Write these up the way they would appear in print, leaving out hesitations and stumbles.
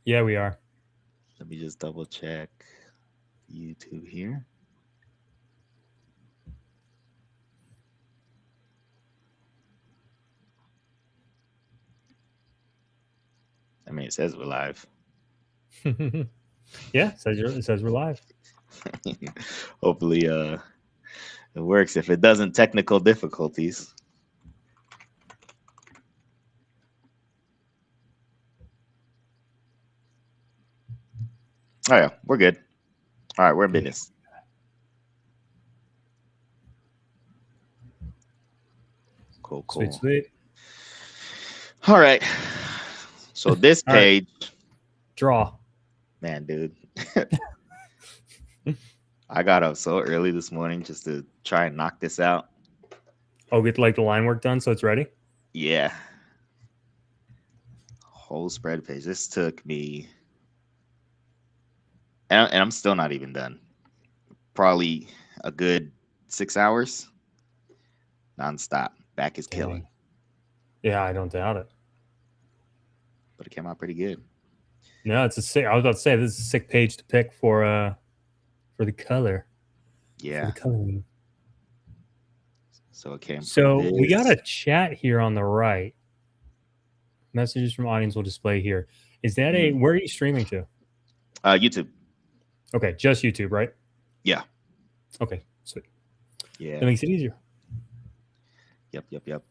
Yeah, we are. Let me just double check YouTube here. I mean, it says we're live. Yeah, it says we're live. Hopefully, it works. If it doesn't, technical difficulties. Oh yeah, we're good. All right, we're in Good. business. Cool, Sweet, cool. sweet. All right. So this All right, page, draw. man, dude, I got up so early this morning just to try and knock this out. Oh, get like the line work done, so it's ready. Yeah, whole spread page. This took me, and I'm still not even done. Probably a good 6 hours nonstop. Back is killing, Dang. Yeah, I don't doubt it. but it came out pretty good. No, it's a sick. I was about to say this is a sick page to pick for the color for the Yeah. coloring. So it came from So we got this a chat here on the right. Messages from audience will display here. Is that a mhm. where are you streaming to? YouTube. Okay, just YouTube, right? Yeah. Okay, sweet. That Yeah. makes it easier. Yep. Yep. Yep.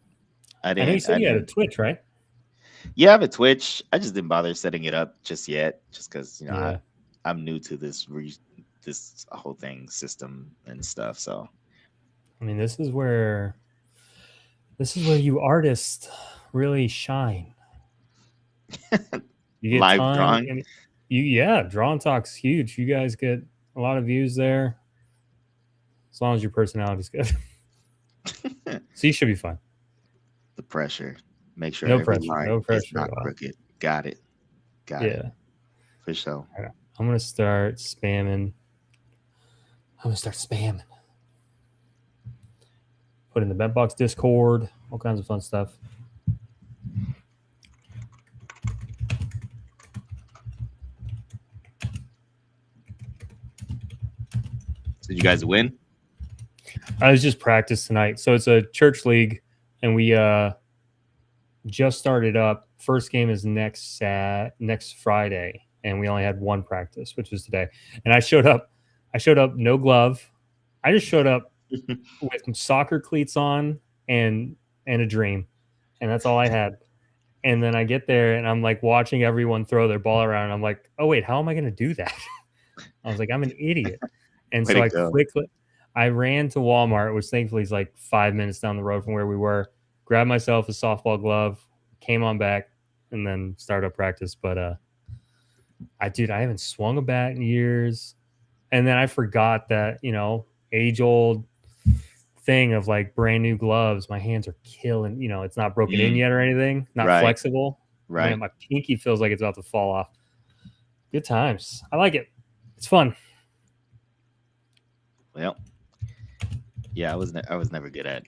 I know you said I you had a didn't. Twitch, right? Yeah, I have a Twitch. I just didn't bother setting it up just yet, just because Yeah. I'm new to this whole thing system and stuff. So I mean, this is where you artists really shine. You get live time. drawing. I mean, yeah, Draw and Talk's huge. You guys get a lot of views there as long as your personality's good. So you should be fine. The pressure. Make sure No every pressure. line No is pressure at not all. crooked. Got it. Got it. Yeah. For sure. All right. I'm gonna start spamming. I'm gonna start spamming. Put in the Bedbox Discord. All kinds of fun stuff. Did you guys win? I was just practice tonight, so it's a church league, and we just started up. First game is next Friday, and we only had one practice, which was today. And I showed up. I showed up no glove. I just showed up with some soccer cleats on and a dream, and that's all I had. And then I get there, and I'm like watching everyone throw their ball around. And I'm like, oh wait, how am I going to do that? I was like, I'm an idiot. And Way so to I go. quickly, I ran to Walmart, which thankfully is like 5 minutes down the road from where we were. Grabbed myself a softball glove, came on back, and then started up practice. But I haven't swung a bat in years, and then I forgot that age old thing of like brand new gloves. My hands are killing. It's not broken in Mm, yet or anything, not right. flexible. Man, Right. my pinky feels like it's about to fall off. Good times. I like it. It's fun. Well, yeah, I was never good at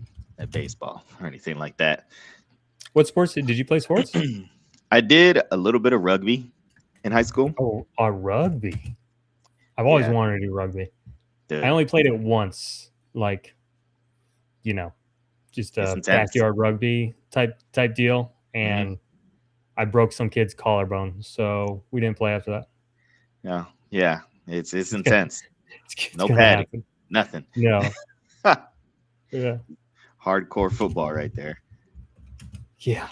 baseball or anything like that. What sports did you play? Sports? I did a little bit of rugby in high school. Oh, rugby. I've always Yeah, wanted to do rugby. I dude, only played it once, like you know, just it's a intense. backyard rugby type deal, Hmm. and I broke some kid's collarbone, so we didn't play after that. Yeah, yeah, it's It's gonna, intense. it's No gonna padding, happen. nothing. No, yeah, Hardcore football right there. yeah.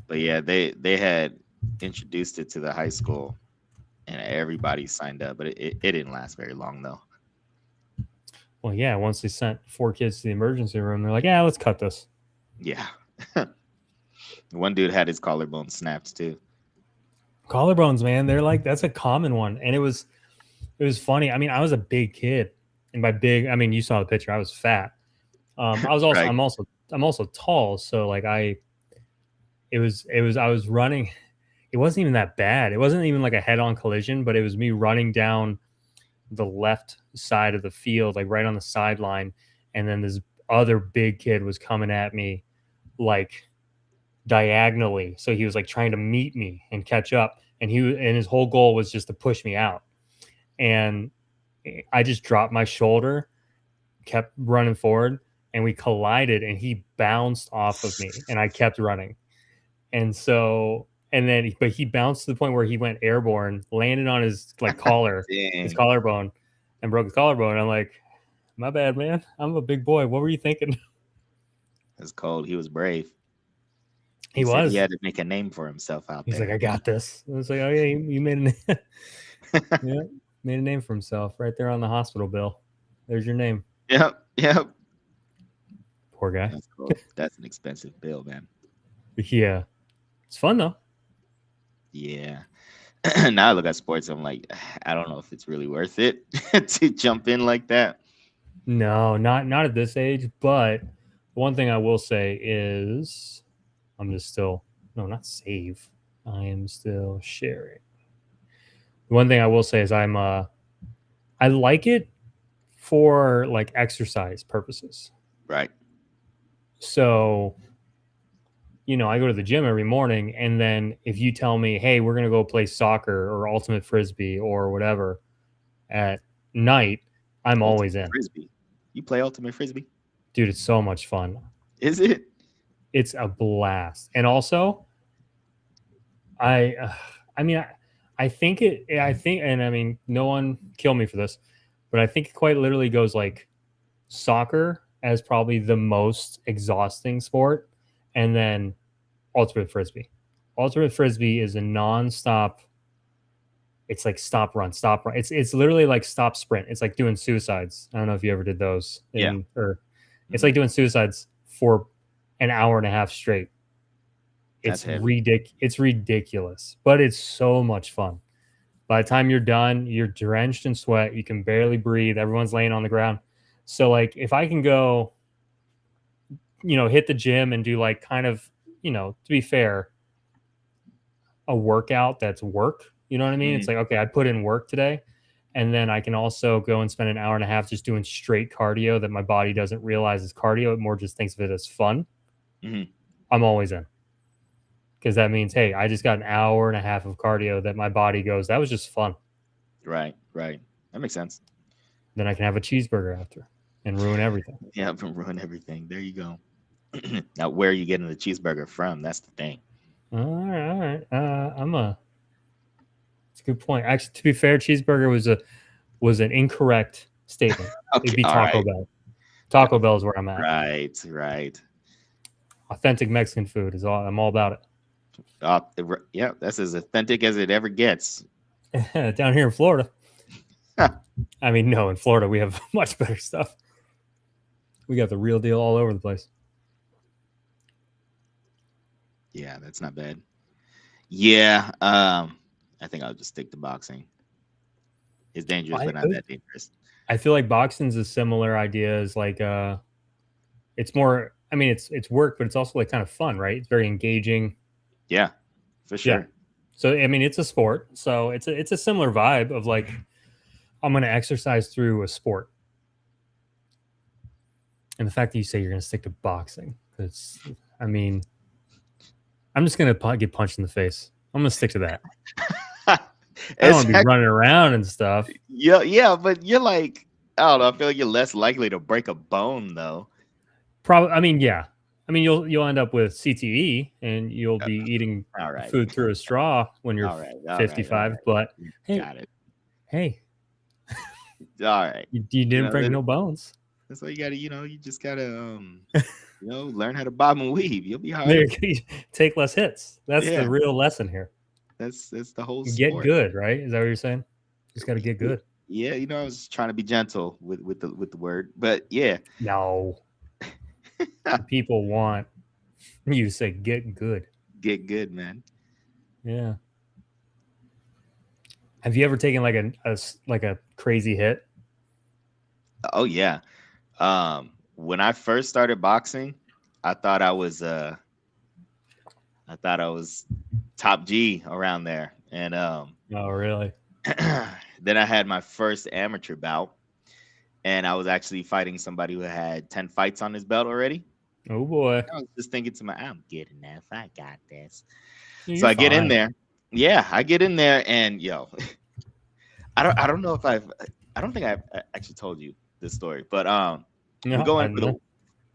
But yeah, they had introduced it to the high school, and everybody signed up. But it didn't last very long though. Well, yeah. Once they sent 4 kids to the emergency room, they're like, "Yeah, let's cut this." Yeah, one dude had his collarbone snapped too. Collarbones, man, they're like that's a common one, and it was funny. I mean, I was a big kid, and by big, I mean you saw the picture. I was fat. I was also Right. I'm also tall, so like I was running. It wasn't even that bad. It wasn't even like a head on collision, but it was me running down the left side of the field, like right on the sideline, and then this other big kid was coming at me like diagonally. So he was like trying to meet me and catch up. And his whole goal was just to push me out. And I just dropped my shoulder, kept running forward, and we collided and he bounced off of me and I kept running. And so but he bounced to the point where he went airborne, landed on his like his Dang, collarbone, and broke his collarbone. And I'm like, my bad, man. I'm a big boy. What were you thinking? that's cold. He was brave. He He said he was. had to make a name for himself out He's like, there. I got this. I was like, oh yeah, you made a name. Yeah, made a name for himself right there on the hospital bill. There's your name. Yep, yep. Poor guy. That's cool. That's an expensive bill, man. Yeah, it's fun though. Yeah. Now I look at sports, I'm like, I don't know if it's really worth it to jump in like that. No, not at this age. But one thing I will say is, I'm just still not save. I am still sharing. The one thing I will say is I like it for like exercise purposes. Right. So, I go to the gym every morning, and then if you tell me, hey, we're going to go play soccer or ultimate frisbee or whatever at night, I'm always Ultimate in. Frisbee. You play Ultimate Frisbee? Dude, it's so much fun. Is it? It's a blast. And also, I mean, I think and I mean, no one kill me for this, but I think it quite literally goes like soccer as probably the most exhausting sport, and then ultimate frisbee. Ultimate frisbee is a non-stop. It's like stop run, stop run. It's literally like stop sprint. It's like doing suicides. I don't know if you ever did those. Yeah. It's like doing suicides for an hour and a half straight. That's It's heavy. It's ridiculous, but it's so much fun. By the time you're done, you're drenched in sweat. You can barely breathe. Everyone's laying on the ground. So like if I can go, hit the gym and do like kind of, to be fair, a workout that's work. You know what I mean? It's Mhm. like, okay, I put in work today. And then I can also go and spend an hour and a half just doing straight cardio that my body doesn't realize is cardio. It more just thinks of it as fun. Mhm. I'm always in. Because that means, hey, I just got an hour and a half of cardio that my body goes, that was just fun. Right, right. That makes sense. Then I can have a cheeseburger after and ruin everything. Yeah, but ruin everything. There you go. Now, where are you getting the cheeseburger from? That's the thing. All right. It's a good point. Actually, to be fair, cheeseburger was an incorrect statement. It'd Okay, be all Taco right. Bell. Taco Bell is where I'm at. Right, right. Authentic Mexican food is all. I'm all about Yeah, that's as authentic as it ever gets. it. Down here in Florida, I mean, no, in Florida we have much better stuff. We got the real deal all over the place. Yeah, that's not bad. Yeah, I think I'll just stick to boxing. It's dangerous, but not that dangerous. I feel like boxing's a similar idea as like it's more. I mean, it's work, but it's also like kind of fun, right? It's very engaging. Yeah, for Yeah. sure. So I mean, it's a sport, so it's a similar vibe of like I'm going to exercise through a sport. And the fact that you say you're going to stick to boxing, because I mean, I'm just going to get punched in the face. I'm going to stick to that. I don't want to be running around and stuff. Yeah, yeah, but you're like, I don't know. I feel like you're less likely to break a bone, though. Probably. I mean, yeah. I mean, you'll end up with CTE and you'll be eating All right. food through a straw when you're All right. All 55. right. But hey, Got it. hey, All right. you didn't break no bones. That's all you gotta, you just gotta learn how to bob and weave. You'll be all There right. you go. Take less hits. That's Yeah. the real lesson here. That's the whole Get sport. good, right? Is that what you're saying? Just got to get good. Yeah, I was trying to be gentle with the word, but yeah. No. People want you to say get good. Get good, man. Yeah. Have you ever taken like a crazy hit? Oh yeah. When I first started boxing, I thought I was top G around there. And Oh, really? then I had my first amateur bout, and I was actually fighting somebody who had 10 fights on his belt already. Oh boy. I was just thinking to my, I'm getting this. I got this. So You're I get in fine. there. Yeah, I get in there, and yo, I don't know if I don't think I've actually told you this story, but we No, go I in for the know.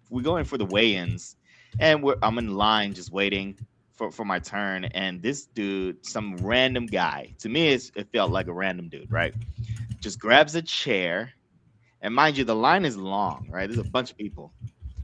we go in for the weigh-ins, and I'm in line just waiting for my turn, and this dude, some random guy, to me it felt like a random dude, right? Just grabs a chair, and mind you, the line is long, right? There's a bunch of people.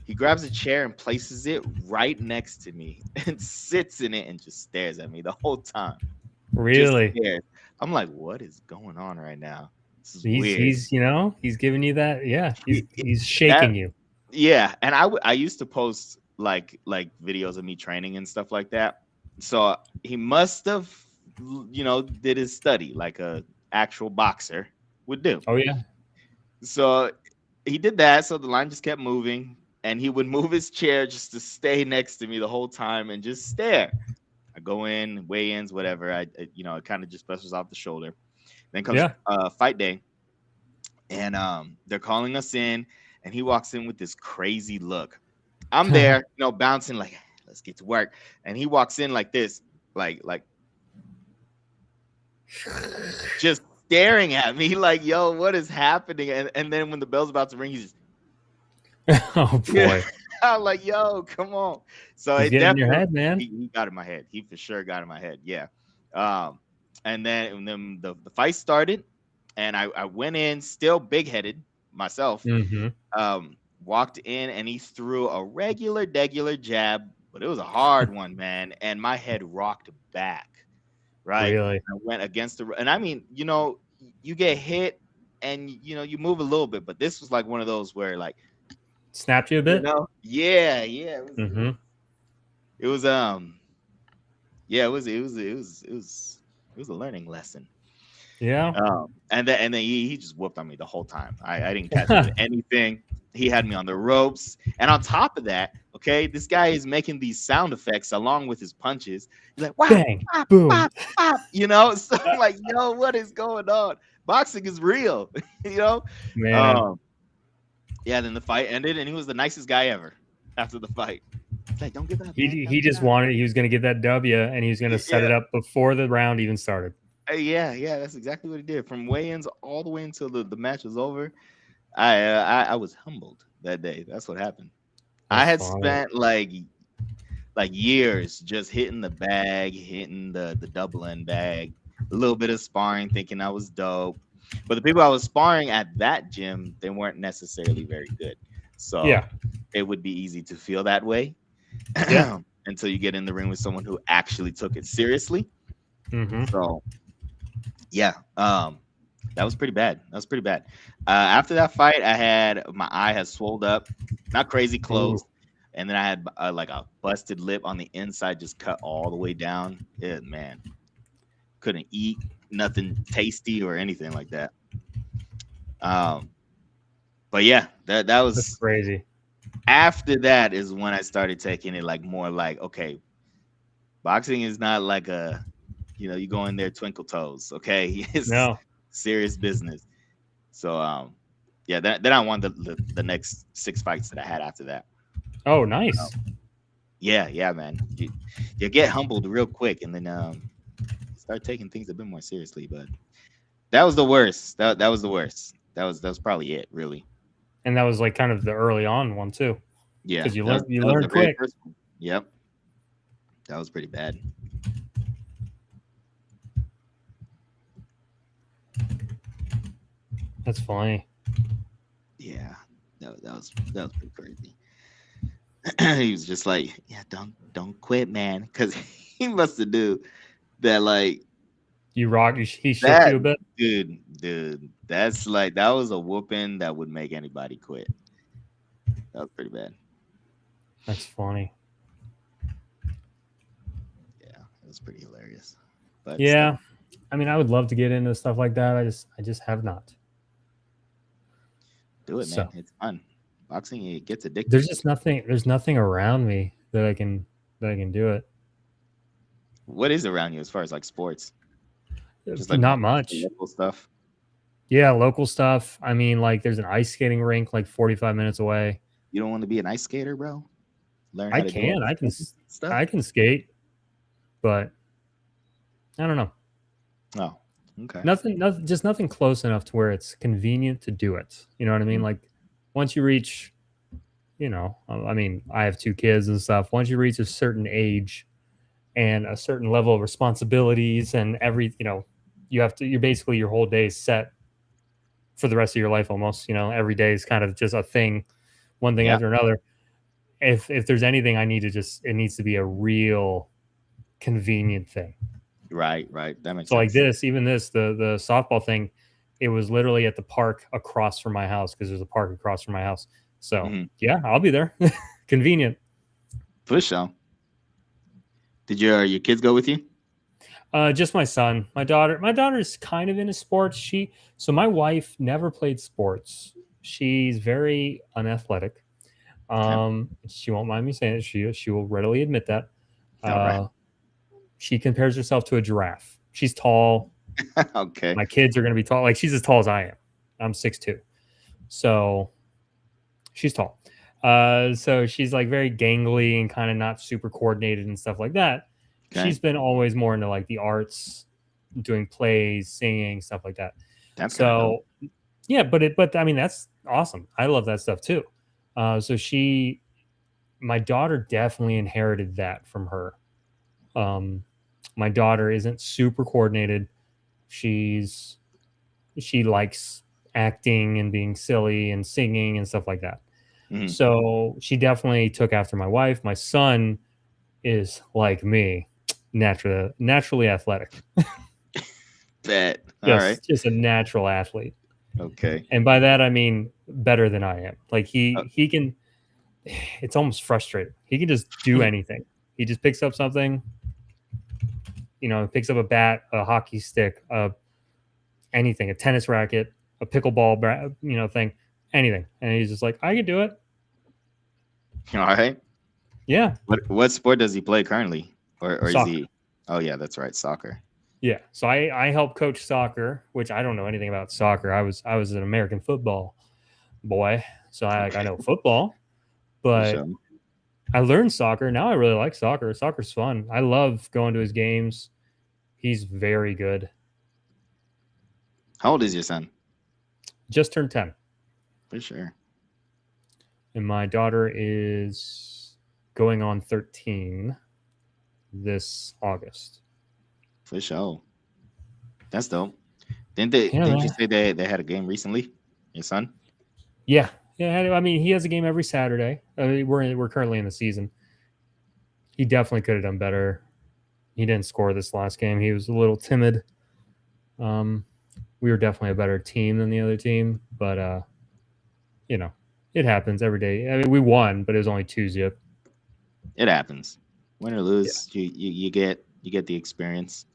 He grabs a chair and places it right next to me and sits in it and just stares at me the whole time. Just Really? stares. I'm like, what is going on right now? This is He's weird. he's you know he's giving you that. Yeah, Y- y- he's That shaking you. yeah, and I used to post like videos of me training and stuff like that. So he must have did his study like a actual boxer would do. Oh yeah. So he did that. So the line just kept moving, and he would move his chair just to stay next to me the whole time and just stare. I go in, weigh-ins, whatever. It kind of just brushes off the shoulder. Then comes Yeah. fight day, and they're calling us in, and he walks in with this crazy look. I'm there, bouncing like, let's get to work, and he walks in like this, like just staring at me, like, yo, what is happening? And then when the bell's about to ring, he's Oh boy. I'm like, yo, come on. So He's it getting in your definitely head, man. he got in my head. He for sure got in my head. Yeah. And then the fight started, and I went in still big headed myself. Mm-hmm. Walked in, and he threw a regular jab, but it was a hard one, man. And my head rocked back. Right. Really? I went against and I mean, you get hit and you move a little bit, but this was like one of those where like, Snapped you a bit? yeah, Mm-hmm. it was yeah, it was a learning lesson. Yeah. And then he just whooped on me the whole time. I didn't catch him with anything. He had me on the ropes, and on top of that, okay, this guy is making these sound effects along with his punches. He's like, wow, Bang. pop, Boom. pop, pop, So I'm like, yo, what is going on? Boxing is real, Man. Yeah, then the fight ended, and he was the nicest guy ever after the fight. He's like, don't give up, man. He just wanted, he was going to get that W, and he was going to set it Yeah. up before the round even started. Yeah, that's exactly what he did. From weigh-ins all the way until the match was over, I was humbled that day. That's what happened. I had That's funny. spent like years just hitting the bag, hitting the double end bag, a little bit of sparring, thinking I was dope. But the people I was sparring at that gym, they weren't necessarily very good. So Yeah. it would be easy to feel that way Yeah. until you get in the ring with someone who actually took it seriously. Mm-hmm. So yeah, that was pretty bad. After that fight, my eye had swelled up, not crazy closed, and then I had like a busted lip on the inside, just cut all the way down. Yeah, man, couldn't eat nothing tasty or anything like that. But yeah, that That's was crazy. after that is when I started taking it like more like, okay, boxing is not like you go in there twinkle toes, okay? It's No. serious business. So yeah, then I won the next 6 fights that I had after that. Oh, nice. Yeah, man. You get humbled real quick, and then start taking things a bit more seriously. But that was the worst. That was the worst. That was probably it, really. And that was like kind of the early on one too, Yeah, because you that was learn the very quick. first one. Yep, that was pretty bad. That's funny. Yeah, that was pretty crazy. He was just like, yeah, don't quit, man, because he must have knew that like You rock. He shook that you a bit. dude. That's like that was a whooping that would make anybody quit. That was pretty bad. That's funny. Yeah, it was pretty hilarious. But Yeah. I mean, I would love to get into stuff like that. I just have not. do it, So man. It's fun. Boxing, it gets addictive. there's nothing around me that I can do it. What is around you as far as like sports? Just like Not much. local stuff. Yeah, local stuff. I mean, like there's an ice skating rink like 45 minutes away. You don't want to be an ice skater, bro? Learn I how to do all can. the I can. stuff? I can skate, but I don't know. Oh, okay. Nothing. Just nothing close enough to where it's convenient to do it. You know what I mean? Mm. Like once you reach, I mean, I have two kids and stuff. Once you reach a certain age and a certain level of responsibilities and you have to. You're basically your whole day is set for the rest of your life almost. Every day is kind of just a thing, one thing Yeah. after another. If there's anything I need to it needs to be a real convenient thing. Right. Right. That makes So like sense. the softball thing, it was literally at the park across from my house because there's a park across from my house. So Hmm. yeah, I'll be there. Convenient. For sure. Did your kids go with you? Just my son. My daughter's kind of into sports. So my wife never played sports. She's very unathletic. Okay. She won't mind me saying it. She will readily admit that. All right. Uh, she compares herself to a giraffe. She's tall. Okay. My kids are going to be tall. Like she's as tall as I am. I'm 6'2". So she's tall. So she's like very gangly and kind of not super coordinated and stuff like that. Okay. She's been always more into like the arts, doing plays, singing, stuff like that. That's kind of dope. So yeah, but I mean that's awesome. I love that stuff too. So my daughter definitely inherited that from her. Um, my daughter isn't super coordinated. She likes acting and being silly and singing and stuff like that. Hmm. So she definitely took after my wife. My son is like me, naturally athletic. Bet. All right. Just a natural athlete. Okay. And by that I mean better than I am. Like Uh, he can it's almost frustrating. He can just do anything. He just picks up something, picks up a bat, a hockey stick, anything, a tennis racket, a pickleball, thing, anything. And he's just like, I can do it. all right. Yeah. What sport does he play currently? Or is Soccer. he? Oh yeah, that's right, soccer. Yeah. So I help coach soccer, which I don't know anything about soccer. I was an American football boy. So I Okay. know football, For but sure. I learned soccer. Now I really like soccer. Soccer's fun. I love going to his games. He's very good. How old is your son? Just turned 10. For sure. And my daughter is going on 13 this August. For sure. That's dope. Didn't you say they had a game recently? Your son? Yeah. Yeah. I mean, he has a game every Saturday. We're currently in the season. He definitely could have done better. He didn't score this last game. He was a little timid. We were definitely a better team than the other team, but it happens every day. I mean, we won, but it was only 2-zip. It happens. Win or Yeah. lose, you get the experience.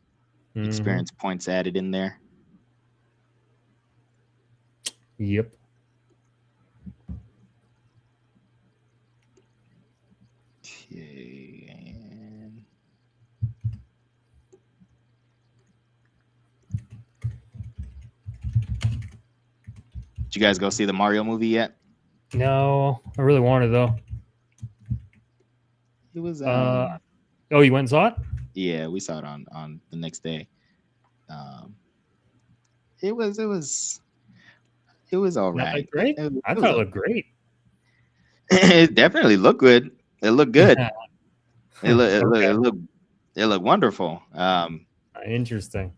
Mm-hmm. Experience points added in there. Yep. Okay. And did you guys go see the Mario movie yet? No, I really wanted though. It was Oh, you went and saw it? yeah, we saw it on the next day. Um it was all Not right. that great. I It was thought it okay. looked great. It definitely looked good. It looked good. It looked it looked Okay. it looked it looked wonderful. Interesting.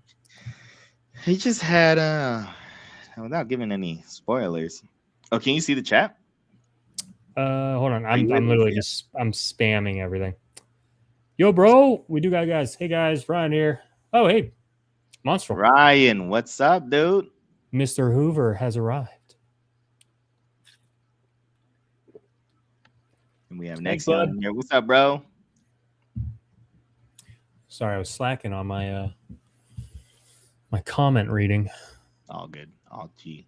He just had without giving any spoilers. Oh, can you see the chat? Hold on. Are you I'm able to literally see it? I'm spamming everything. Yo, bro, we do got guys. Hey guys, Ryan here. Oh, hey, Monstral. Ryan, what's up, dude? Mr. Hoover has arrived. And we have Thanks, Nexion bud. in here. What's up, bro? Sorry, I was slacking on my comment reading. All good. All G.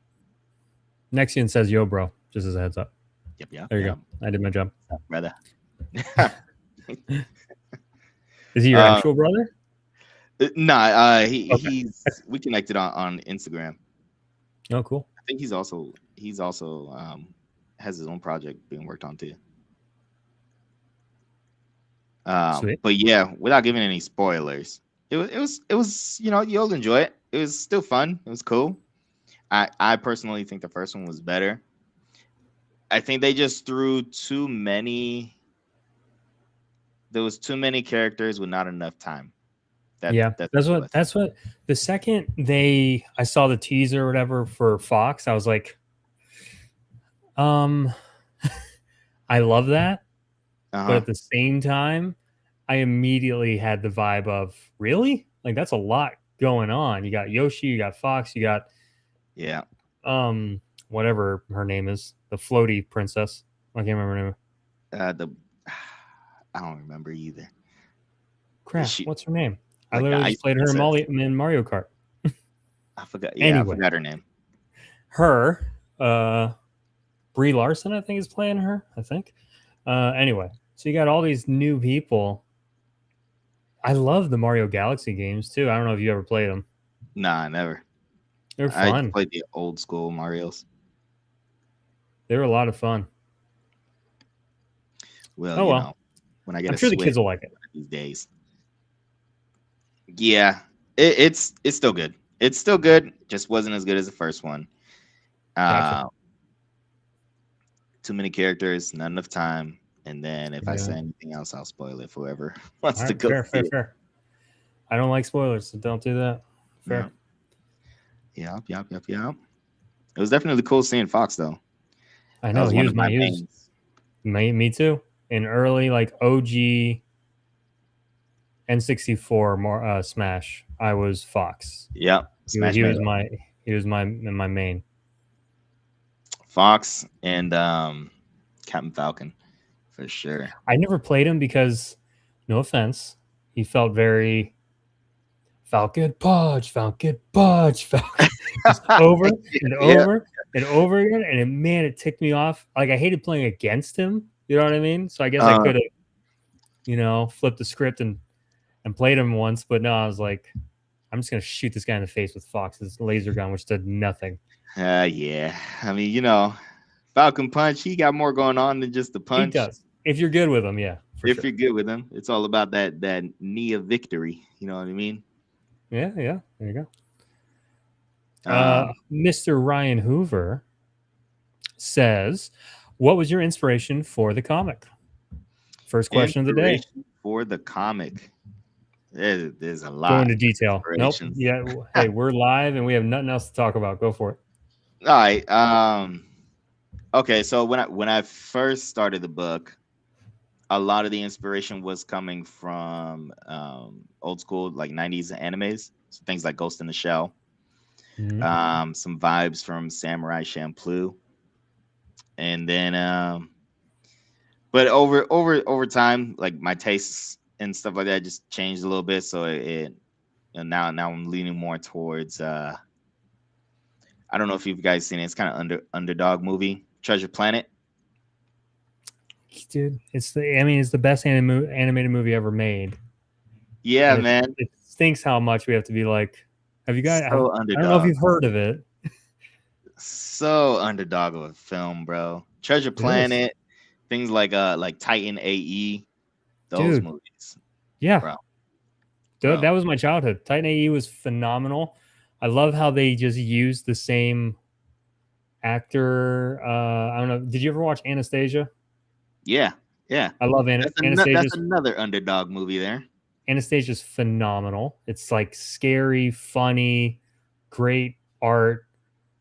Nexian says, "Yo, bro," just as a heads up. Yep. There you go. I did my job. What's up, brother? Is he your actual brother? Nah, Okay. we connected on Instagram. Oh, cool. I think he's also has his own project being worked on too. Sweet. But yeah, without giving any spoilers, it was you'll enjoy it. It was still fun. It was cool. I personally think the first one was better. I think they just threw too many. There was too many characters with not enough time. Yeah, That's that's what it what was. that's what the second I saw the teaser or whatever for Fox, I was like, um, I love that, but Uh-huh. at the same time, I immediately had the vibe of really like that's a lot going on. You got Yoshi, you got Fox, you got Yeah. whatever her name is, the floaty princess. I can't remember her name. The I don't remember either. Is Crap, she what's her name? I like the literally just ice played her princess? In Mario Kart. I forgot. Yeah, I Anyway, forgot her name. her, Brie Larson, I think, is playing her. I think. Anyway, so you got all these new people. I love the Mario Galaxy games too. I don't know if you ever played them. Nah, never. They're I just fun. played the old school Mario's. They were a lot of fun. Well, Oh well, when I get I'm a sure the Switch kids will like it. these days. Yeah, it's still good. It's still good. Just wasn't as good as the first one. Gotcha. Uh, Too many characters, not enough time. And then if I Yeah. say anything else, I'll spoil it for whoever wants All to right. go see it. Fair. I don't like spoilers, so don't do that. Yeah. Fair. Yep. It was definitely cool seeing Fox though. I That know was one of my mains. me too. In early like OG N64 more Smash, I was Fox. Yep. Smash He was Melee. my main. Fox and Captain Falcon for sure. I never played him because, no offense, he felt very Falcon Punch, Falcon Punch, Falcon, just over and Yeah. over and over again, and it ticked me off. Like I hated playing against him. You know what I mean? So I guess I could have, flipped the script and played him once, but no, I was like, I'm just gonna shoot this guy in the face with Fox's laser gun, which did nothing. Yeah. I mean, Falcon Punch, he got more going on than just the He punch. does. If you're good with him, yeah, for If sure. you're good with him, it's all about that knee of victory. You know what I mean? Yeah. There you go. Um, Mr. Ryan Hoover says, "What was your inspiration for the comic?" First question of the day. Inspiration for the comic. There's a lot. Go into detail. Nope. Inspirations. Yeah. Hey, we're live and we have nothing else to talk about. Go for it. All right. Okay. So when I first started the book, a lot of the inspiration was coming from old school like '90s animes, so things like Ghost in the Shell. Mhm. Some vibes from Samurai Champloo, and then but over time, like my tastes and stuff like that just changed a little bit. So now I'm leaning more towards I don't know if you've guys seen it. It's kind of underdog movie, Treasure Planet. Dude, it's the best animated movie ever made. Yeah, And man. it stinks how much we have to be like, have you guys, So I don't know if underdog. you've heard of it. So underdog of a film, bro. Treasure It is. Planet, things like Titan AE, those Dude. movies, Yeah. bro. Dude, that was my childhood. Titan AE was phenomenal. I love how they just used the same actor. I don't know. Did you ever watch Anastasia? Yeah. I love Anastasia. That's another underdog movie there. Anastasia's phenomenal. It's like scary, funny, great art.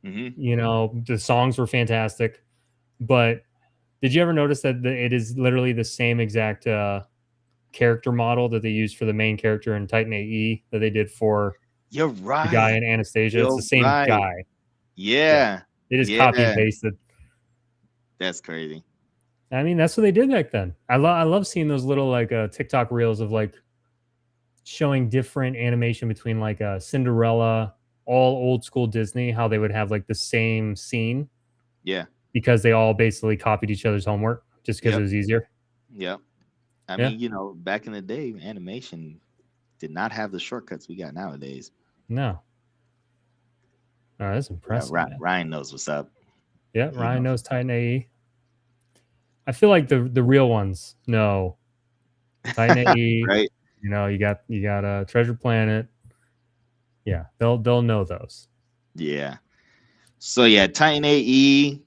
The songs were fantastic. But did you ever notice that it is literally the same exact character model that they used for the main character in Titan AE that they did for You're right. the guy in Anastasia? It's the same guy. Yeah. They just copy and pasted. That's crazy. I mean, that's what they did back then. I love seeing those little like TikTok reels of like showing different animation between like Cinderella, all old school Disney, how they would have like the same scene. Yeah. Because they all basically copied each other's homework just because it was easier. Yep. I mean, back in the day, animation did not have the shortcuts we got nowadays. No. Oh, that's impressive. Yeah, Ryan knows what's up. Yeah, Ryan knows Titan AE. I feel like the real ones know Titan AE. Right. You know, you got Treasure Planet. Yeah, they'll know those. Yeah. So yeah, Titan AE,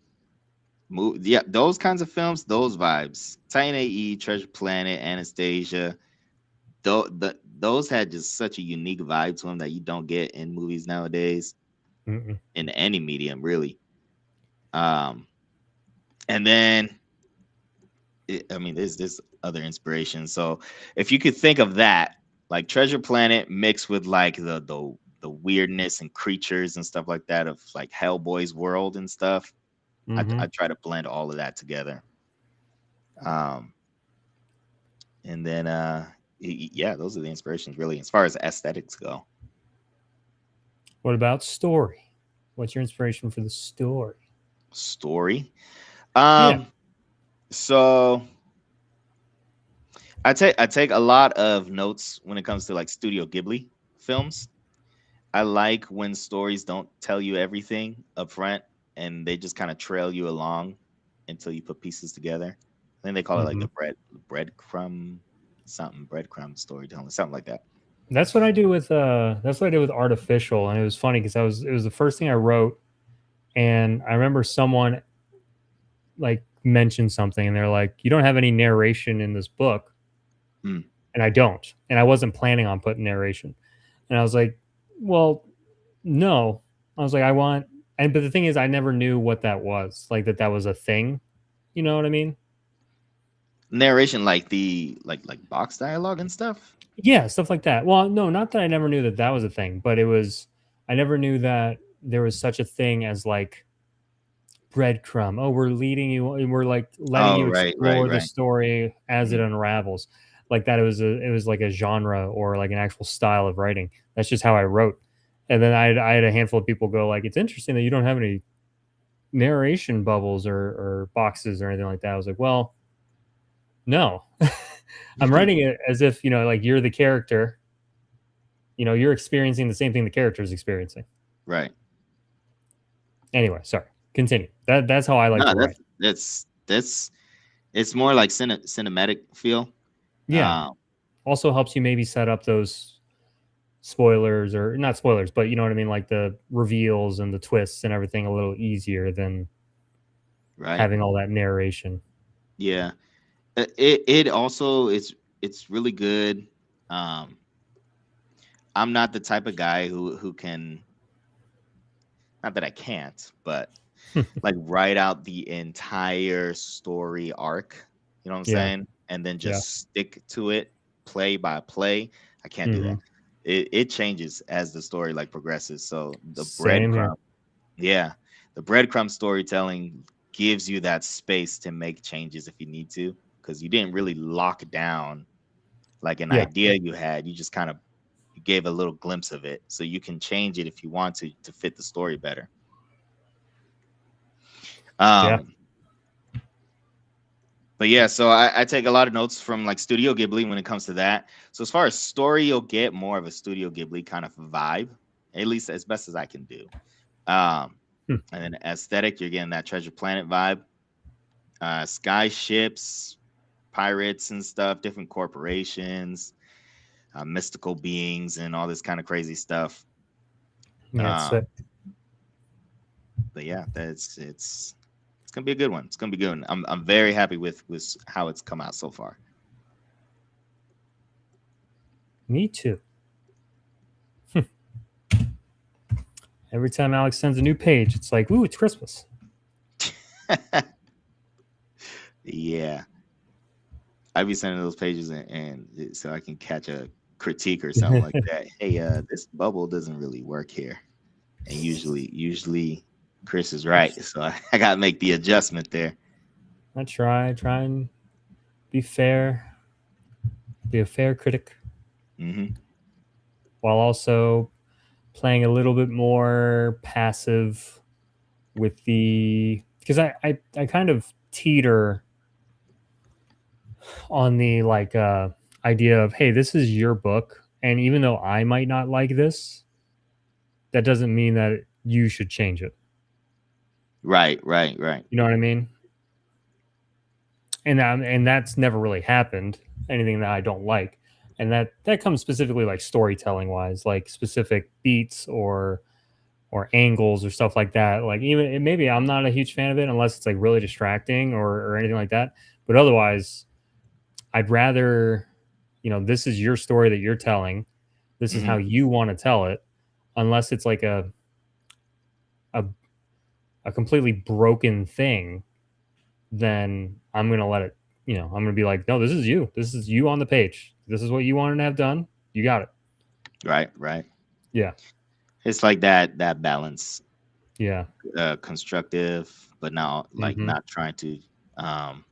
yeah, those kinds of films, those vibes. Titan AE, Treasure Planet, Anastasia. Those had just such a unique vibe to them that you don't get in movies nowadays, Mm-mm. in any medium, really. Um, and then I mean, there's other inspiration. So if you could think of that, like Treasure Planet mixed with like the weirdness and creatures and stuff like that of like Hellboy's world and stuff, I Mm-hmm. try to blend all of that together. Um, and then yeah, those are the inspirations really as far as aesthetics go. What about story? What's your inspiration for the story? Story. Yeah. Um, so I take a lot of notes when it comes to like Studio Ghibli films. I like when stories don't tell you everything up front and they just kind of trail you along until you put pieces together. I think they call it like Mm-hmm. the breadcrumb something breadcrumb storytelling, something like that. That's what I do with that's what I did with Artificial, and it was funny because it was the first thing I wrote, and I remember someone like mentioned something, and they're like, "You don't have any narration in this book," Hmm. and I don't, and I wasn't planning on putting narration, and I was like, "Well, no," I was like, "I want," and but the thing is, I never knew what that was, like that was a thing. You know what I mean? Narration like the like box dialogue and stuff. Yeah, stuff like that. Well, no, not that I never knew that that was a thing, but it was. I never knew that there was such a thing as like breadcrumb. Oh, we're leading you. We're like letting Oh, you right, right, explore the right. story as it Mhm. unravels. Like that, it was like a genre or like an actual style of writing. That's just how I wrote. And then I had a handful of people go like, "It's interesting that you don't have any narration bubbles or boxes or anything like that." I was like, "Well, no, I'm writing it as if you know, like you're the character. You know, you're experiencing the same thing the character is experiencing." Right. Anyway, sorry. Continue. That's how I like No, to write. that's it's more like cinematic feel. Yeah. Um, Also helps you maybe set up those spoilers or not spoilers, but you know what I mean, like the reveals and the twists and everything a little easier than right. having all that narration. Yeah. It also it's really good. Um, I'm not the type of guy who can, not that I can't, but like write out the entire story arc. You know what I'm Yeah. saying? And then Yeah. just stick to it play by play. I can't do that. Hmm. It changes as the story like progresses. So the Same here. breadcrumb, yeah, the breadcrumb storytelling gives you that space to make changes if you need to, because you didn't really lock down like an Yeah. idea you had. You just kind of you gave a little glimpse of it, so you can change it if you want to fit the story better. Yeah. Um, but yeah, so I take a lot of notes from like Studio Ghibli when it comes to that. So as far as story, you'll get more of a Studio Ghibli kind of vibe, at least as best as I can do. Um, Hmm. and then aesthetic, you're getting that Treasure Planet vibe. Sky ships, pirates and stuff, different corporations, mystical beings, and all this kind of crazy stuff. Yeah. It's Um, but yeah, that's it's gonna be a good one. It's gonna be good. I'm very happy with how it's come out so far. me too. Every time Alex sends a new page, it's like, ooh, it's Christmas. Yeah, I'd be sending those pages and so I can catch a critique or something like that. Hey, this bubble doesn't really work here, and usually Chris is right, so I gotta make the adjustment there. I try and be fair, be a fair critic, Hmm. while also playing a little bit more passive with the because I kind of teeter on the like idea of hey, this is your book, and even though I might not like this, that doesn't mean that you should change it. Right, right, right. You know what I mean? and that's never really happened. Anything that I don't like, and that comes specifically like storytelling wise, like specific beats or angles or stuff like that. Like even maybe I'm not a huge fan of it unless it's like really distracting or anything like that. But otherwise, I'd rather, this is your story that you're telling. This is how Mhm. you want to tell it, unless it's like a a completely broken thing, then I'm gonna let it, I'm gonna be like, no, this is you. This is you on the page. This is what you wanted to have done. You got it. Right, right. Yeah. It's like that balance, Yeah. constructive, but not like Hmm. not trying to um,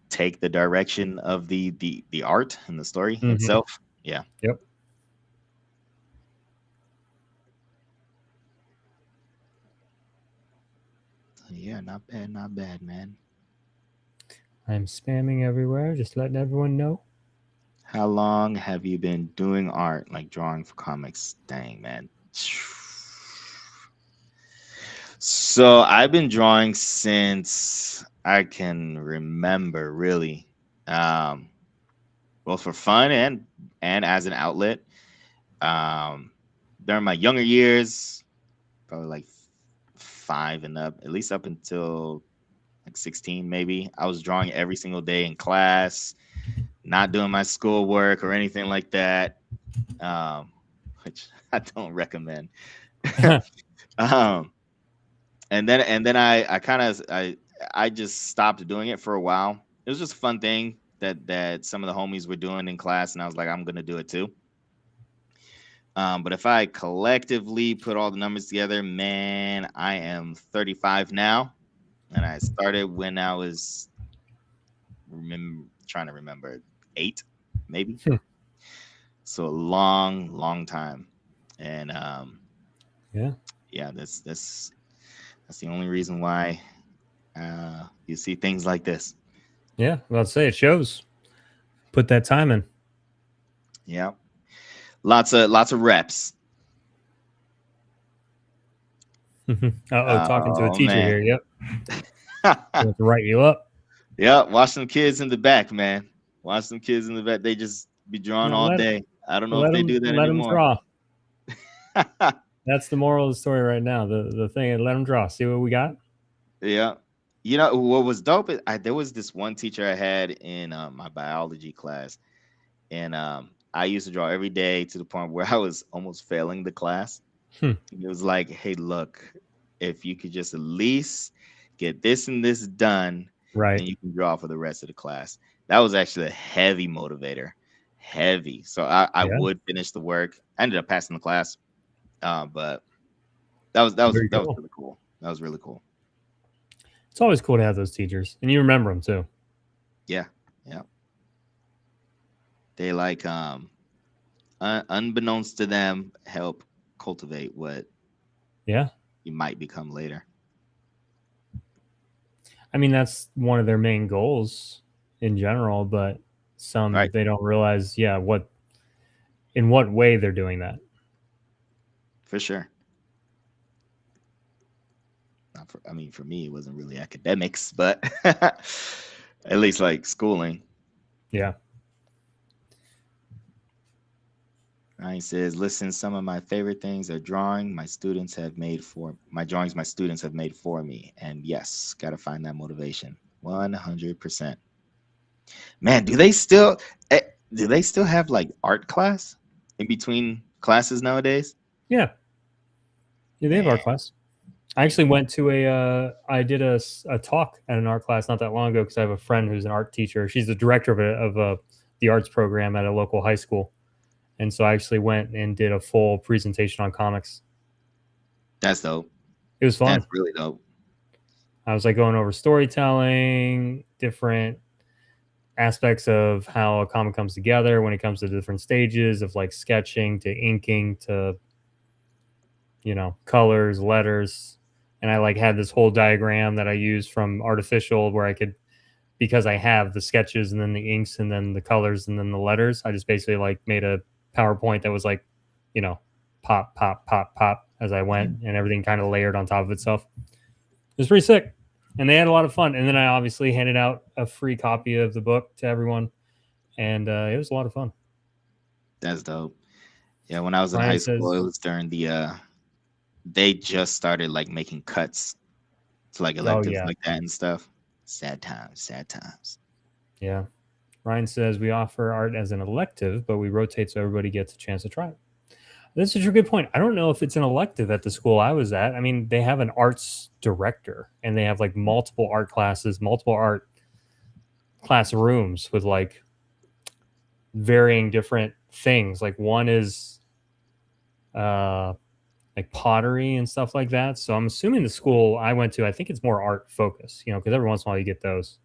take the direction of the art and the story Hmm. itself. Yeah, Yep. yeah, not bad, not bad, man. I'm spamming everywhere, just letting everyone know. How long have you been doing art, like drawing for comics? Dang, man. So I've been drawing since I can remember, really. Um, both for fun and as an outlet. Um, During my younger years, probably like 5 and up, at least up until like 16, maybe. I was drawing every single day in class, not doing my schoolwork or anything like that, um, which I don't recommend. um, and then I kind of I just stopped doing it for a while. It was just a fun thing that some of the homies were doing in class, and I was like, I'm gonna do it too. But if I collectively put all the numbers together, man, I am 35 now, and I started when I was trying to remember 8, maybe. So a long, long time, and Yeah. yeah, that's the only reason why you see things like this. Yeah. Well, I'd say it shows. Put that time in. Yeah, lots of reps. Uh-oh, talking to a Oh teacher man. here. Yep. We have to write you up. Yeah, watch some kids in the back, man. Watch some kids in the back. They just be drawing No, all let day. I don't know if let they them do that let them anymore. draw. That's the moral of the story right now. The thing, let them draw. See what we got. Yeah. You know what was dope? There was this one teacher I had in my biology class, and I used to draw every day to the point where I was almost failing the class. Hmm. It was like, hey, look, if you could just at least get this and this done, then Right. you can draw for the rest of the class. That was actually a heavy motivator, heavy. So I Yeah. would finish the work. I ended up passing the class, but that Very was cool. really cool. That was really cool. It's always cool to have those teachers, and you remember them too. Yeah, yeah. They like unbeknownst to them, help cultivate what Yeah. you might become later. I mean, that's one of their main goals in general, but some Right, they don't realize, yeah, in what way they're doing that. for sure. Not for, I mean, for me, it wasn't really academics, but at least like schooling. Yeah. He says, "Listen, some of my favorite things are drawing. My drawings. My students have made for me, and yes, got to find that motivation. 100%. Man, eh, do they still have like art class in between classes nowadays? Yeah. Yeah, they have Man, art class. I actually went to I did a talk at an art class not that long ago because I have a friend who's an art teacher. She's the director the arts program at a local high school. And so I actually went and did a full presentation on comics. that's dope. It was That's fun. really dope. I was like going over storytelling, different aspects of how a comic comes together when it comes to different stages of like sketching to inking to colors, letters. And I like had this whole diagram that I used from Artificial where I could, because I have the sketches and then the inks and then the colors and then the letters, I just basically like made a PowerPoint that was like, you know, pop, pop, pop, pop as I went, Mhm. and everything kind of layered on top of itself. It was pretty sick. And they had a lot of fun. And then I obviously handed out a free copy of the book to everyone, and it was a lot of fun. That's dope. Yeah, when I was in Ryan high school, says, it was during the they just started like making cuts to like "Oh electives yeah, like that and stuff. Sad times, sad times. yeah." Ryan says we offer art as an elective, but we rotate so everybody gets a chance to try it. That's such a good point. I don't know if it's an elective at the school I was at. I mean, they have an arts director, and they have like multiple art classes, multiple art classrooms with like varying different things. Like one is uh like pottery and stuff like that. So I'm assuming the school I went to, I think it's more art focused, because every once in a while you get those,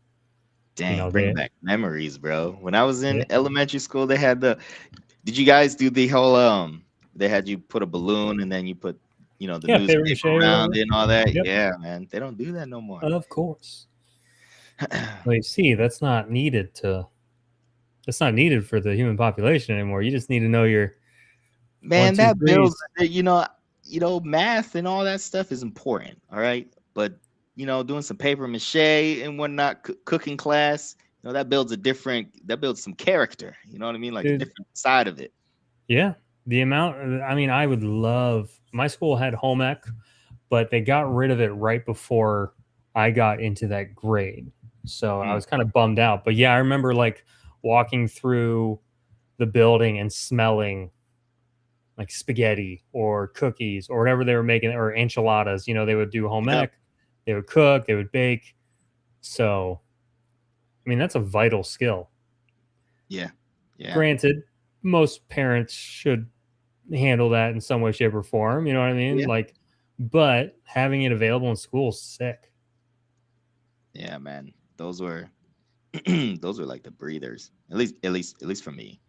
Dang, bring they back memories, bro. When I was yeah, in elementary school, they had the. Did you guys do the whole They had you put a balloon and then you put the yeah, paper newspaper mache or around whatever. it and all that. Yep, Yeah, man, they don't do that no more. of course. Well, you see, that's not needed for the human population anymore. You just need to know your one, Man, two, that builds. threes. Math and all that stuff is important. All right, but doing some paper mache and whatnot, cooking class. That builds some character. You know what I mean? Like a Dude, different side of it. yeah. The amount, I mean, I would love, my school had home ec, but they got rid of it right before I got into that grade. So I Mm, was kind of bummed out. But yeah, I remember like walking through the building and smelling like spaghetti or cookies or whatever they were making, or enchiladas. They would do home yep. ec, they would cook, they would bake. So, I mean, that's a vital skill. Yeah. Yeah. Granted, most parents should handle that in some way, shape, or form. You know what I mean? Yeah. Like, but having it available in school is sick. Yeah, man. Those were those were like the breathers. At least for me.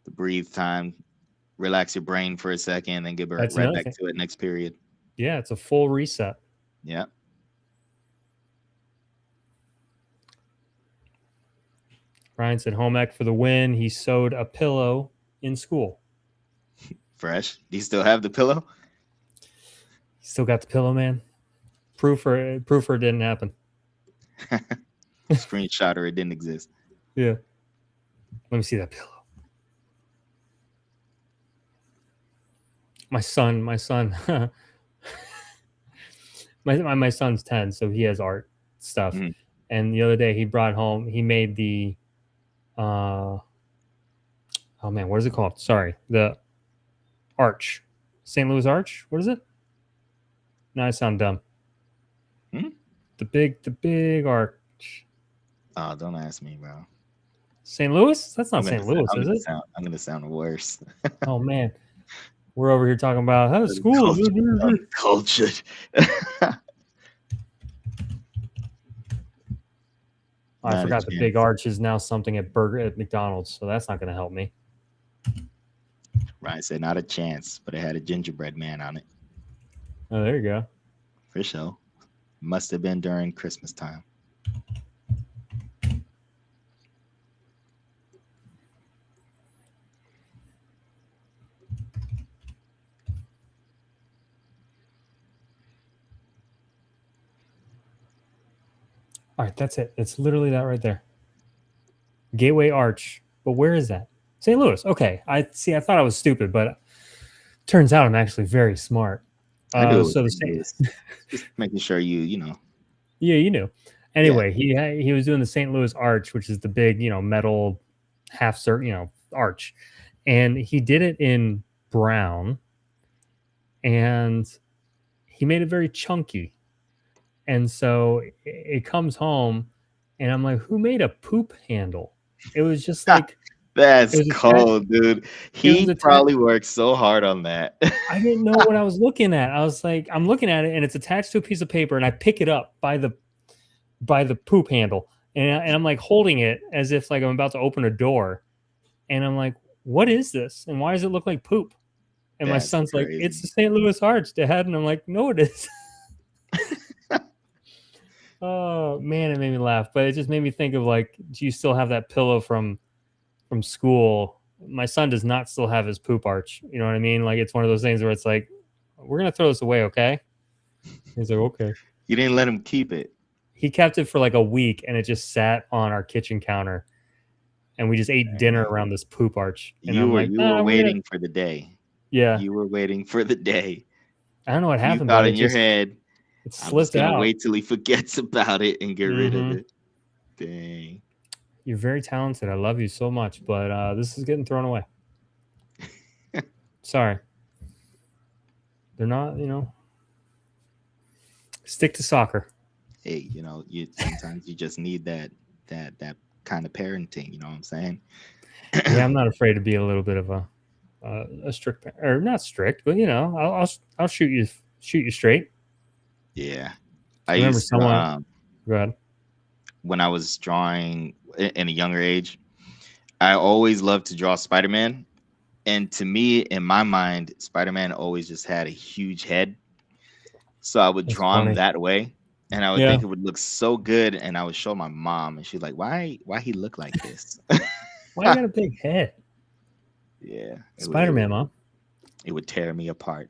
The breathe time, relax your brain for a second, then get That's right another back thing. to it next period. Yeah, it's a full reset. Yeah. Ryan said home ec for the win. He sewed a pillow in school. Fresh. Do you still have the pillow? He still got the pillow, man. Proof or it didn't happen. Screenshot or it didn't exist. Yeah. Let me see that pillow. My son, my son's 10, so he has art stuff. Mhm. And the other day he brought home, he made the oh man, what is it called? Sorry. The arch. St. Louis Arch? What is it? No, I sound dumb. Hmm? The big arch. Oh, don't ask me, bro. St. Louis? That's I'm not gonna St. sound, Louis, I'm is gonna it? sound I'm gonna sound worse. Oh man. We're over here talking about how school. Cultured. I Not a forgot the big chance. arch is now something at McDonald's, so that's not going to help me. Ryan said not a chance, but it had a gingerbread man on it. Oh, there you go. For sure. Must have been during Christmas time. All right, that's it. It's literally that right there. Gateway Arch. But where is that? St. Louis. Okay. I see. I thought I was stupid, but turns out I'm actually very smart. I knew it was So the St. Louis. Just making sure you know. yeah, you knew. Yeah. Anyway, he was doing the St. Louis Arch, which is the big metal half circle arch, and he did it in brown, and he made it very chunky. And so it comes home, and I'm like, who made a poop handle? It was just like it That's was attached. cold, dude. It was He attached. probably worked so hard on that. I didn't know what I was looking at. I was like, I'm looking at it, and it's attached to a piece of paper, and I pick it up by the poop handle, and I'm like holding it as if like I'm about to open a door, and I'm like, what is this? And why does it look like poop? And my That's son's like, crazy. it's the St. Louis Arch, Dad. And I'm like, no, it is. Oh man, it made me laugh, but it just made me think of like, do you still have that pillow from school? My son does not still have his poop arch. You know what I mean? Like it's one of those things where it's like, we're gonna throw this away, okay? He's like, okay. You didn't let him keep it. He kept it for like a week, and it just sat on our kitchen counter, and we just ate dinner around this poop arch. And I'm like, You were nah, waiting for the day. yeah. You were waiting for the day. I don't know what You happened, thought but in your head, it I'm just slipped gonna out. wait till he forgets about it and get rid of Mhm. it. Dang. You're very talented. I love you so much, but this is getting thrown away. Sorry. They're not, stick to soccer. Hey, you sometimes you just need that kind of parenting. You know what I'm saying? Yeah, I'm not afraid to be a little bit of a strict, or not strict, but I'll shoot you straight. Yeah. I I remember used to someone. Go ahead. when I was drawing in a younger age, I always loved to draw Spider-Man. And to me, in my mind, Spider-Man always just had a huge head. So I would That's draw him funny. that way. And I would Yeah. think it would look so good. And I would show my mom, and she's like, why he look like this? Why you got a big head? Yeah. Spider-Man, Mom. It would tear me apart.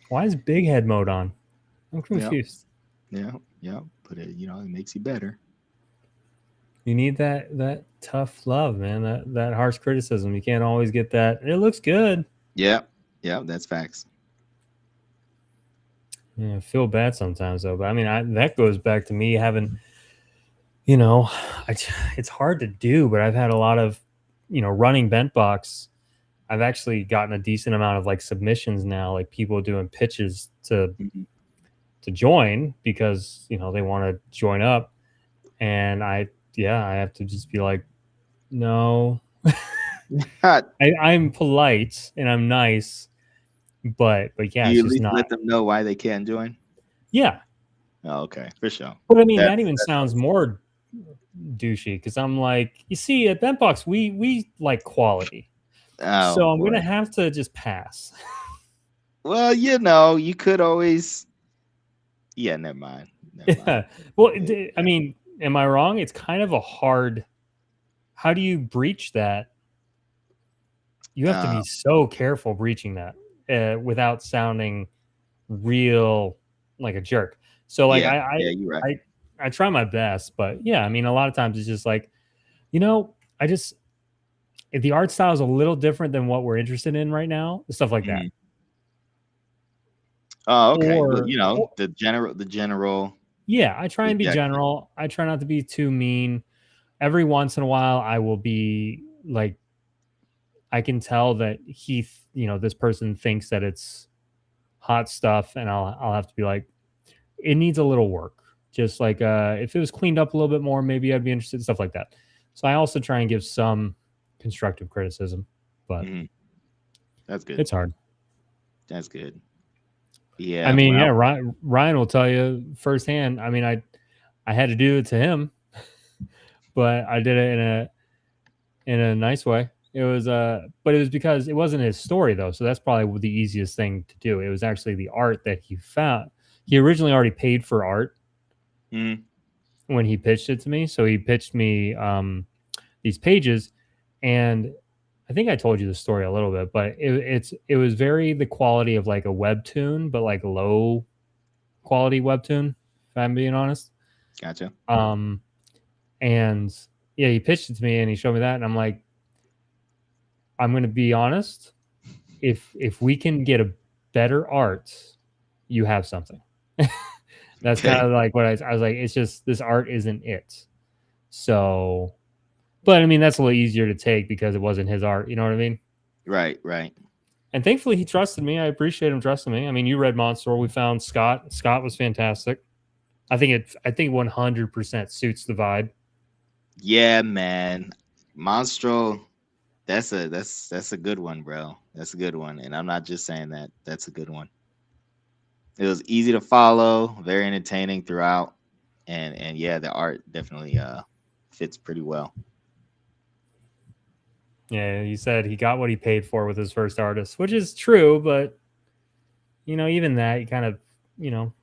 Why is big head mode on? I'm Yeah. confused. Yeah. Yeah. But it makes you better. You need that tough love, man. That harsh criticism. You can't always get that. It looks good. Yeah. Yeah. That's facts. Yeah, I feel bad sometimes though. But I mean, that goes back to me having, it's hard to do. But I've had a lot of, running bent box. I've actually gotten a decent amount of like submissions now, like people doing pitches to Mhm. join because they want to join up, and I have to just be like, no. I'm polite and I'm nice, but Do yeah, you it's at just least not. let them know why they can't join? Yeah, Oh, okay, for sure. but I mean That's that even sounds more douchey because I'm like, you see, at Bentbox we like quality, oh so I'm boy. gonna have to just pass. Well, you could always. Yeah, never mind. Never mind. Yeah. Well, I mean, am I wrong? It's kind of a hard. How do you breach that? You have to be so careful breaching that without sounding real like a jerk. So like Yeah, you're right. I try my best, but yeah, I mean a lot of times it's just like, I just if the art style is a little different than what we're interested in right now, stuff like that. Mhm. Oh, okay. Well, Or the general. yeah, I try and be Rejection. general. I try not to be too mean. Every once in a while I will be like, I can tell that this person thinks that it's hot stuff, and I'll have to be like, it needs a little work. Just like if it was cleaned up a little bit more, maybe I'd be interested, stuff like that. So I also try and give some constructive criticism, but Mhm. That's good. it's hard. That's good. I Yeah. mean, yeah, Well. Ryan will tell you firsthand. I mean, I had to do it to him, but I did it in a nice way. It was but it was because it wasn't his story though, so that's probably the easiest thing to do. It was actually the art that he found. He originally already paid for art Mhm. when he pitched it to me, so he pitched me these pages, and I think I told you the story a little bit, but it was very the quality of like a webtoon, but like low quality webtoon, if I'm being honest. Gotcha. Um, and yeah, he pitched it to me and he showed me that, and I'm like, I'm gonna be honest. If we can get a better art, you have something. That's kind Okay. of like what I was like. It's just this art isn't it. So, but I mean that's a little easier to take because it wasn't his art. You know what I mean? Right. Right. And thankfully he trusted me. I appreciate him trusting me. I mean, you read Monster. We found Scott. Scott was fantastic. I think 100% suits the vibe. Yeah, man. Monstro. That's a good one, bro. That's a good one, and I'm not just saying that. That's a good one. It was easy to follow, very entertaining throughout, and yeah, the art definitely fits pretty well. Yeah, he said he got what he paid for with his first artist, which is true, but even that you kind of, you know,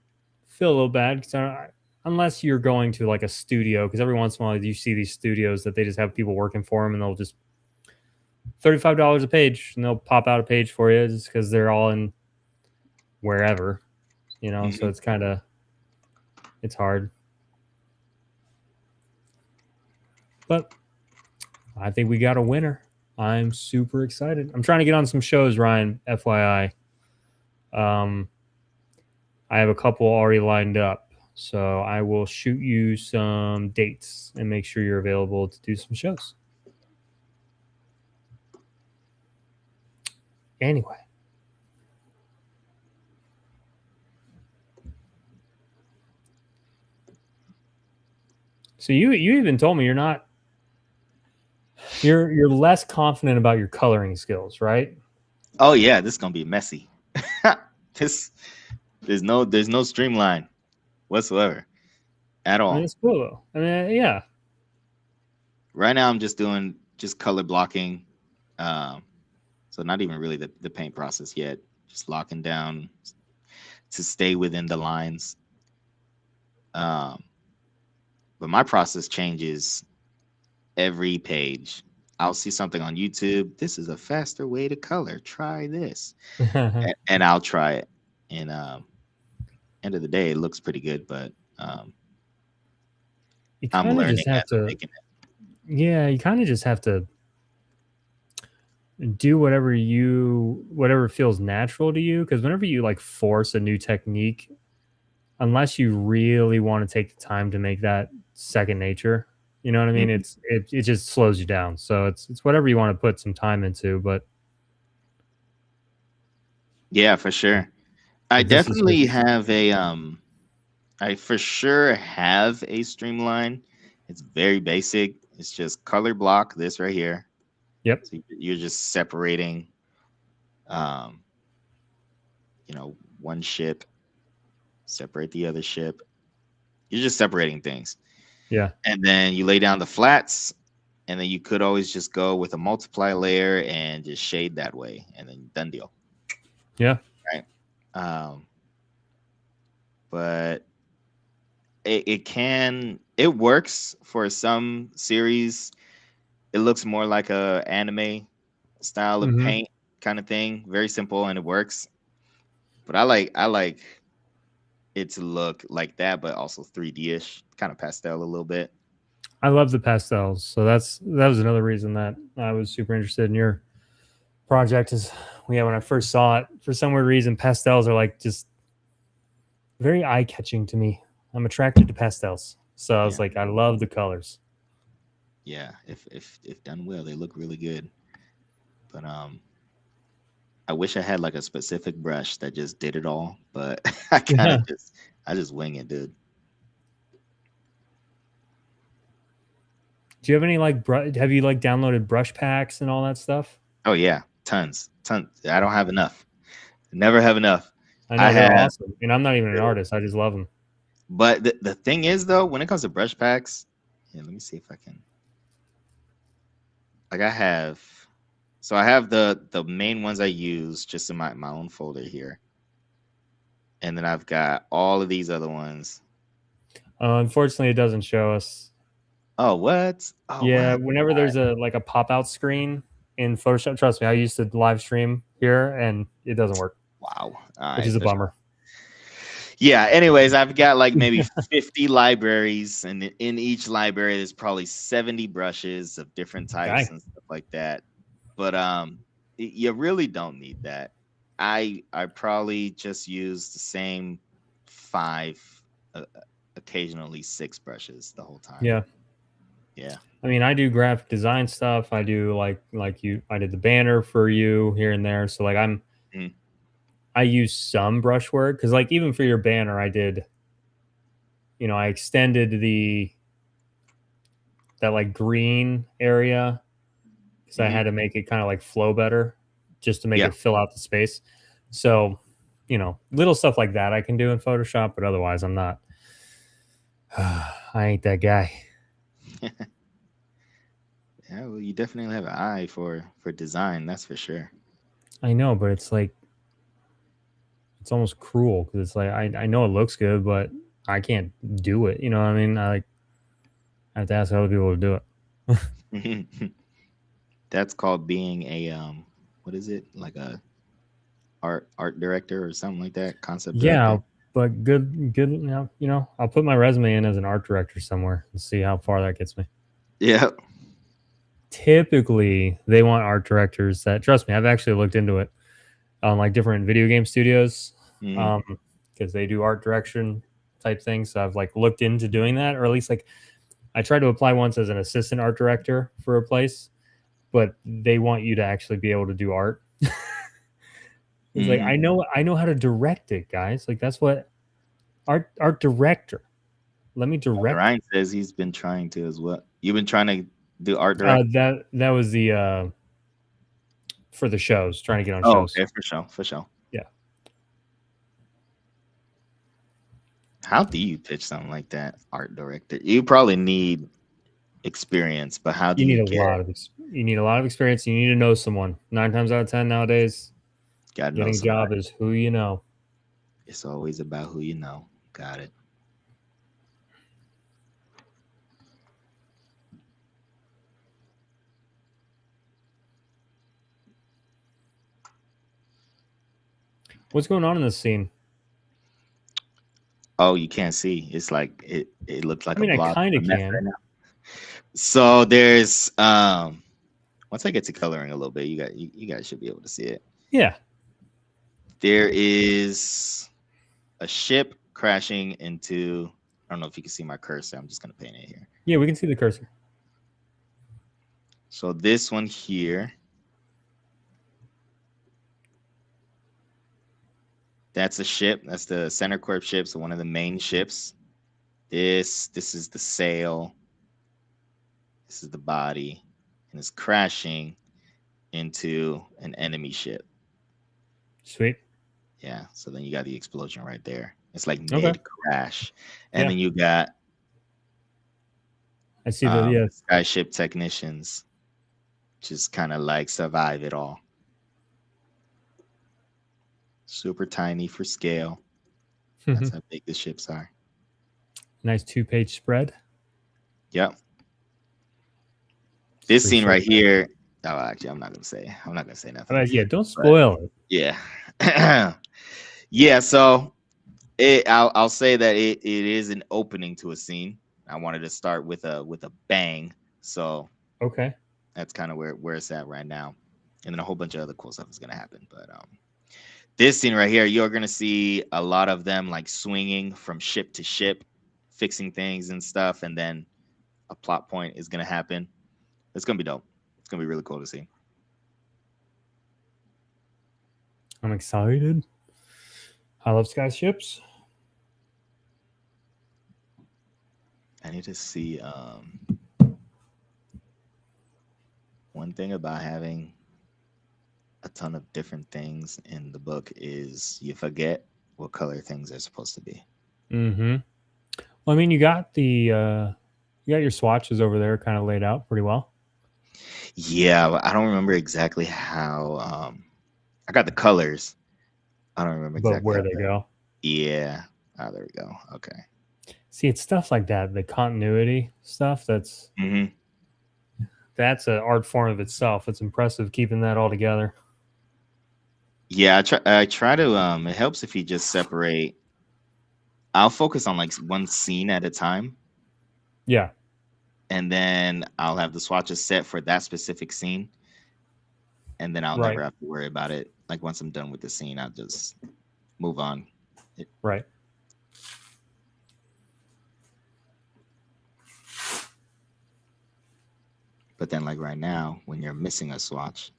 feel a little bad because unless you're going to like a studio, because every once in a while you see these studios that they just have people working for them and they'll just $35 a page and they'll pop out a page for you just because they're all in wherever, so Mhm. it's kind of It's hard. But I think we got a winner. I'm super excited. I'm trying to get on some shows, Ryan, FYI. Um, I have a couple already lined up. So I will shoot you some dates and make sure you're available to do some shows. Anyway. So you even told me you're less confident about your coloring skills, right? Oh yeah, this is gonna be messy. this there's no streamline whatsoever at I mean, all. it's cool though. I mean, yeah. Right now I'm just doing just color blocking. Um, so not even really the paint process yet. Just locking down to stay within the lines. Um, but my process changes every page. I'll see something on YouTube. This is a faster way to color. Try this, and I'll try it. And end of the day, it looks pretty good, but You I'm kind of learning just have as I'm to, making it. yeah, you kind of just have to do whatever feels natural to you. Because whenever you like force a new technique, unless you really want to take the time to make that second nature, you know what I mean? Mhm. It just slows you down. So it's whatever you want to put some time into. But Yeah, for sure. I this is just definitely have a I for sure have a streamline. It's very basic. It's just color block this right here. yep. So you're just separating um one ship, separate the other ship. You're just separating things. Yeah. And then you lay down the flats, and then you could always just go with a multiply layer and just shade that way, and then done deal. Yeah. Right. Um, but it works for some series. It looks more like a anime style of Hmm. paint kind of thing. Very simple and it works. But I like it to look like that, but also 3D-ish, kind of pastel a little bit. I love the pastels. So that was another reason that I was super interested in your project is yeah, when I first saw it, for some weird reason, pastels are like just very eye catching to me. I'm attracted to pastels. So I was Yeah. like, I love the colors. Yeah. If done well, they look really good. But I wish I had like a specific brush that just did it all, but Yeah. I just wing it, dude. Do you have any like have you like downloaded brush packs and all that stuff? Oh yeah, tons, tons. I don't have enough. Never have enough. I I know they're have, awesome. And I'm not even an artist. I just love them. but the thing is though, when it comes to brush packs, yeah, let me see if I can. Like I have, so I have the main ones I use just in my own folder here, and then I've got all of these other ones. Unfortunately, it doesn't show us. Oh what? Oh Yeah, what? whenever there's a like a pop out screen in Photoshop, trust me, I used to live stream here and it doesn't work, Wow. All which right. is a bummer. Yeah. Anyways, I've got like maybe 50 libraries, and in each library, there's probably 70 brushes of different types Okay. and stuff like that. But you really don't need that. I probably just use the same five, occasionally six brushes the whole time. Yeah. Yeah. I mean, I do graphic design stuff. I do like you. I did the banner for you here and there. So like Mhm. I use some brushwork because like even for your banner, I did. I extended that like green area because I Mhm. had to make it kind of like flow better, just to make Yeah. it fill out the space. So little stuff like that I can do in Photoshop, but otherwise I'm not. I ain't that guy. Yeah. Well, you definitely have an eye for design. That's for sure. I know, but it's like it's almost cruel because it's like I know it looks good, but I can't do it. You know what I mean? I have to ask other people to do it. That's called being a what is it? Like a art director or something like that, concept Yeah, director. But good. I'll put my resume in as an art director somewhere and see how far that gets me. Yeah. Typically, they want art directors that, trust me, I've actually looked into it on like different video game studios, Mhm. because they do art direction type things. So I've like looked into doing that, or at least like I tried to apply once as an assistant art director for a place, but they want you to actually be able to do art. It's like Mhm. I know how to direct it, guys. Like that's what art director. Let me direct Ryan says he's been trying to as well. You've been trying to do art it. direct? That was the for the shows, trying to get on Oh, shows. okay, for sure, for sure. Yeah. How do you pitch something like that, art director? You probably need experience, but how do You need you a get lot of you need a lot of experience. You need to know someone. 9 times out of 10 nowadays, gotta know getting a somebody? job is who you know. It's always about who you know. Got it. What's going on in this scene? Oh, you can't see. It's like it looks like I a mean, I blob kind of of mess can. right now. So there's once I get to coloring a little bit, you guys should be able to see it. Yeah. There is a ship crashing into, I don't know if you can see my cursor. I'm just gonna paint it here. Yeah, we can see the cursor. So this one here, that's a ship. That's the Center Corp ship. So one of the main ships. This is the sail. This is the body, and it's crashing into an enemy ship. Sweet. Yeah. So then you got the explosion right there. It's like Okay. mid crash, and Yeah. then you got I see the yeah. skyship technicians, just kind of like survive it all. Super tiny for scale. That's how big the ships are. Nice 2-page spread. Yep. This Pretty scene short. right here. Oh, actually, I'm not gonna say nothing. Yeah, don't spoil it. Yeah. Yeah. So I'll say that it is an opening to a scene. I wanted to start with a bang. So Okay. that's kind of where it's at right now. And then a whole bunch of other cool stuff is gonna happen. But this scene right here, you're gonna see a lot of them like swinging from ship to ship, fixing things and stuff, and then a plot point is gonna happen. It's gonna be dope. It's gonna be really cool to see. I'm excited. I love skyships. I need to see one thing about having a ton of different things in the book is you forget what color things are supposed to be. Mm-hmm. Well, I mean, you got your swatches over there kind of laid out pretty well. Yeah, but I don't remember exactly how I got the colors. I don't remember But exactly where how they go. yeah. Oh, there we go. Okay. See, it's stuff like that, the continuity stuff. That's Mm-hmm. an art form of itself. It's impressive keeping that all together. Yeah, I try to it helps if you just separate. I'll focus on like one scene at a time, Yeah. and then I'll have the swatches set for that specific scene, and then I'll Right. never have to worry about it. Like once I'm done with the scene, I'll just move on. Right. But then, like right now, when you're missing a swatch,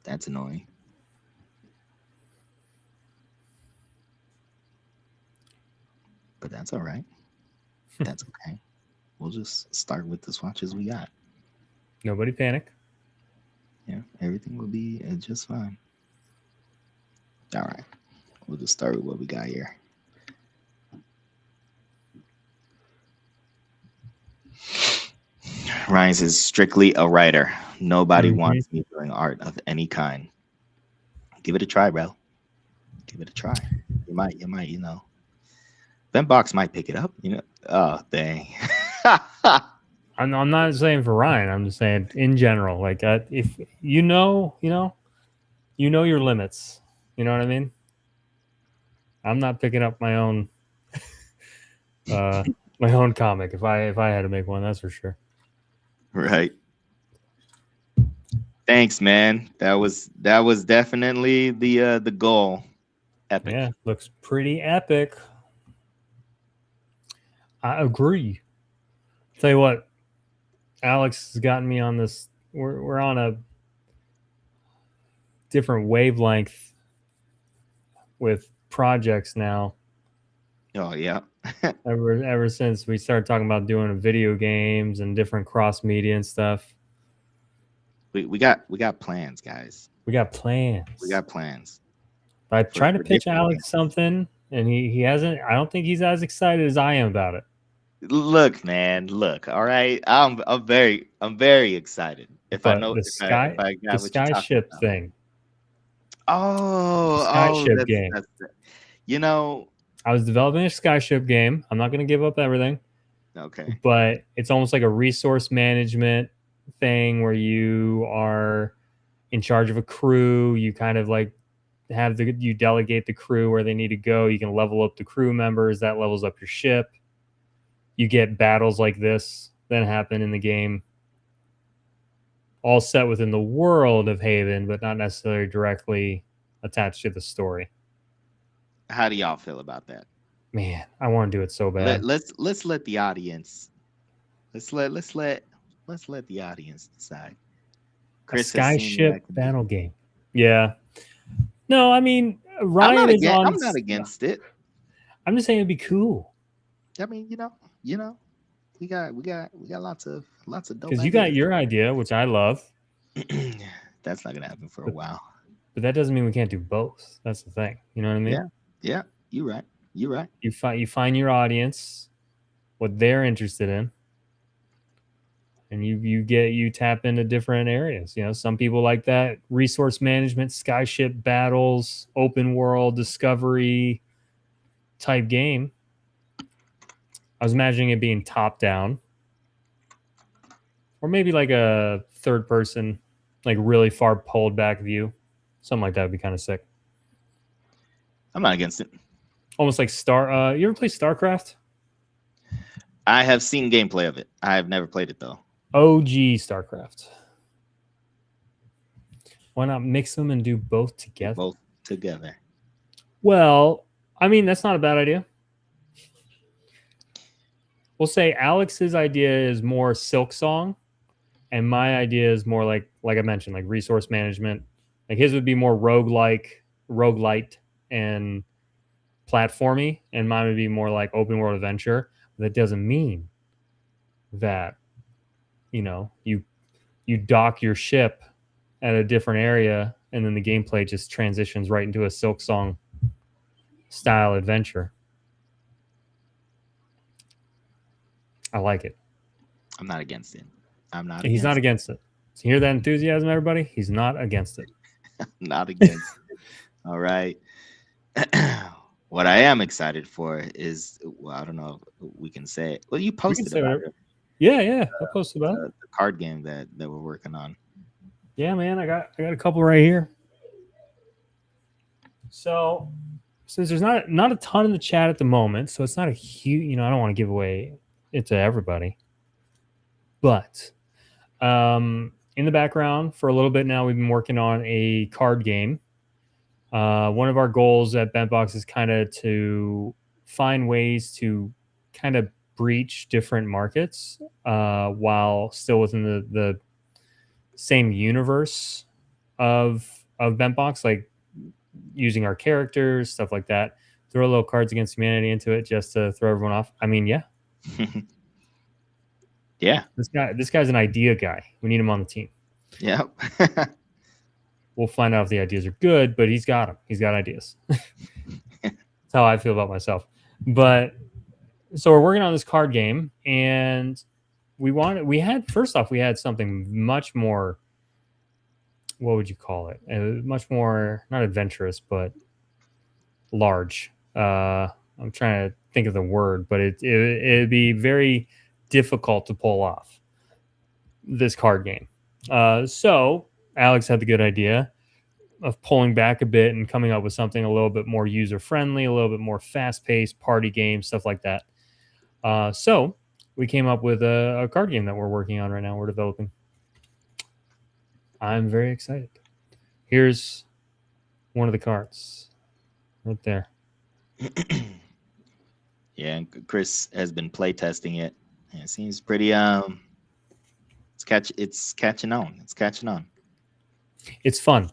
that's annoying. But that's all right. That's okay. We'll just start with the swatches we got. Nobody panic. Yeah, everything will be just fine. All right. We'll just start with what we got here. Ryan is strictly a writer. Nobody wants me doing art of any kind. Give it a try, bro. Give it a try. You might, Ben Box might pick it up, Oh, dang. I'm not saying for Ryan. I'm just saying in general. Like, if you know your limits. You know what I mean? I'm not picking up my own my own comic if I had to make one, that's for sure. Right. Thanks, man. That was definitely the goal. Epic. Yeah, looks pretty epic. I agree. Tell you what, Alex has gotten me on this. We're on a different wavelength with projects now. Oh yeah. Ever since we started talking about doing video games and different cross media and stuff, we got plans, guys. we got plans. We got plans. I tried to pitch different Alex something, and he hasn't. I don't think he's as excited as I am about it. Look, man. Look. All right. I'm very excited. If I But know the if I sky got what you're talking skyship about. thing, Oh, skyship game. that's you know. I was developing a skyship game. I'm not going to give up everything, Okay. but it's almost like a resource management thing where you are in charge of a crew. You kind of like you delegate the crew where they need to go. You can level up the crew members. That levels up your ship. You get battles like this that happen in the game, all set within the world of Haven, but not necessarily directly attached to the story. How do y'all feel about that? Man, I want to do it so bad. Let's let the audience. Let's let the audience decide. Chris has seen Skyship what I can do. battle game. Yeah. No, I mean I'm Ryan not, is on. I'm not against it. I'm just saying it'd be cool I mean, we got lots of dope. because you got your idea, which I love, That's not gonna happen for a while. but that doesn't mean we can't do both. That's the thing. You know what I mean? Yeah, you're right. You're right. You find your audience, what they're interested in, and you tap into different areas. You know, some people like that resource management, skyship battles, open world discovery type game. I was imagining it being top down, or maybe like a third person, like really far pulled back view. Something like that would be kind of sick. I'm not against it. Almost like you ever play StarCraft? I have seen gameplay of it. I have never played it though. OG StarCraft. Why not mix them and do both together? Both together. Well, I mean, that's not a bad idea. We'll say Alex's idea is more Silk Song, and my idea is more like I mentioned, like resource management. Like his would be more roguelite, and platformy, and mine would be more like open world adventure. But that doesn't mean that you dock your ship at a different area and then the gameplay just transitions right into a Silk Song style adventure. I like it. I'm not against it. He's not against it. So hear that enthusiasm, everybody? He's not against it. Not against it. All right. What I am excited for is, well, I don't know if we can say it. Well, you posted about it. Yeah, I posted about the card game that we're working on. Yeah, man, I got a couple right here. So since there's not a ton in the chat at the moment, so it's not a huge, I don't want to give away it to everybody. But in the background for a little bit now, we've been working on a card game. One of our goals at Bentbox is kind of to find ways to kind of breach different markets while still within the same universe of Bentbox, like using our characters, stuff like that. Throw a little Cards Against Humanity into it just to throw everyone off. I mean, yeah. Yeah. This guy's an idea guy. We need him on the team. Yeah. We'll find out if the ideas are good, but he's got them. He's got ideas. That's how I feel about myself. But so we're working on this card game, and we had something much more, what would you call it? Much more, not adventurous, but large. I'm trying to think of the word, but it'd be very difficult to pull off this card game. So Alex had the good idea. of pulling back a bit and coming up with something a little bit more user friendly, a little bit more fast paced party game, stuff like that. So we came up with a card game that we're working on right now. We're developing. I'm very excited. Here's one of the cards right there. Yeah, and Chris has been play testing it. And it seems pretty it's catching on. It's catching on. It's fun.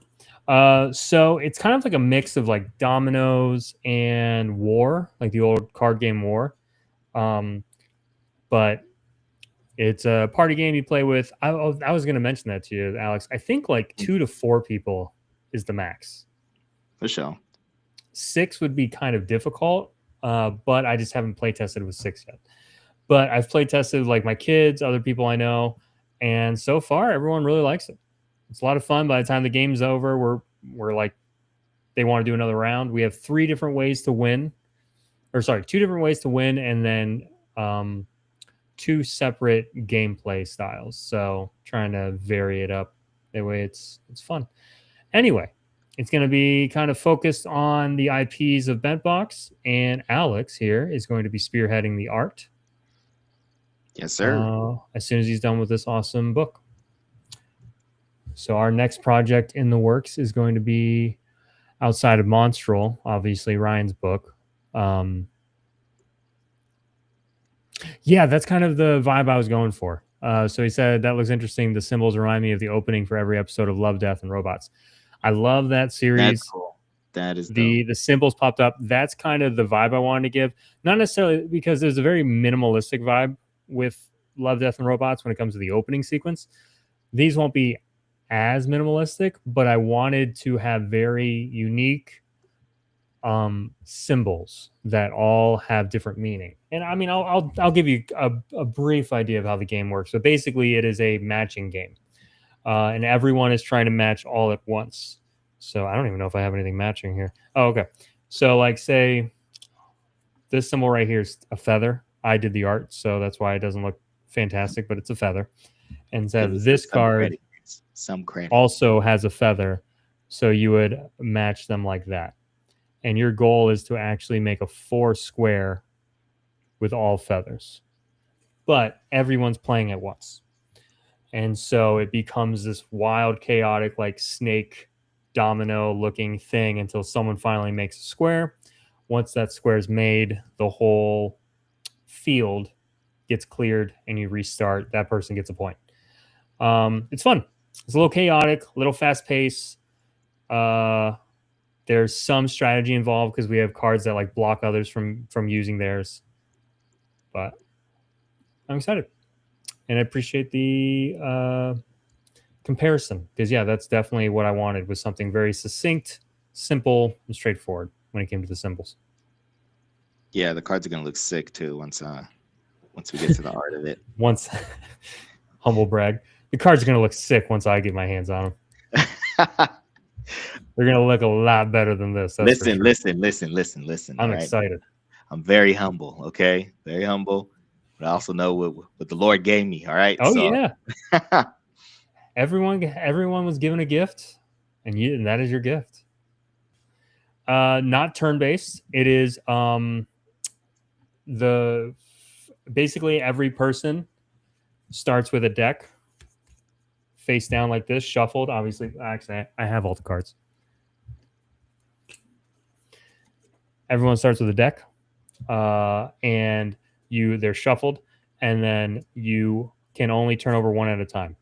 So it's kind of like a mix of like dominoes and war, like the old card game War. But it's a party game you play with. I was going to mention that to you, Alex. I think like 2 to 4 people is the max. For sure. 6 would be kind of difficult, but I just haven't play tested with 6 yet. But I've play tested like my kids, other people I know, and so far everyone really likes it. It's a lot of fun. By the time the game's over, we're like, they want to do another round. We have 3 different ways to win, or sorry, 2 different ways to win, and then 2 separate gameplay styles. So trying to vary it up that way it's fun. Anyway, it's going to be kind of focused on the IPs of Bentbox, and Alex here is going to be spearheading the art. Yes, sir. As soon as he's done with this awesome book. So our next project in the works is going to be outside of Monstral, obviously Ryan's book. Yeah, that's kind of the vibe I was going for. So he said, that looks interesting. The symbols remind me of the opening for every episode of Love, Death, and Robots. I love that series. That's cool. That is the symbols popped up. That's kind of the vibe I wanted to give. Not necessarily because there's a very minimalistic vibe with Love, Death, and Robots when it comes to the opening sequence. These won't be as minimalistic, but I wanted to have very unique symbols that all have different meaning. And I mean, I'll give you a brief idea of how the game works. So basically, it is a matching game, and everyone is trying to match all at once. So I don't even know if I have anything matching here. Oh, okay. So like, say this symbol right here is a feather. I did the art, so that's why it doesn't look fantastic, but it's a feather. And so this card also has a feather, so you would match them like that. And your goal is to actually make a 4 square with all feathers. But everyone's playing at once. And so it becomes this wild, chaotic, like snake domino looking thing until someone finally makes a square. Once that square is made, the whole field gets cleared and you restart. That person gets a point. It's fun. It's a little chaotic, a little fast paced. There's some strategy involved because we have cards that like block others from using theirs. But I'm excited. And I appreciate the comparison because, yeah, that's definitely what I wanted, was something very succinct, simple, and straightforward when it came to the symbols. Yeah, the cards are going to look sick, too, once we get to the art of it. Once, humble brag. The cards are going to look sick once I get my hands on them. They're going to look a lot better than this. Listen. I'm excited. I'm very humble, okay? Very humble. But I also know what the Lord gave me, all right? Oh, yeah. Everyone was given a gift, and that is your gift. Not turn-based. It is basically every person starts with a deck face down like this, shuffled. Obviously, actually, I have all the cards. Everyone starts with a deck, and they're shuffled, and then you can only turn over one at a time.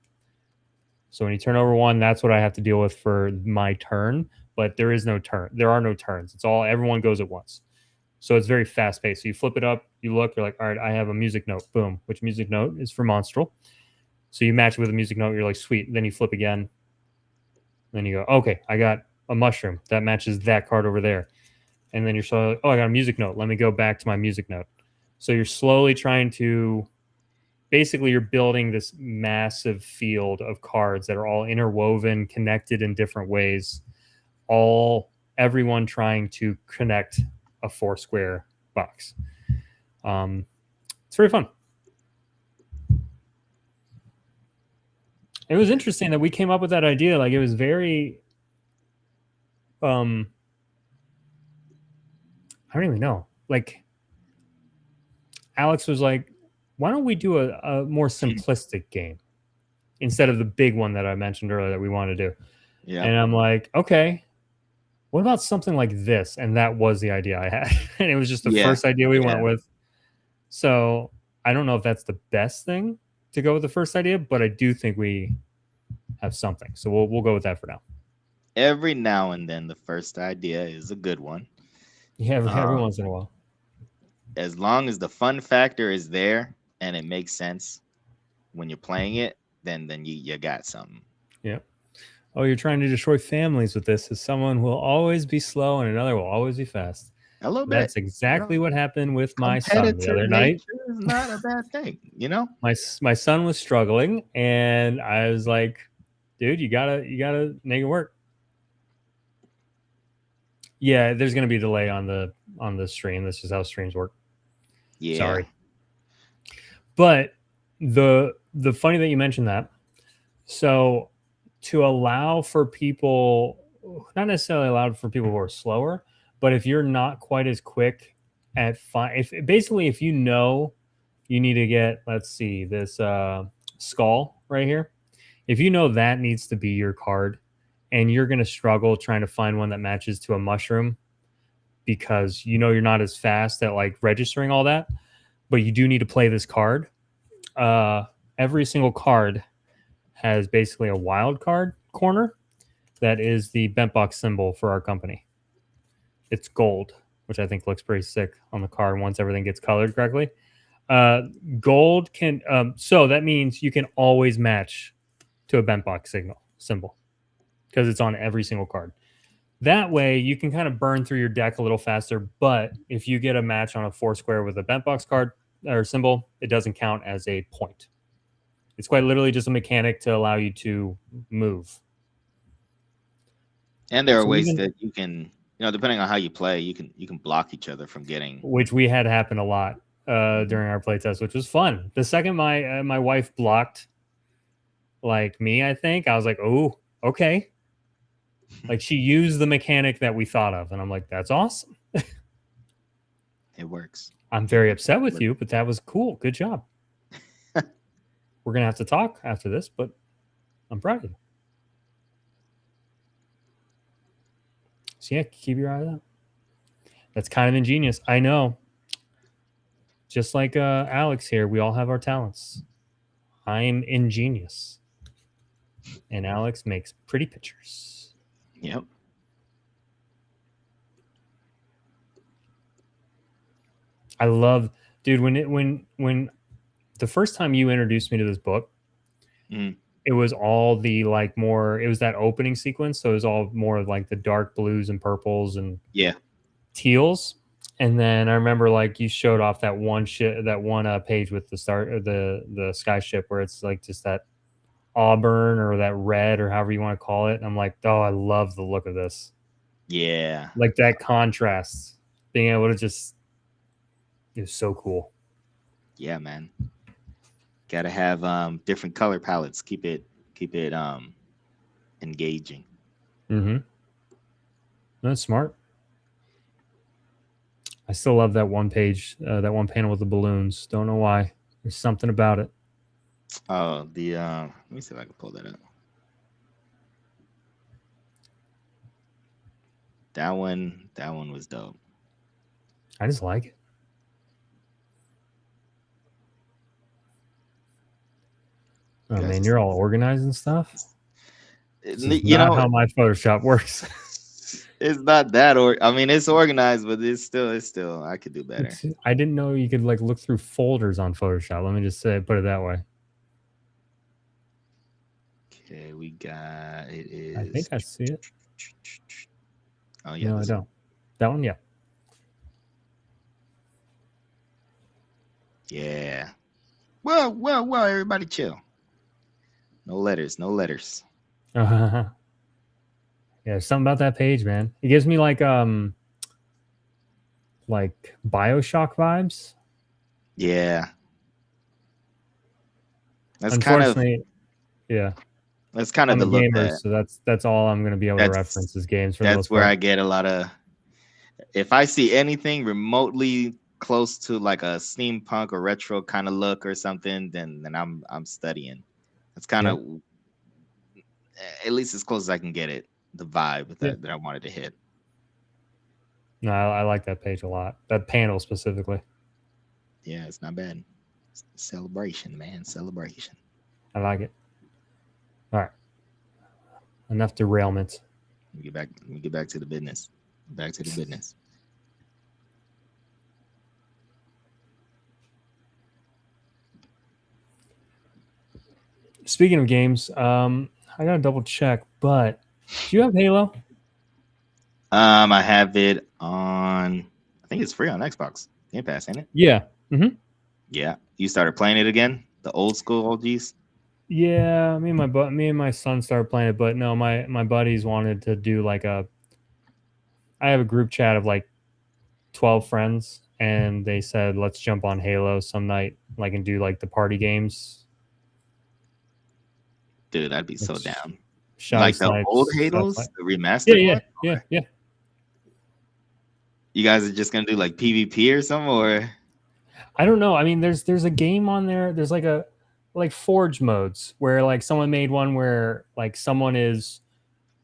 So when you turn over one, that's what I have to deal with for my turn. But there is no turn. There are no turns. It's all, everyone goes at once. So it's very fast paced. So you flip it up, you look, you're like, all right, I have a music note. Boom. Which music note is for Monstral? So you match it with a music note. You're like, sweet. Then you flip again. Then you go, okay, I got a mushroom that matches that card over there. And then you're slowly, I got a music note. Let me go back to my music note. So you're slowly trying to, basically you're building this massive field of cards that are all interwoven, connected in different ways. Everyone trying to connect a 4 square box. It's very fun. It was interesting that we came up with that idea. Like, it was very I don't even know. Like Alex was like, why don't we do a more simplistic game instead of the big one that I mentioned earlier that we want to do? Yeah. And I'm like, okay, what about something like this? And that was the idea I had. And it was just the Yeah. first idea we Yeah. went with. So I don't know if that's the best thing to go with the first idea, but I do think we have something. So we'll go with that for now. Every now and then, the first idea is a good one. Yeah, every Um, once in a while. as long as the fun factor is there and it makes sense when you're playing it, then you got something. Yeah. Oh, you're trying to destroy families with this. As someone will always be slow and another will always be fast. A little bit. That's exactly what happened with my son the Competitive other night. nature is not a bad thing, you know? My son was struggling, and I was like, "Dude, you gotta make it work." Yeah, there's gonna be a delay on the stream. That's just how streams work. Yeah. Sorry, but the funny that you mentioned that. So to allow for people, not necessarily allowed for people who are slower, but if you're not quite as quick at if you know you need to get, let's see, this skull right here, if you know that needs to be your card and you're going to struggle trying to find one that matches to a mushroom because you know you're not as fast at like registering all that, but you do need to play this card, every single card has basically a wild card corner that is the bent box symbol for our company. It's gold, which I think looks pretty sick on the card once everything gets colored correctly. Gold can, so that means you can always match to a bent box symbol because it's on every single card. That way you can kind of burn through your deck a little faster. But if you get a match on a 4 square with a bent box card or symbol, it doesn't count as a point. It's quite literally just a mechanic to allow you to move. And there are ways that you can, depending on how you play, you can block each other from getting. Which we had happen a lot during our playtest, which was fun. The second my wife blocked like me, I think I was like, oh, okay. Like she used the mechanic that we thought of, and I'm like, that's awesome. It works. I'm very upset with you, but that was cool. Good job. We're gonna have to talk after this, but I'm proud of you. So yeah, keep your eyes out. That's kind of ingenious. I know. Just like Alex here, we all have our talents. I'm ingenious. And Alex makes pretty pictures. Yep. I love, dude, when the first time you introduced me to this book, it was all the like more, it was that opening sequence. So it was all more of like the dark blues and purples and teals. And then I remember like you showed off that one page with the start of the sky ship where it's like just that auburn or that red or however you want to call it. And I'm like, oh, I love the look of this. Yeah. Like that contrast, being able to just, it was so cool. Yeah, man. Gotta have different color palettes. Keep it engaging. Mm-hmm. That's smart. I still love that one page, that one panel with the balloons. Don't know why. There's something about it. Oh, let me see if I can pull that up. That one was dope. I just like it. Oh man, you're all organized and stuff. You know how my Photoshop works. It's not that, it's organized, but it's still. I could do better. I didn't know you could like look through folders on Photoshop. Let me just put it that way. Okay, we got it. Is I think I see it. Oh yeah, no, I don't. That one, yeah. Yeah. Well, everybody chill. No letters. Yeah, something about that page, man. It gives me like BioShock vibes. Yeah. That's unfortunately, yeah. That's kind of I'm a the look gamer, that so that's all I'm gonna be able to that's reference is games for the that's most where part. I get a lot of. If I see anything remotely close to like a steampunk or retro kind of look or something, then I'm studying. That's kind Yeah, of at least as close as I can get it. The vibe yeah. that I wanted to hit. No, I like that page a lot. That panel specifically, Yeah, it's not bad. Celebration, man, celebration. I like it. All right, enough derailments. Let me get back to the business. Back to the business. Speaking of games, I gotta double check, but do you have Halo? I have it on. I think it's free on Xbox Game Pass, ain't it? Yeah. Mm-hmm. Yeah. You started playing it again? The old school OGs? Yeah, me and my son started playing it, but no, my buddies wanted to do like a. I have a group chat of like 12 friends, and they said let's jump on Halo some night, like and do like the party games, Dude, I'd be like so down. Shy Like the old Snipes stuff Halos, like. the Yeah, remastered yeah, one? yeah, yeah. You guys are just gonna do like PvP or something, or I don't know. I mean, there's a game on there. There's like a like Forge modes where like someone made one where like someone is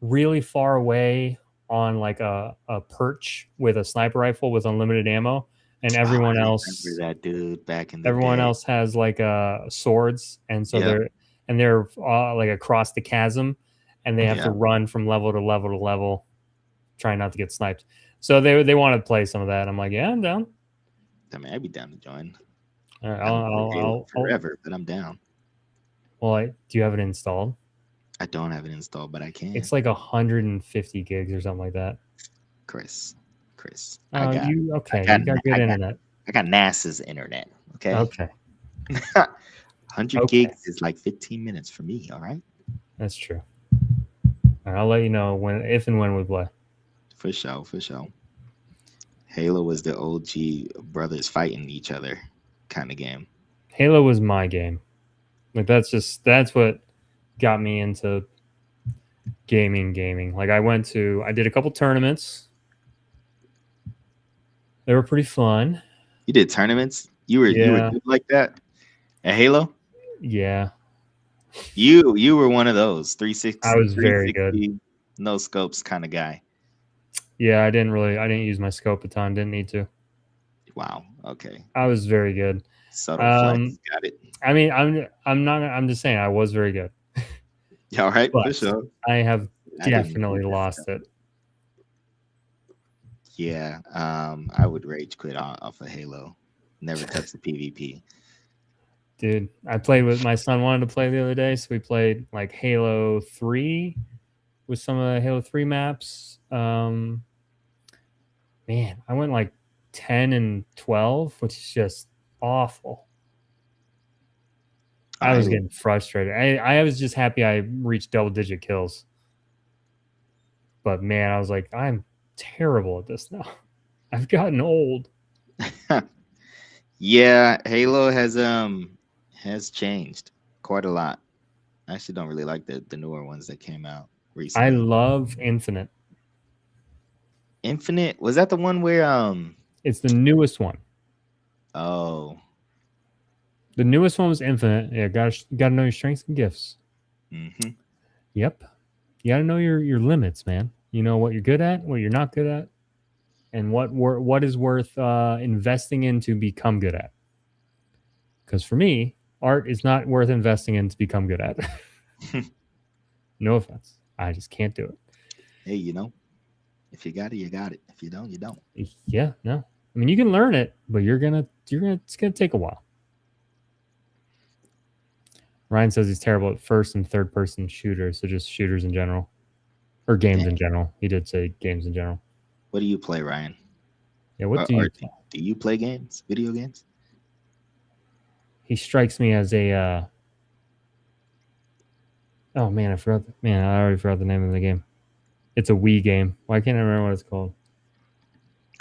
really far away on like a perch with a sniper rifle with unlimited ammo, and oh, I remember that dude back in the everyone day. else has like swords, and so Yep. they're like across the chasm, and they have to Yeah. run from level to level to level, trying not to get sniped. So they want to play some of that. I'm like, yeah, I'm down. I mean, I'd be down to join. All right, I haven't played Halo I'll forever, but I'm down. well, do you have it installed? I don't have it installed, but I can. It's like 150 gigs or something like that. Chris, Chris, Oh, you I okay? got, You got good I got, internet. I got NASA's internet. Okay. Okay, 100 okay, gigs is like 15 minutes for me. All right. that's true. All right, I'll let you know when, if and when we play. For sure. For sure. Halo was the OG brothers fighting each other kind of game. Halo was my game. Like that's what got me into gaming. Like I did a couple tournaments. They were pretty fun. You did tournaments. You were Yeah, good like that at Halo. yeah. You were one of those I was very good. 360 no scopes kind of guy. Yeah, I didn't use my scope a ton. Didn't need to. Wow. Okay. I was very good. Subtle Um, flex. Got it. I mean, I'm not. I'm just saying I was very good, Yeah, all right. For but sure. I have I didn't definitely need that lost stuff. it. Yeah. I would rage quit off of Halo. Never touch the PvP. Dude, I played with my son wanted to play the other day, so we played like Halo 3 with some of the Halo 3 maps. Man, I went like 10 and 12, which is just awful. I was I getting frustrated. I was just happy I reached double digit kills. But man, I was like, I'm terrible at this now. I've gotten old. yeah, Halo has changed quite a lot. I actually don't really like the newer ones that came out I recently. love Infinite. Infinite, was that the one where It's the newest one. oh The newest one was Infinite. Yeah, gotta know your strengths and gifts. hmm Yep. You gotta know your limits, man. You know what you're good at, what you're not good at, and what is worth investing in to become good at. Because for me, art is not worth investing in to become good at. No offense, I just can't do hey, if you got it, you got it. If you don't, you don't. it. Yeah, no. I mean, you can learn it, but it's gonna take a while. Ryan says he's terrible at first and third person shooters, so just shooters in general, or games Damn. in general. He did say games in general. What do you play, Ryan? Yeah, what do you? Do you play games, video games? He strikes me as a. Oh man, I already forgot the name of the game. It's a Wii game. Why can't I remember what it's called?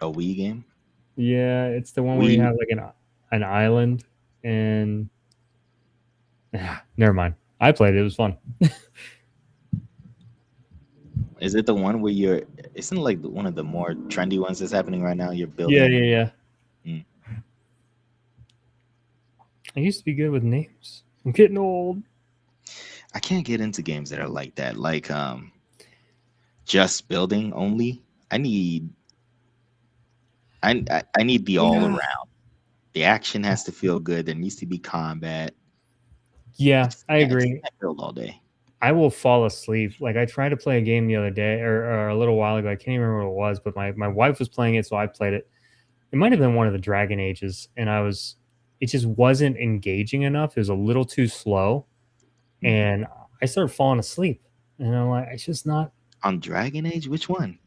A Wii game? Yeah, it's the one where you Wii? have like an island and never mind. I played it. It was fun. Is it the one where you're? Isn't it like one of the more trendy ones that's happening right now? You're Yeah, building. yeah. Mm. I used to be good with names. I'm getting old. I can't get into games that are like that. Like just building only. I need. I need the all Yeah. around. The action has to feel good. There needs to be combat. Yeah, I I just agree. can't build all day. I will fall asleep. Like I tried to play a game the other day or a little while ago. I can't even remember what it was, but my wife was playing it, so I played it. It might have been one of the Dragon Ages, and it just wasn't engaging enough. It was a little too slow, and I started falling asleep. And I'm like, it's just not. On Dragon Age, which one?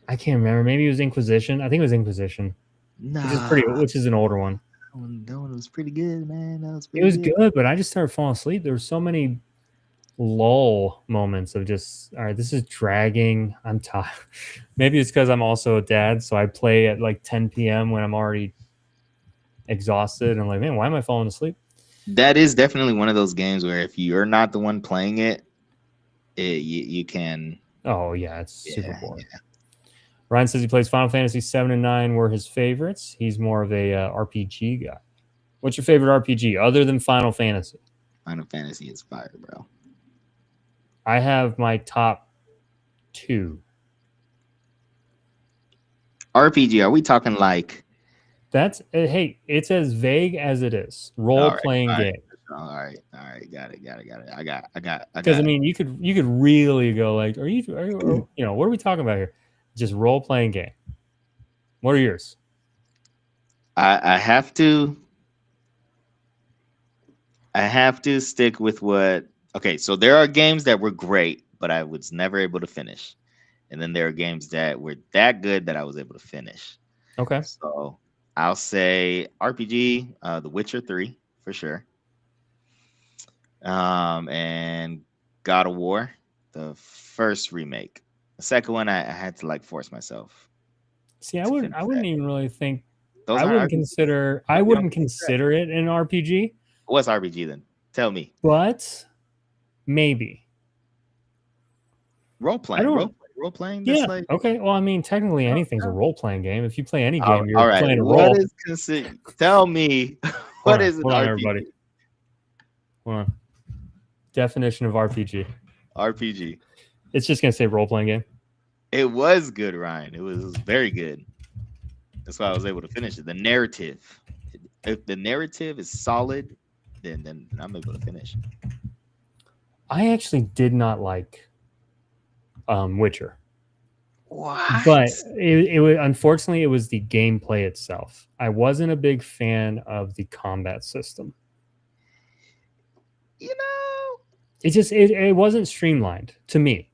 I can't remember. Maybe it was Inquisition. I think it was Inquisition, Nah, which is an older one. that one was pretty good, man. That was It pretty was good. good, but I just started falling asleep. There were so many lull moments of just, all right, this is dragging. I'm tired. Maybe it's because I'm also a dad, so I play at like 10 p.m. when I'm already exhausted. And I'm like, man, why am I falling asleep? That is definitely one of those games where if you're not the one playing you can. Oh yeah, it's super Yeah, boring. Ryan says he plays Final Fantasy 7 and 9 were his favorites. He's more of a RPG guy. What's your favorite RPG other than Final Fantasy? Final Fantasy is fire, bro. I have my top 2. RPG, are we talking like? That's hey, it's as vague as it is. Role-playing game. All right, got it. I got. Because I mean, you could really go like, are you what are we talking about here? Just role-playing game. What are yours? I have to stick with what. Okay, so there are games that were great, but I was never able to finish, and then there are games that were that good that I was able to finish. Okay. So I'll say RPG, The Witcher 3 for sure. And God of War, the first remake. The second one, I had to like force myself. See, I wouldn't even really think. Those I wouldn't RPGs. consider. You I don't wouldn't consider consider it an RPG, What's RPG then? Tell me. but maybe. Role playing. Role playing. Yeah. Like, Okay. Well, I mean, technically, anything's a role-playing game. If you play any game, you're all right. playing a What role. is Tell me what is an hold on, RPG? everybody. Hold on. Definition of RPG. RPG. It's just gonna say role-playing game. It was good, Ryan. It was very good. That's why I was able to finish it. The narrative. If the narrative is solid, then I'm able to finish. I actually did not like Witcher. What? But it was, unfortunately, it was the gameplay itself. I wasn't a big fan of the combat system. It wasn't streamlined to me.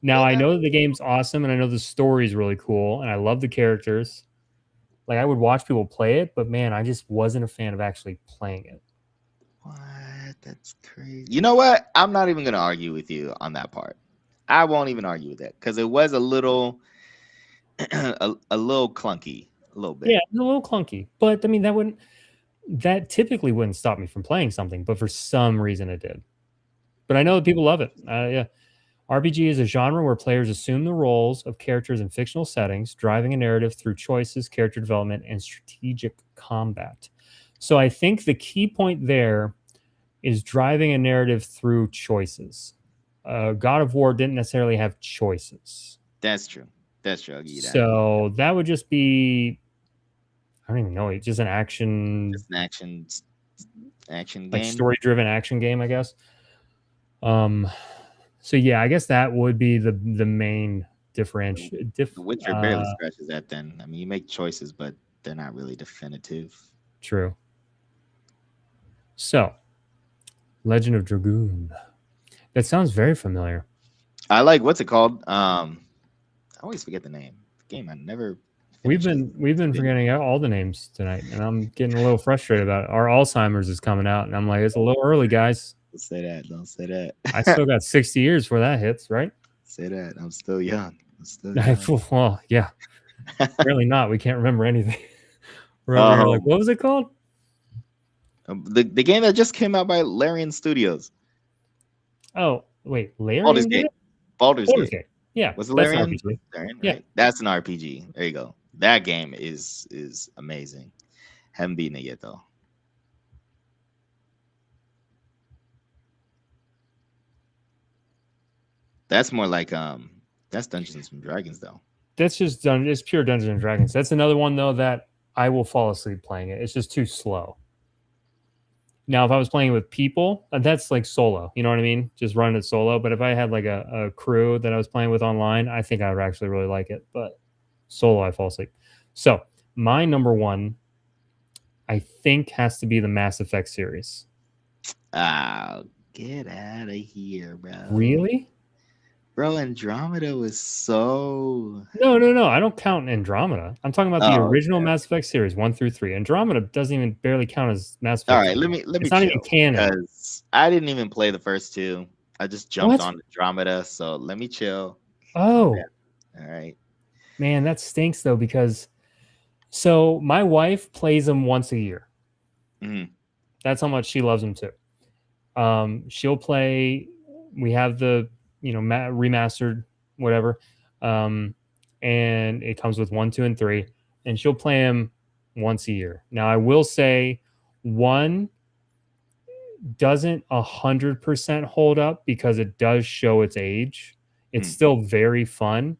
Now I know that the game's awesome, and I know the story is really cool, and I love the characters. Like I would watch people play it, but man, I just wasn't a fan of actually playing it. What? That's crazy. You know what? I'm not even gonna argue with you on that part. I won't even argue with that because it was a little, a little clunky, a little bit. Yeah, a little clunky, but I mean that typically wouldn't stop me from playing something, but for some reason it did. But I know that people love it. Yeah. RPG is a genre where players assume the roles of characters in fictional settings, driving a narrative through choices, character development, and strategic combat. So I think the key point there is driving a narrative through choices. God of War didn't necessarily have choices. That's true. I'll give you that. So that would just be, I don't even know, it's just an action. Just an action game. Like story-driven action game, I guess. So yeah, I guess that would be the main differential. The Witcher barely scratches that. Then I mean, you make choices, but they're not really definitive. True. So, Legend of Dragoon. That sounds very familiar. I like what's it called? I always forget the name. The game I never. We've been forgetting all the names tonight, and I'm getting a little frustrated about it. Our Alzheimer's is coming out, and I'm like, it's a little early, guys. Don't say that. Don't say that. I still got 60 years before that hits, right? Say that. I'm still young. Well, yeah. Really not. We can't remember anything. We're over here like, what was it called? The game that just came out by Larian Studios. Oh, wait. Larian? Baldur's Gate. Baldur's Gate. Yeah, Was that's an Valerian? RPG. Valerian, Yeah, right? That's an RPG. There you go. That game is amazing. Haven't beaten it yet though. That's more like that's Dungeons and Dragons though. that's just done. It's pure Dungeons and Dragons. That's another one though that I will fall asleep playing it. It's just too slow. Now, if I was playing with people, that's like solo. You know what I mean? Just running it solo. But if I had like a crew that I was playing with online, I think I would actually really like it. But solo, I fall asleep. So my number one, I think, has to be the Mass Effect series. Ah, get out of here, bro. Really? Bro, Andromeda was so. No. I don't count Andromeda. I'm talking about the Oh, original okay. Mass Effect series, 1 through 3. Andromeda doesn't even barely count as Mass All Effect right. Let anymore. me let me It's not even chill canon. because I didn't even play the first two. I just jumped What? on Andromeda, so let me chill. Yeah. Oh, All right. man, that stinks though because so my wife plays them once a year. Mhm. That's how much she loves them too. She'll play. We have the remastered whatever, um, and it comes with 1, 2, and 3, and she'll play them once a year. Now I will say one doesn't 100% hold up because it does show its age. It's Mm. still very fun,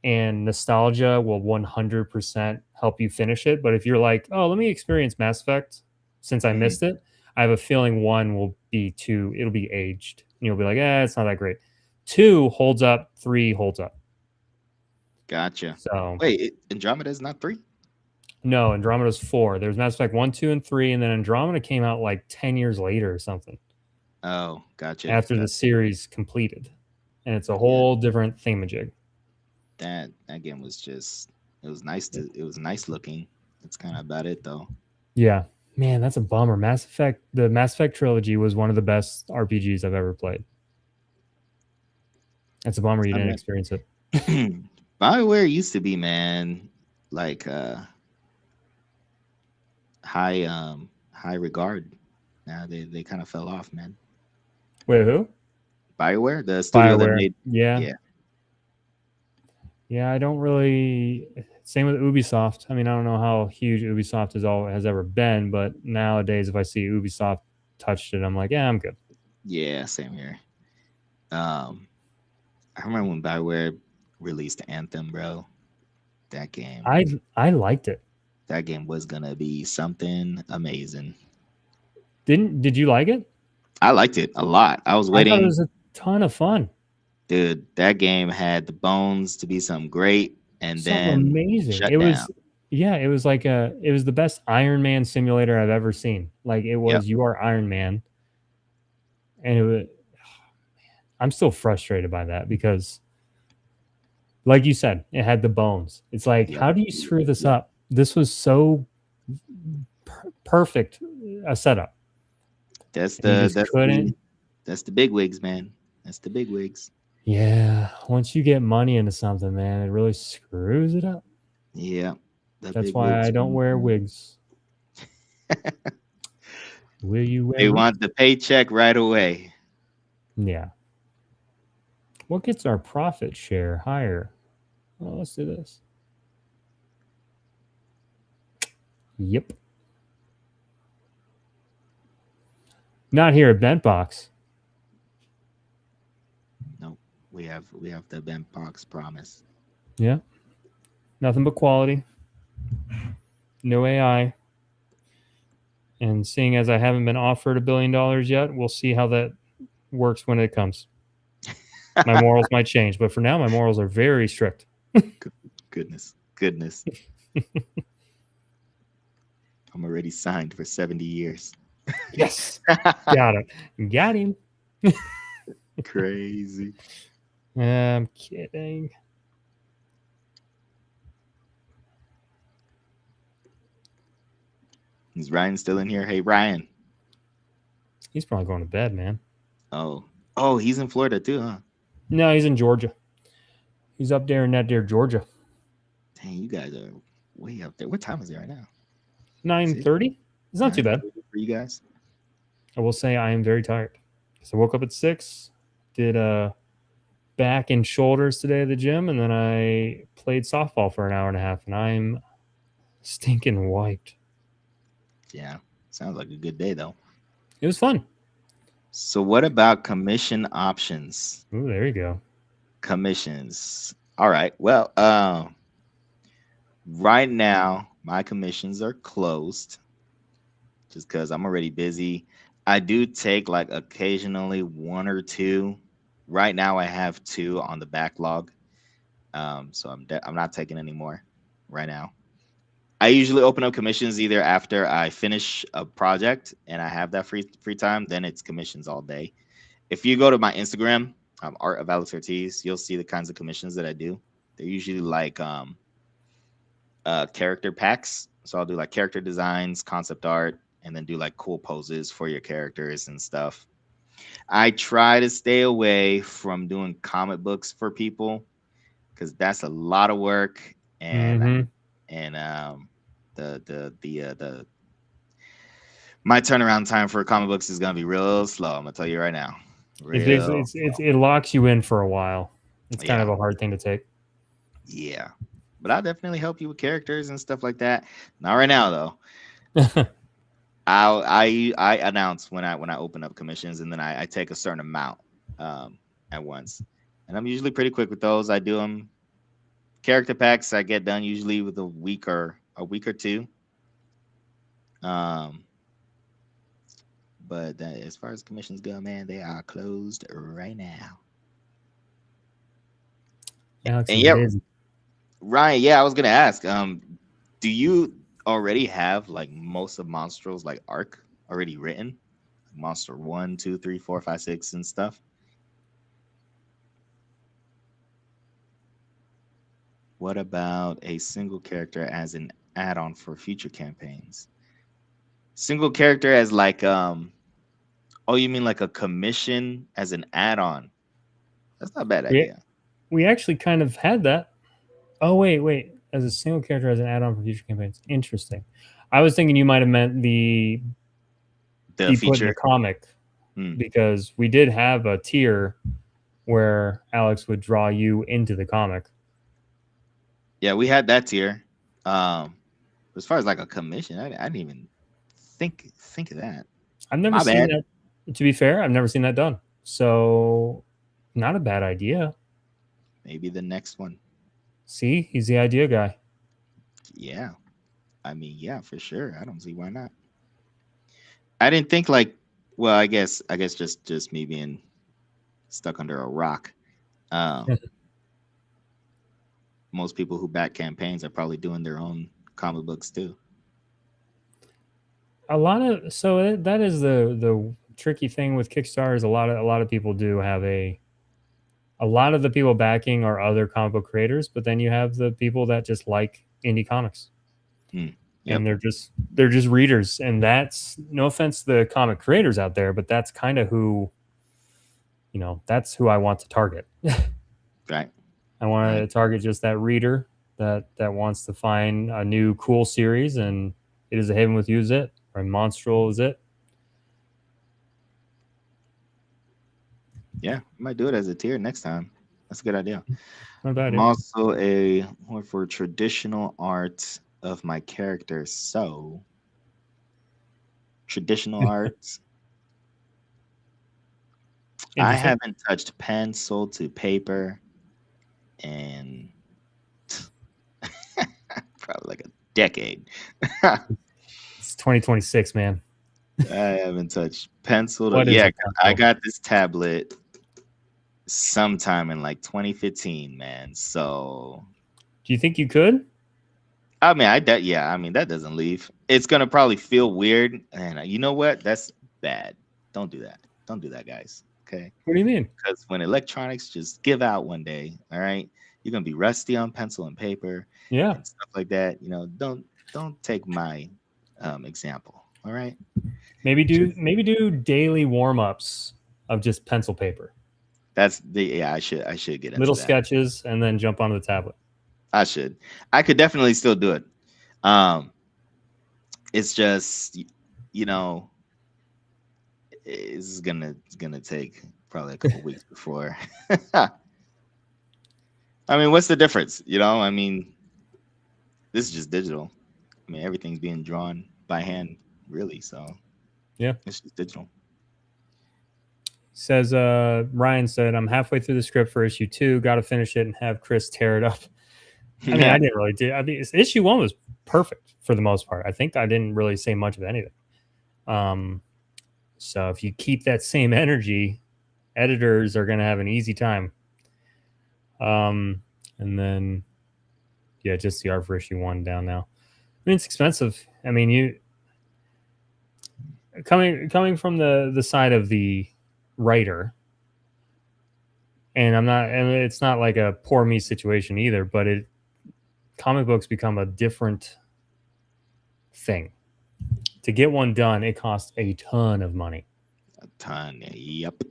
and nostalgia will 100% help you finish it. But if you're like, oh, let me experience Mass Effect since I Mhm. missed it, I have a feeling one will be too, it'll be aged. And you'll be like, it's not that great. Two holds up, three holds up. Gotcha. So, Wait, Andromeda is not 3? no, Andromeda's four. There's Mass Effect 1, 2, and 3, and then Andromeda came out like 10 years later or something Oh, gotcha. after the series completed. And it's a Yeah, whole different thingamajig. that game was just it was nice looking. That's kind of about it though. Yeah. Man, that's a bummer. The Mass Effect trilogy was one of the best RPGs I've ever played. That's a bummer you I didn't mean, experience it. BioWare used to be, man, like high regard. Now they kind of fell off, man. Wait, who? BioWare, the studio that BioWare. made Yeah. yeah. Yeah, I don't really. Same with Ubisoft. I mean, I don't know how huge Ubisoft has ever been, but nowadays, if I see Ubisoft touched it, I'm like, yeah, I'm good. Yeah, same here. Um I remember when BioWare released Anthem, bro. That game. I liked it. That game was gonna be something amazing. Did you like it? I liked it a lot. I was I thought it waiting. was a ton of fun. Dude, that game had the bones to be something great and Something then amazing. shut It down. was yeah, it was the best Iron Man simulator I've ever seen. Like it Yep. was you are Iron Man. And it was I'm still frustrated by that because like you said, it had the bones. It's like, Yep. how do you screw this up? This was so perfect a setup. That's And you the just that's couldn't. the that's the big wigs, man. That's the big wigs. Yeah. Once you get money into something, man, it really screws it up. Yeah. The That's big why I wigs. don't wear wigs. Will you wear They wigs? want the paycheck right away. Yeah. What gets our profit share higher? Well, let's do this. Yep. Not here at Bentbox. Nope. We have the Ben Box promise. Yeah. Nothing but quality. No AI. And seeing as I haven't been offered $1 billion yet, we'll see how that works when it comes. My morals might change, but for now, my morals are very strict. Goodness. I'm already signed for 70 years. Yes. Got it. Got him. Crazy. I'm kidding. Is Ryan still in here? Hey, Ryan. He's probably going to bed, man. Oh, he's in Florida too, huh? No, he's in Georgia. He's up there in that there Georgia. Dang, you guys are way up there. What time is it right now? 9:30? It's not too bad. For you guys. I will say I am very tired. So I woke up at 6, did back and shoulders today at the gym, and then I played softball for an hour and a half, and I'm stinking wiped. Yeah, sounds like a good day though. It was fun. So what about commission options? Ooh, there you go. Commissions. All right. Well, right now my commissions are closed just because I'm already busy. I do take like occasionally one or two. Right now I have two on the backlog. So I'm not taking any more right now. I usually open up commissions either after I finish a project and I have that free time, then it's commissions all day. If you go to my Instagram, Art of Alex Ortiz, you'll see the kinds of commissions that I do. They're usually like character packs. So I'll do like character designs, concept art, and then do like cool poses for your characters and stuff. I try to stay away from doing comic books for people because that's a lot of work, and Mm-hmm. the my turnaround time for comic books is gonna be real slow. I'm gonna tell you right now, real slow. It locks you in for a while. It's kind of Yeah, a hard thing to take. yeah. But I'll definitely help you with characters and stuff like that. Not right now though. I announce when I open up commissions, and then I take a certain amount at once, and I'm usually pretty quick with those. I do them character packs. I get done usually with a week or two. Um, but as far as commissions go, man, they are closed right now. Alex And is yeah, busy. Ryan, yeah, I was gonna ask, do you already have like most of Monstral's like arc already written? Monster 1, 2, 3, 4, 5, 6, and stuff. What about a single character as an add-on for future campaigns? Single character as like oh, you mean like a commission as an add-on? That's not a bad We idea. we actually kind of had that. Oh wait. As a single character as an add-on for future campaigns. Interesting. I was thinking you might have meant the The be put in feature. the comic, Hmm. because we did have a tier where Alex would draw you into the comic. Yeah, we had that tier. Um, as far as like a commission, I didn't even think of that. I've never My seen bad. that. To be fair, I've never seen that done. So, not a bad idea. Maybe the next one. See, he's the idea guy. Yeah. I mean, yeah, for sure. I don't see why not. I didn't think like, well, I guess just me being stuck under a rock. Um, most people who back campaigns are probably doing their own comic books too. A lot of that is the tricky thing with Kickstarter is a lot of people do have a lot of the people backing are other comic book creators, but then you have the people that just like indie comics, Hmm. and Yep. they're just readers, and that's no offense to the comic creators out there, but that's kind of who, that's who I want to target. Right. I want Right. to target just that reader that wants to find a new cool series, and It Is a Haven with You is it, or Monstral is it. Yeah, we might do it as a tier next time. That's a good idea. Not bad. I'm Yeah. also a one for traditional art of my character. So traditional art. I Interesting. haven't touched pencil to paper in probably like a decade. I It's 2026, man. haven't touched pencil to What is yeah. a 'Cause I pencil? got this tablet sometime in like 2015, man. So Do you think you could? I mean, I mean that doesn't leave. It's gonna probably feel weird, and you know what? That's bad. Don't do that. Don't do that, guys. Okay, What do you mean? because when electronics just give out one day, all right, you're gonna be rusty on pencil and paper Yeah. and stuff like that. Don't take my example. All right, just Maybe do daily warm ups of just pencil paper, that's the yeah. I should get into little that. sketches, and then jump onto the tablet. I should. I could definitely still do it. Um, it's just you know it's gonna take probably a couple weeks before I mean, what's the difference? You know, I mean, this is just digital. I mean, everything's being drawn by hand, really. So Yeah. it's just digital. Says Ryan said, I'm halfway through the script for issue 2. Got to finish it and have Chris tear it up. I mean, I didn't really do. I mean, issue 1 was perfect for the most part. I think I didn't really say much of anything. So if you keep that same energy, editors are going to have an easy time. And then, yeah, just the art for issue 1 down now. I mean, it's expensive. I mean, you coming from the side of the writer, and it's not like a poor me situation either, but comic books become a different thing. To get one done, it costs a ton of money. A ton. Yep.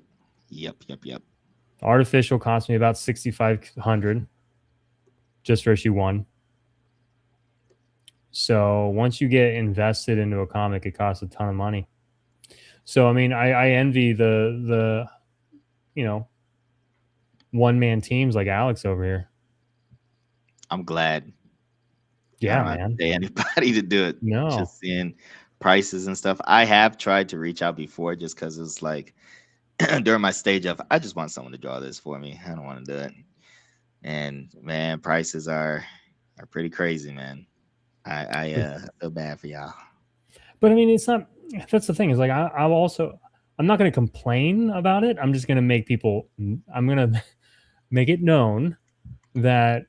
Artificial cost me about $6,500 just for issue 1. So once you get invested into a comic, it costs a ton of money. So I mean, I envy the one-man teams like Alex over here. I'm glad. Yeah, I don't man. have to pay anybody to do it. No. Just seeing prices and stuff. I have tried to reach out before just because it's like during my stage of I just want someone to draw this for me. I don't want to do it. And man, prices are pretty crazy, man. I feel bad for y'all. But I mean, it's not. That's the thing. Is like I'm not going to complain about it. I'm just going to make people. I'm going to make it known that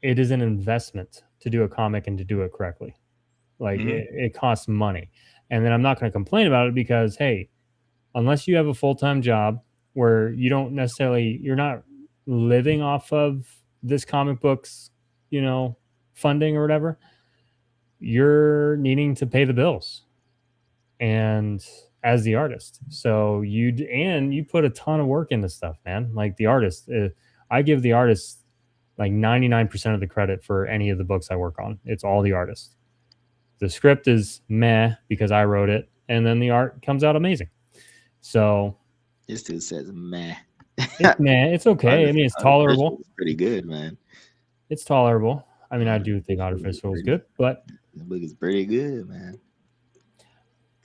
it is an investment to do a comic and to do it correctly. Like it costs money, and then I'm not going to complain about it because hey, unless you have a full-time job where you don't necessarily you're not living off of this comic books, funding or whatever, you're needing to pay the bills and as the artist. So you put a ton of work into stuff, man. Like the artist, I give the artist like 99% of the credit for any of the books I work on. It's all the artist. The script is meh because I wrote it, and then the art comes out amazing. So this dude says meh. It's meh. It's okay. I mean, it's tolerable. It's pretty good, man. It's tolerable. I mean, I do think Artificial is good, but the book is pretty good, man.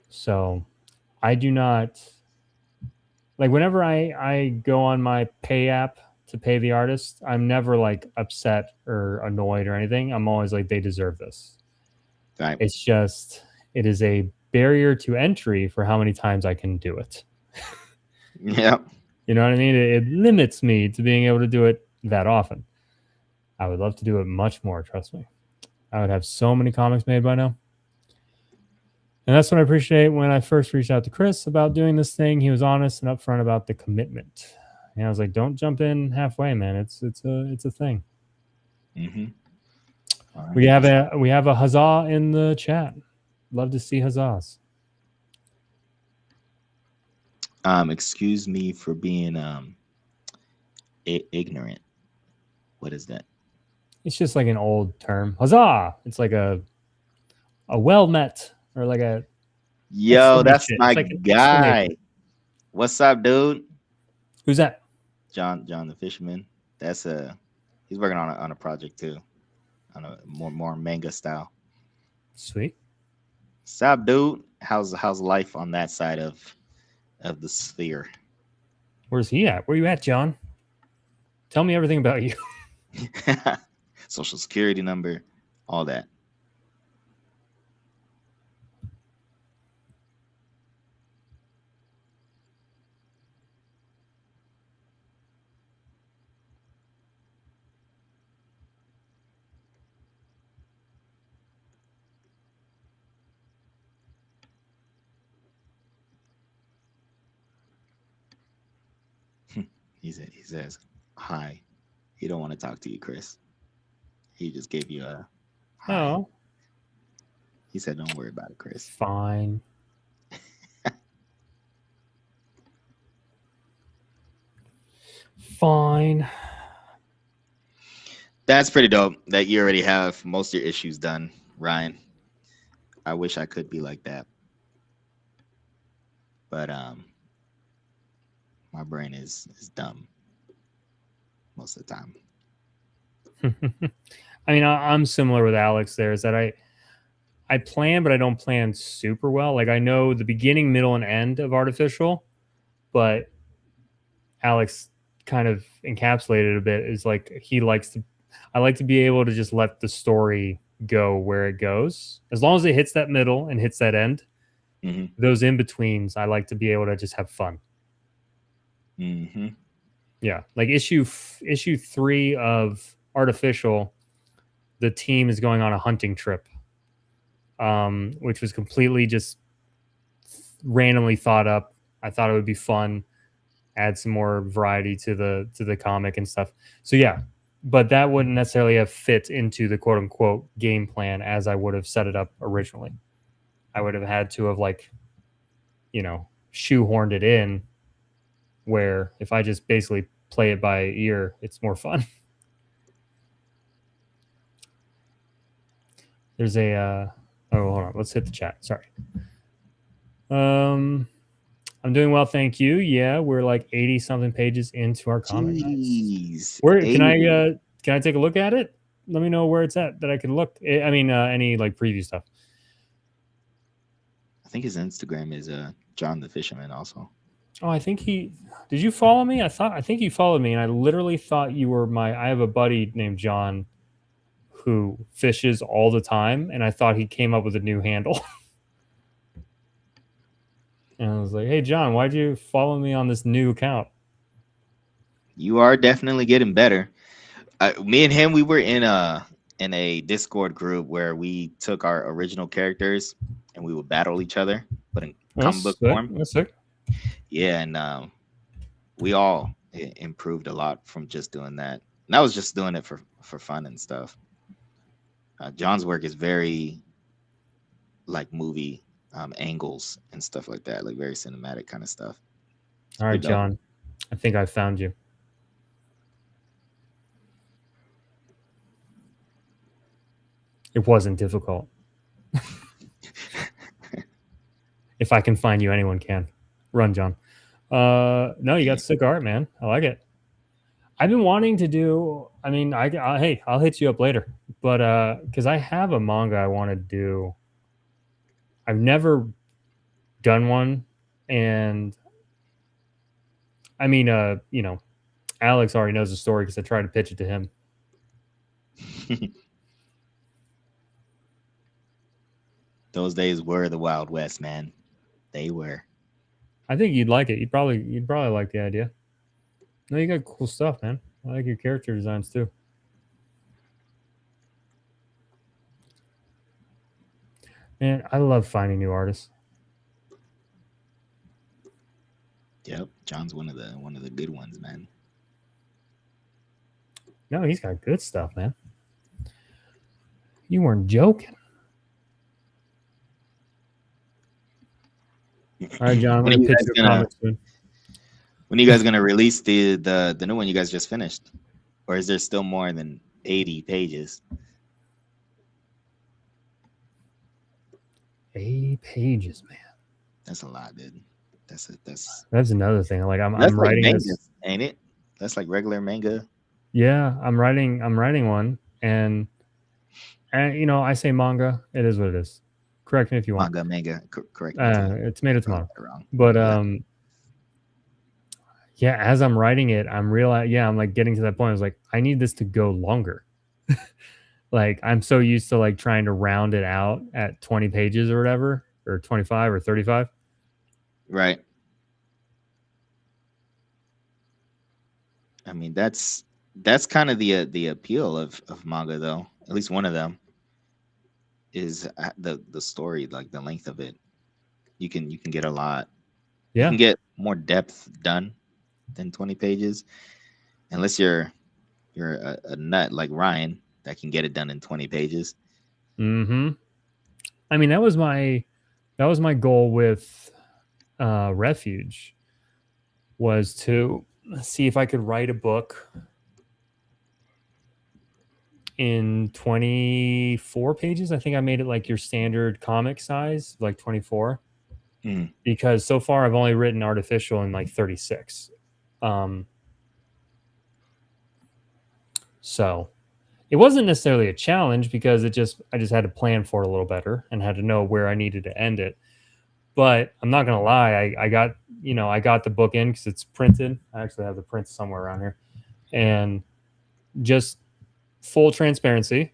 So I do not like whenever I go on my pay app to pay the artist, I'm never like upset or annoyed or anything. I'm always like, they deserve this. Right. It's just, it is a barrier to entry for how many times I can do it. Yeah. You know what I mean? It limits me to being able to do it that often. I would love to do it much more, trust me. I would have so many comics made by now. And that's what I appreciate when I first reached out to Chris about doing this thing. He was honest and upfront about the commitment. And I was like, don't jump in halfway, man. It's a thing. Mm-hmm. Right. We have a huzzah in the chat. Love to see huzzahs. Excuse me for being ignorant. What is that? It's just like an old term. Huzzah! It's like a well met or like a yo. That's my guy. What's up, dude? Who's that? John the Fisherman. That's he's working on a project too, on a more manga style. Sweet. What's up, dude? How's life on that side of the sphere? Where's he at? Where you at, John? Tell me everything about you. Social security number, all that. He says, hi. He don't want to talk to you, Chris. He just gave you a hi. Oh. He said, don't worry about it, Chris. Fine. Fine. That's pretty dope that you already have most of your issues done, Ryan. I wish I could be like that. But my brain is dumb most of the time. I mean, I'm similar with Alex there, is that I plan, but I don't plan super well. Like I know the beginning, middle, and end of Artificial, but Alex kind of encapsulated a bit is like he likes to I like to be able to just let the story go where it goes. As long as it hits that middle and hits that end, Mm-hmm. those in betweens, I like to be able to just have fun. Mm-hmm. Yeah, like issue 3 of Artificial, the team is going on a hunting trip, which was completely just randomly thought up. I thought it would be fun, add some more variety to the comic and stuff. So yeah, but that wouldn't necessarily have fit into the quote unquote game plan as I would have set it up originally. I would have had to have like, shoehorned it in where if I just basically play it by ear, it's more fun. There's a oh hold on, let's hit the chat. Sorry. Um I'm doing well, thank you. Yeah, we're like 80 something pages into our comic. Nice. Jeez. Where Hey. can I take a look at it? Let me know where it's at that I can look. I mean, any like preview stuff. I think his Instagram is John the Fisherman also. Oh, I think he did. You follow me? I think you followed me, and I literally thought you were my. I have a buddy named John who fishes all the time, and I thought he came up with a new handle. And I was like, "Hey, John, why'd you follow me on this new account?" You are definitely getting better. Me and him, we were in a Discord group where we took our original characters and we would battle each other, but in comic That's book sick. form. That's sick. Yeah, and we all improved a lot from just doing that. And I was just doing it for fun and stuff. John's work is very like movie angles and stuff like that, like very cinematic kind of stuff. It's All right, pretty dope. John. I think I found you. It wasn't difficult. If I can find you, anyone can. Run, John. No, you got sick art, man. I like it. I've been wanting to do. I mean, hey, I'll hit you up later, but because I have a manga I want to do. I've never done one, and I mean, Alex already knows the story because I tried to pitch it to him. Those days were the Wild West, man. They were. I think you'd like it. You'd probably like the idea. No, you got cool stuff, man. I like your character designs too. Man, I love finding new artists. Yep, John's one of the good ones, man. No, he's got good stuff, man. You weren't joking. All right, John, I'm When are gonna you pitch guys your gonna comic soon. when are you guys gonna release the new one you guys just finished? Or is there still more than 80 pages? 80 pages, man. That's a lot, dude. That's That's another thing. Like that's I'm like writing manga, this. ain't it? That's like regular manga. Yeah, I'm writing one, and I say manga. It is what it is. Correct me if you want. Manga. Correct me too. Tomato Probably tomato. got it wrong. But Yeah. yeah, as I'm writing it, I'm like getting to that point. I was like, I need this to go longer. Like I'm so used to like trying to round it out at 20 pages or whatever, or 25 or 35. Right. I mean, that's kind of the appeal of manga, though. At least one of them is the story, like the length of it. You can get a lot. You Yeah. can get more depth done than 20 pages, unless you're a nut like Ryan that can get it done in 20 pages. Mm-hmm. I mean, that was my goal with Refuge, was to see if I could write a book in 24 pages. I think I made it like your standard comic size, like 24, Mm. because so far I've only written Artificial in like 36. So it wasn't necessarily a challenge because I just had to plan for it a little better and had to know where I needed to end it. But I'm not gonna lie, I got I got the book in because it's printed. I actually have the print somewhere around here, and just full transparency,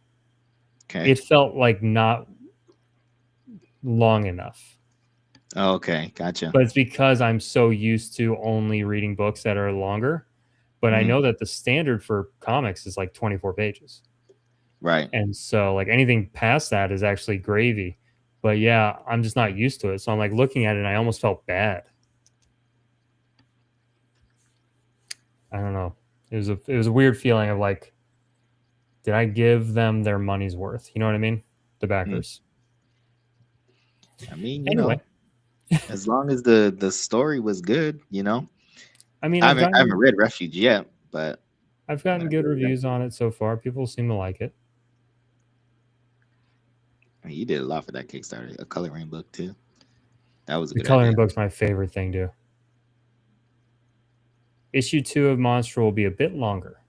Okay. it felt like not long enough. Oh, okay. Gotcha. But it's because I'm so used to only reading books that are longer. But I Mhm. know that the standard for comics is like 24 pages. Right. And so like anything past that is actually gravy. But yeah, I'm just not used to it. So I'm like looking at it and I almost felt bad. I don't know. It was a weird feeling of like, did I give them their money's worth? You know what I mean? The Mm. backers. I mean, Anyway, as long as the story was good, I mean I haven't read Refuge yet, but I've gotten good whenever that, reviews on it so far. People seem to like it. I mean, you did a lot for that Kickstarter. A coloring book too. That was a The good idea. coloring book's my favorite thing, dude. Issue 2 of Monster will be a bit longer.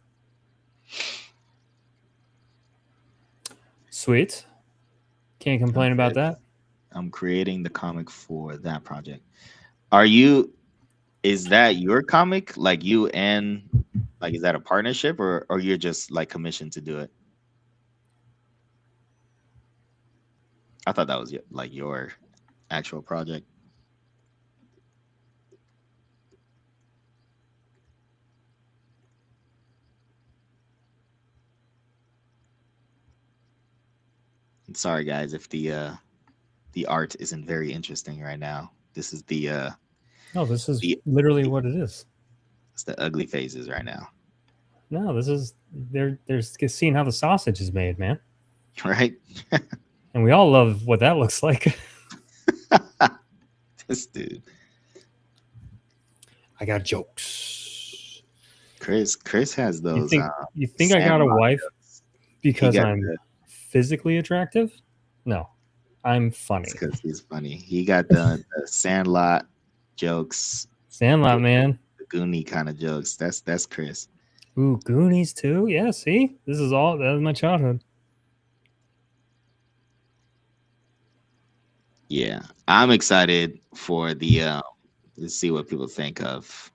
Sweet. Can't complain about Okay. that. I'm creating the comic for that project. Are you? Is that your comic? Like you and like is that a partnership or you're just like commissioned to do it? I thought that was like your actual project. And sorry guys if the art isn't very interesting right now. This is No, this is the literally what it is. it's the ugly phases right now, No, this is there's seeing how the sausage is made, man. right? And we all love what that looks like. This dude, I got jokes. Chris has You those. think you think I got a Sandlot wife jokes. He because got I'm the. physically attractive? No. I'm funny. It's because he's funny. He got the Sandlot jokes, Sandlot, the, man. the Goonie kind of jokes. That's Chris. Ooh, Goonies too. Yeah, see? This is all that was my childhood. Yeah, I'm excited for the to see what people think of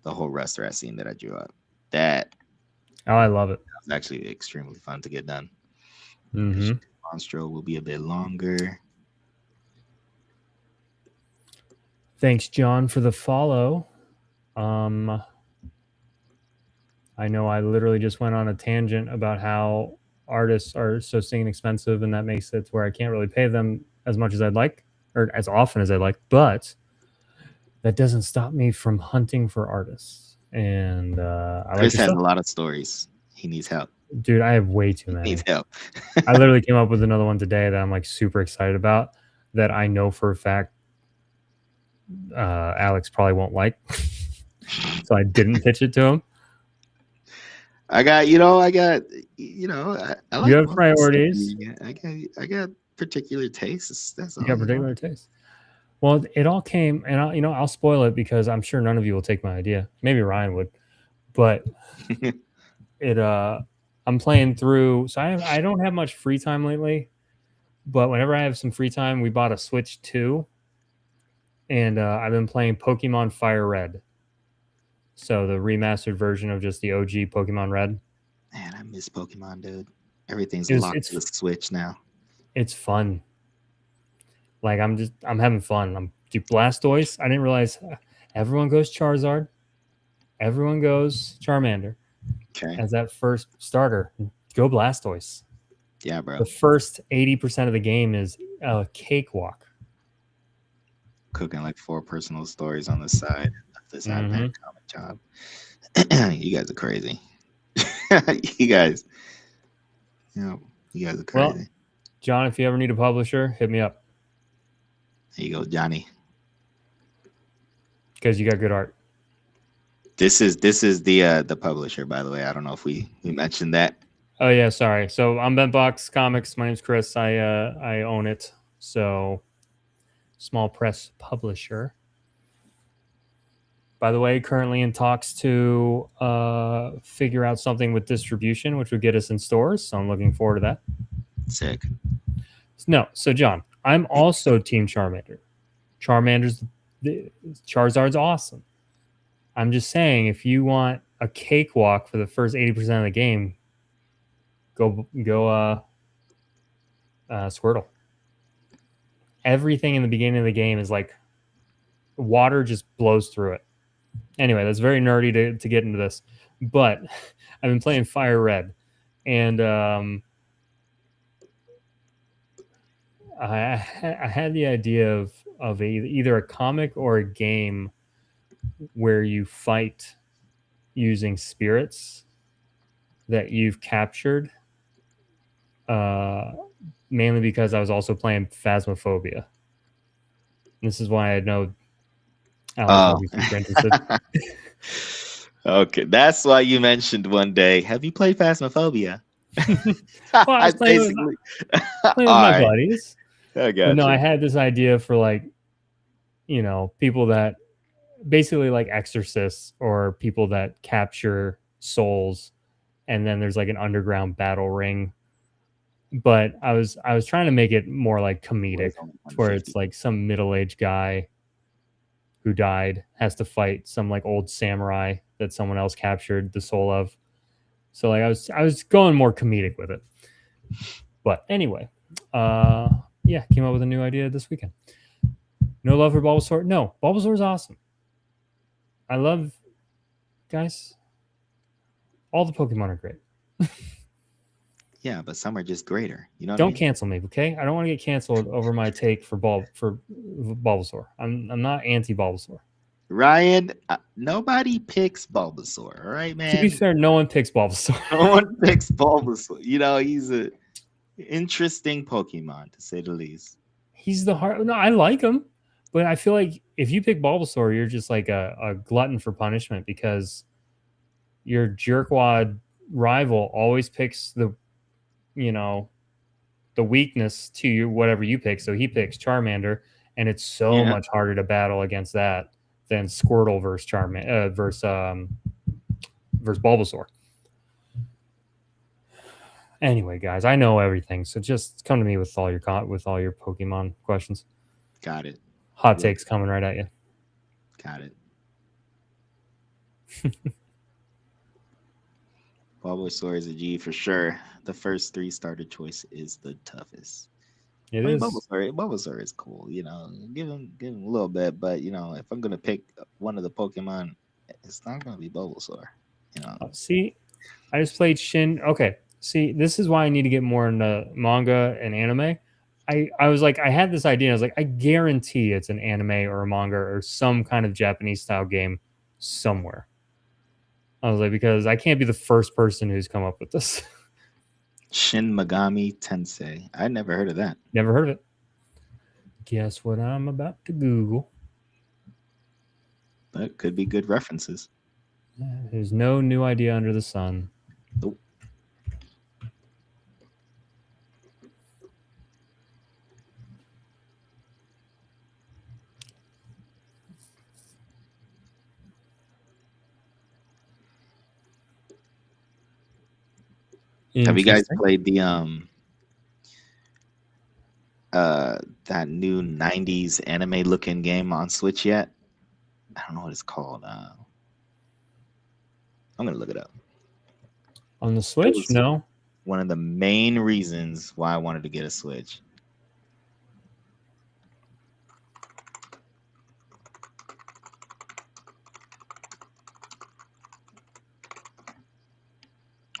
the whole restaurant scene that I drew up. That Oh, I love it. was actually extremely fun to get done. Mm-hmm. Monstro will be a bit longer. Thanks, John, for the follow. I know I literally just went on a tangent about how artists are so stinking expensive, and that makes it to where I can't really pay them as much as I'd like, or as often as I'd like. But that doesn't stop me from hunting for artists. And I like Chris your has a stuff, lot of stories. He needs help. dude. I have way too He many. needs help. I literally came up with another one today that I'm like super excited about. That I know for a fact Alex probably won't like, so I didn't pitch it to him. I got, I You like have priorities. I got particular tastes. That's You all, have particular taste. Well, it all came, and I'll spoil it because I'm sure none of you will take my idea. Maybe Ryan would, but it I'm playing through. So I don't have much free time lately, but whenever I have some free time, we bought a Switch 2, and I've been playing Pokemon Fire Red. So the remastered version of just the OG Pokemon Red. Man, I miss Pokemon, dude. Everything's It's locked to the Switch now. it's fun. Like I'm having fun. I'm Blastoise. I didn't realize everyone goes Charizard. Everyone goes Charmander Okay. as that first starter. Go Blastoise. Yeah, bro. The first 80% of the game is a cakewalk. Cooking like 4 personal stories on the side of this Advent comic job. You guys are crazy. you guys are crazy. Well, John, if you ever need a publisher, hit me up. There you go, Johnny. Because you got good art. This is the publisher, by the way. I don't know if we mentioned that. Oh yeah, sorry. So I'm Bentbox Comics. My name's Chris. I own it. So small press publisher. By the way, currently in talks to figure out something with distribution, which would get us in stores. So I'm looking forward to that. Sick. No, so John, I'm also Team Charmander. Charizard's awesome. I'm just saying, if you want a cakewalk for the first 80% of the game, go Squirtle. Everything in the beginning of the game is like water just blows through it. Anyway, that's very nerdy to get into this, but I've been playing Fire Red, and I had the idea of either a comic or a game where you fight using spirits that you've captured. Mainly because I was also playing Phasmophobia. This is why I know Alex will be super interested. Okay, that's why you mentioned one day. Have you played Phasmophobia? Well, I was playing with my buddies. I got But no, you. I had this idea for like, people that basically like exorcists or people that capture souls, and then there's like an underground battle ring. But I was trying to make it more like comedic, where it's like some middle-aged guy who died has to fight some like old samurai that someone else captured the soul of. So like I was going more comedic with it. But anyway, yeah, came up with a new idea this weekend. No love for Bulbasaur? No, Bulbasaur's awesome. I love, guys, all the Pokemon are great. Yeah, but some are just greater. You know what Don't I mean? cancel me, okay? I don't want to get canceled over my take for Bulbasaur. I'm not anti Bulbasaur. Ryan, nobody picks Bulbasaur, all right, man? To be fair, no one picks Bulbasaur. No one picks Bulbasaur. He's a interesting Pokemon, to say the least. He's the heart. No, I like him, but I feel like if you pick Bulbasaur, you're just like a glutton for punishment, because your jerkwad rival always picks the weakness to you, whatever you pick. So he picks Charmander, and it's so much harder to battle against that than Squirtle versus versus Bulbasaur. Anyway, guys, I know everything, so just come to me with all your Pokemon questions. Got it. Hot takes coming right at you. Got it. Bulbasaur is a G for sure. The first 3 starter choice is the toughest. It is. Bulbasaur is cool. Give him a little bit, but if I'm gonna pick one of the Pokemon, it's not gonna be Bulbasaur. See, I just played Shin. Okay, see, this is why I need to get more into manga and anime. I was like, I had this idea. I was like, I guarantee it's an anime or a manga or some kind of Japanese style game somewhere. I was like, because I can't be the first person who's come up with this. Shin Megami Tensei. I never heard of that. Never heard of it. Guess what I'm about to Google. But it could be good references. There's no new idea under the sun. Nope. Have you guys played the that new 90s anime looking game on Switch yet? I don't know what it's called. I'm gonna look it up. On the Switch? No. One of the main reasons why I wanted to get a Switch.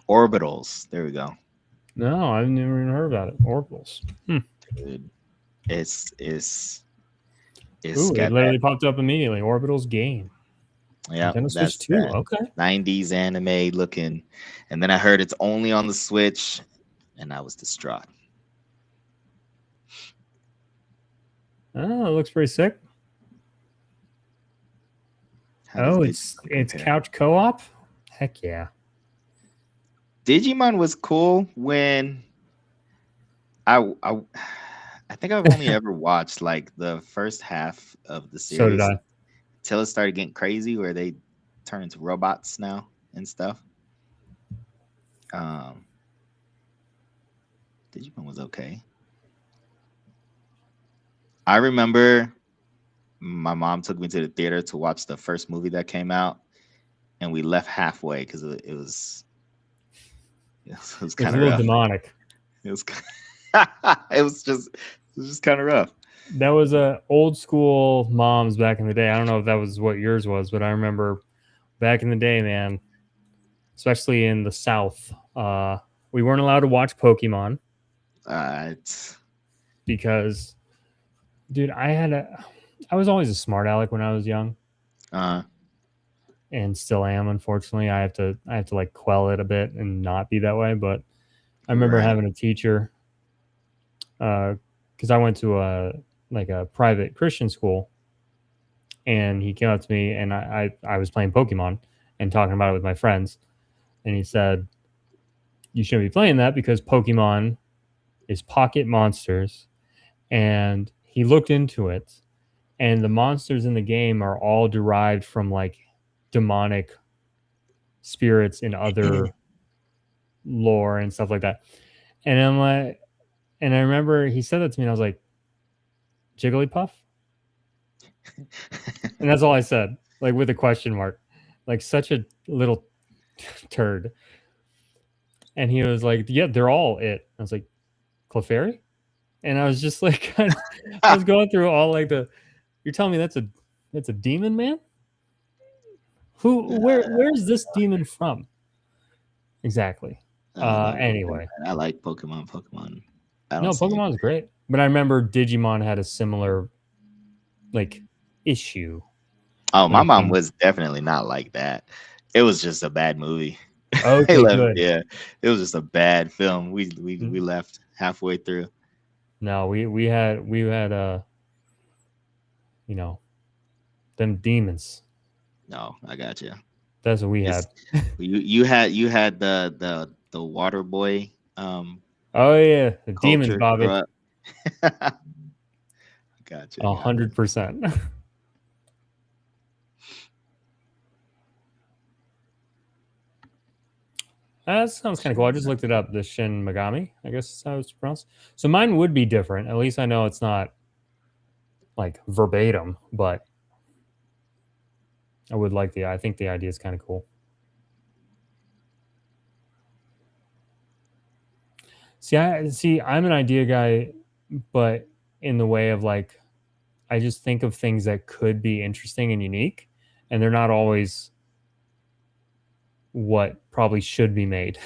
Orbitals. There we go. No, I've never even heard about it. Orbitals. Dude, it's Ooh, it literally popped up immediately. Orbitals game. Yeah, Nintendo Switch 2. Okay. 90s anime looking, and then I heard it's only on the Switch, and I was distraught. Oh, it looks pretty sick. It's couch co-op. Heck yeah. Digimon was cool when I think I've only ever watched like the first half of the series. So did I. till it started getting crazy where they turn into robots now and stuff. Um, Digimon was okay. I remember my mom took me to the theater to watch the first movie that came out, and we left halfway because it was It was kind a of little rough. demonic. It was it was just kind of rough. That was a old school moms back in the day. I don't know if that was what yours was, but I remember back in the day, man, especially in the South, we weren't allowed to watch Pokemon It's, because, dude, I was always a smart aleck when I was young, uh, and still am. Unfortunately, I have to like quell it a bit and not be that way. But I remember right. having a teacher, because I went to a private Christian school, and he came up to me, and I was playing Pokemon and talking about it with my friends, and he said, "You shouldn't be playing that because Pokemon is pocket monsters." And he looked into it, and the monsters in the game are all derived from like demonic spirits in other lore and stuff like that. And I'm like, and I remember he said that to me, and I was like, Jigglypuff? And that's all I said, like with a question mark, like such a little turd. And he was like, yeah, they're all it. I was like, Clefairy? And I was just like, I was going through all like you're telling me that's a demon, man? Where's this demon from? Exactly. Anyway, I like Pokemon. Pokemon. I don't no, see it. Pokemon is great, but I remember Digimon had a similar like issue. Oh, When my it mom came. was definitely not like that. It was just a bad movie. I Okay, left. good. Yeah, it was just a bad film. We Mm. left halfway through. No, we had you know, them demons. No, I got you. That's what we had. It's you had the water boy Oh yeah, the demons, culture Bobby. grow up. Gotcha, gotcha. 100%. That sounds kind of cool. I just looked it up. The Shin Megami, I guess is how it's pronounced. So mine would be different. At least I know it's not like verbatim, but I would like I think the idea is kind of cool. See, I'm an idea guy, but in the way of like, I just think of things that could be interesting and unique, and they're not always what probably should be made.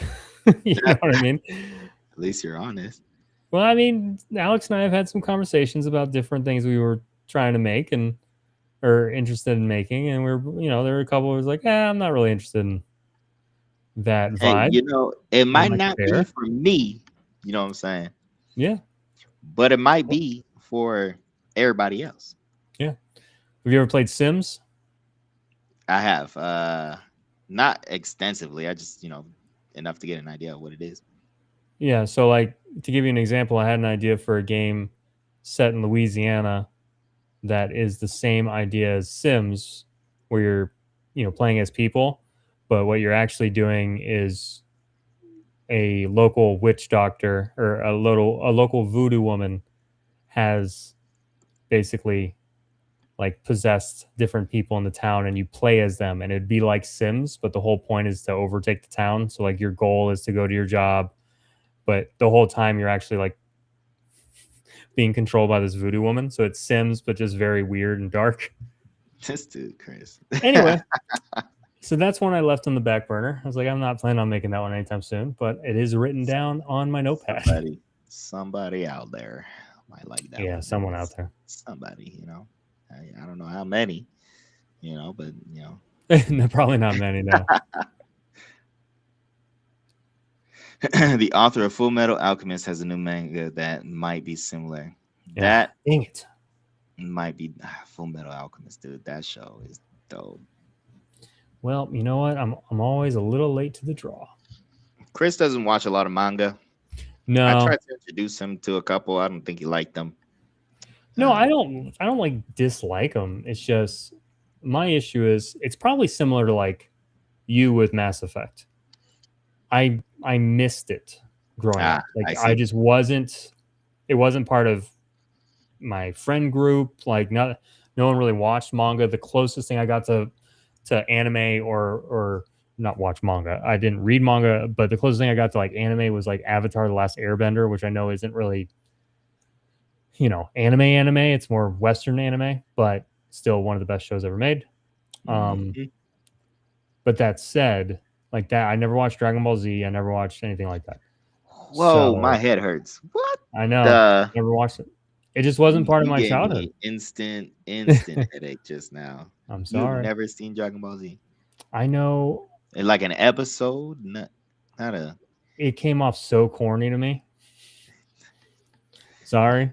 You know what I mean? At least you're honest. Well, I mean, Alex and I have had some conversations about different things we were trying to make and or interested in making, and there were a couple who was like, I'm not really interested in that Hey, vibe. it And I'm might like, not be fair. for me, you know what I'm saying? Yeah. But it might be for everybody else. Yeah. Have you ever played Sims? I have not extensively. I just, enough to get an idea of what it is. Yeah. So, like, to give you an example, I had an idea for a game set in Louisiana that is the same idea as Sims, where you're playing as people, but what you're actually doing is a local witch doctor or a local voodoo woman has basically like possessed different people in the town, and you play as them, and it'd be like Sims, but the whole point is to overtake the town. So like your goal is to go to your job, but the whole time you're actually like being controlled by this voodoo woman. So it's Sims, but just very weird and dark. This dude, Chris. Anyway, so that's one I left on the back burner. I was like, I'm not planning on making that one anytime soon, but it is written down on my notepad. Somebody out there might like that. Yeah, one. someone out there. Somebody, I don't know how many, but No, probably not many. No. The author of Full Metal Alchemist has a new manga that might be similar. Yeah. That Dang it. might be Full Metal Alchemist, dude. That show is dope. Well, you know what? I'm always a little late to the draw. Chris doesn't watch a lot of manga. No, I tried to introduce him to a couple. I don't think he liked them. no, I don't like dislike them. It's just my issue is it's probably similar to like you with Mass Effect. I missed it growing Ah, up. Like I I see. just wasn't. It wasn't part of my friend group. Like no one really watched manga. The closest thing I got to anime or not watch manga. I didn't read manga, but the closest thing I got to like anime was like Avatar: The Last Airbender, which I know isn't really anime. It's more Western anime, but still one of the best shows ever made. Um, Mhm. but that said, like that, I never watched Dragon Ball Z. I never watched anything like that. Whoa, my So head hurts. What I know, the? never watched it. It just wasn't part of You my gave childhood. me instant headache just now. I'm You've sorry. never seen Dragon Ball Z? I know Like an episode? Not a. it came off so corny to me. Sorry.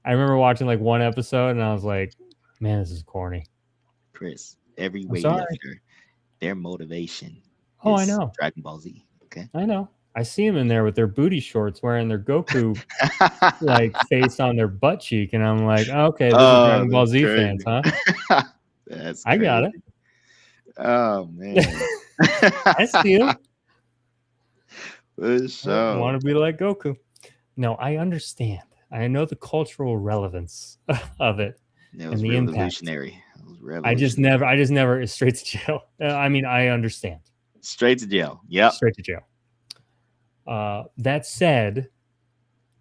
I remember watching like one episode and I was like, man, this is corny. Chris, every I'm sorry. weightlifter, their motivation Oh, I is know. Dragon Ball Z. Okay. I know. I see them in there with their booty shorts wearing their Goku like face on their butt cheek. And I'm like, okay, those are Oh, Dragon Ball that's Z fans, crazy. huh? That's I got crazy. it. Oh man. I see them. For sure. Want to be like Goku. No, I understand. I know the cultural relevance of it It and was the impact. revolutionary. It was I just never straight to jail. I mean, I understand. Straight to jail. Yep. Straight to jail. That said,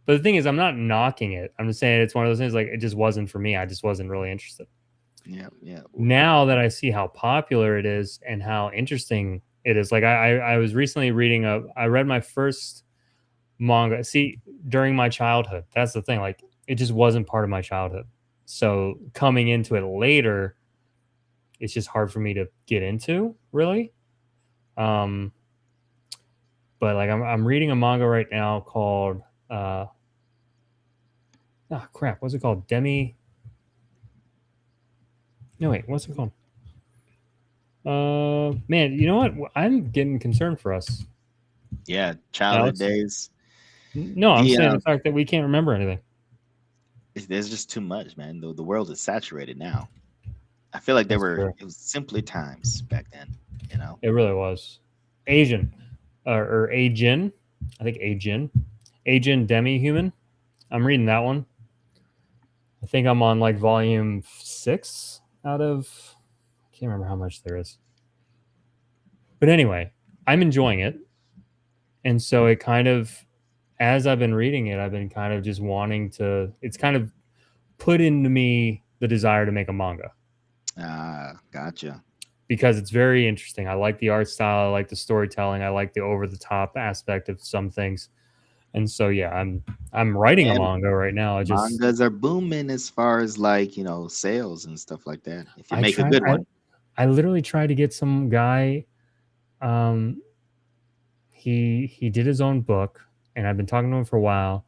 but the thing is, I'm not knocking it. I'm just saying it's one of those things like it just wasn't for me. I just wasn't really interested. Yeah. Yeah. Now that I see how popular it is and how interesting it is, like I was recently reading I read my first manga. See, during my childhood, that's the thing. Like it just wasn't part of my childhood. So coming into it later, it's just hard for me to get into, really. Um, but like I'm reading a manga right now called crap, what's it called? No wait, what's it called? Man, you know what? I'm getting concerned for us, Yeah. Childhood Alex. days. No, I'm The saying the fact that we can't remember anything. there's just too much, man. The world is saturated now. I feel like That's true. it was simpler times back then, you know. It really was. Asian or Ajin. I think Ajin Demi-Human. I'm reading that one. I think I'm on like volume 6 out of I can't remember how much there is. But anyway, I'm enjoying it. And so it kind of as I've been reading it, I've been kind of just wanting to it's kind of put into me the desire to make a manga Ah, gotcha. because it's very interesting. I like the art style, I like the storytelling, I like the over the top aspect of some things. And so yeah, I'm writing a And manga right now. I just mangas are booming as far as like, sales and stuff like that. If you I make a tried good one. I literally tried to get some guy um he did his own book and I've been talking to him for a while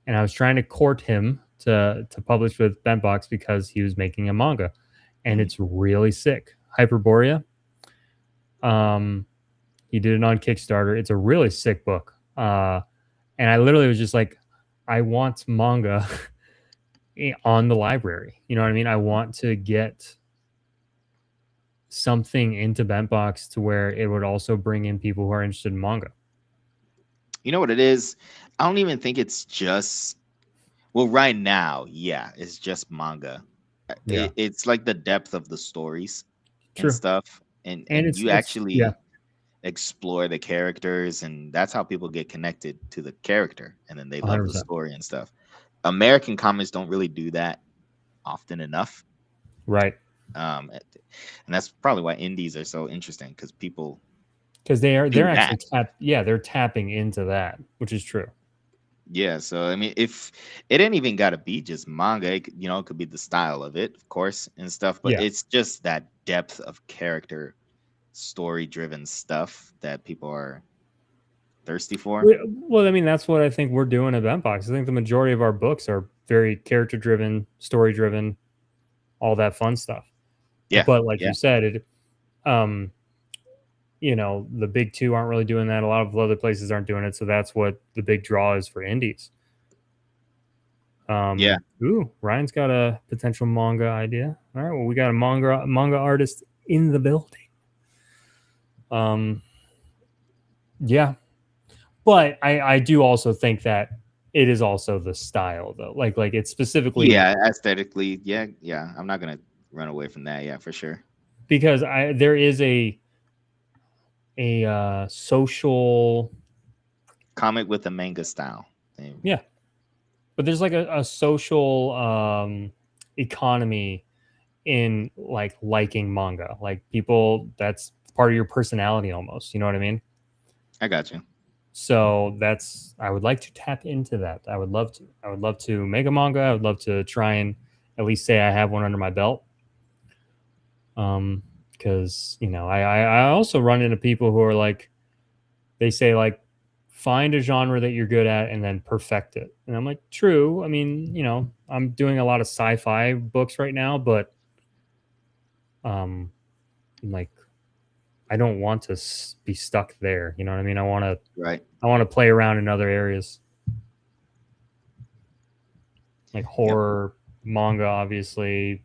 and I was trying to court him to publish with Bentbox because he was making a manga and Mhm. it's really sick. Hyperborea. Um he did it on Kickstarter. It's a really sick book. And I literally was just like I want manga on the library. You know what I mean? I want to get something into Bentbox to where it would also bring in people who are interested in manga. You know what it is? I don't even think it's just well, right now, yeah, it's just manga. Yeah, It's like the depth of the stories and true. stuff. And And and you it's yeah, actually explore the characters, and that's how people get connected to the character, and then they love the 100%. story and stuff. American comics don't really do that often enough. Right. And that's probably why indies are so interesting because people Because do they're that. actually they're tapping into that, which is true. Yeah, so I mean, if it ain't even got to be just manga, it could be the style of it, of course, and stuff. But Yeah. it's just that depth of character, story-driven stuff that people are thirsty for. Well, I mean, that's what I think we're doing at Bentbox. I think the majority of our books are very character driven, story driven, all that fun stuff. Yeah, But like yeah. you said, um, the big two aren't really doing that. A lot of other places aren't doing it. So that's what the big draw is for indies. Yeah. Ooh, Ryan's got a potential manga idea. All right, well, we got a manga artist in the building. Yeah, but I do also think that it is also the style though. Like it's specifically Yeah, aesthetically, yeah. I'm not gonna run away from that. Yeah, for sure. because there is a social, Comic with a manga style. Thing. yeah, but there's like a social economy in like liking manga. Like people, that's part of your personality almost. You know what I mean? I got you. So that's, I would like to tap into that. I would love to. I would love to make a manga. I would love to try and at least say I have one under my belt. Because I also run into people who are like, they say like, find a genre that you're good at and then perfect it. And I'm like, true. I mean, I'm doing a lot of sci-fi books right now, but um, like I don't want to be stuck there. You know what I mean? Right. I want to play around in other areas, like Yep. horror, manga, obviously,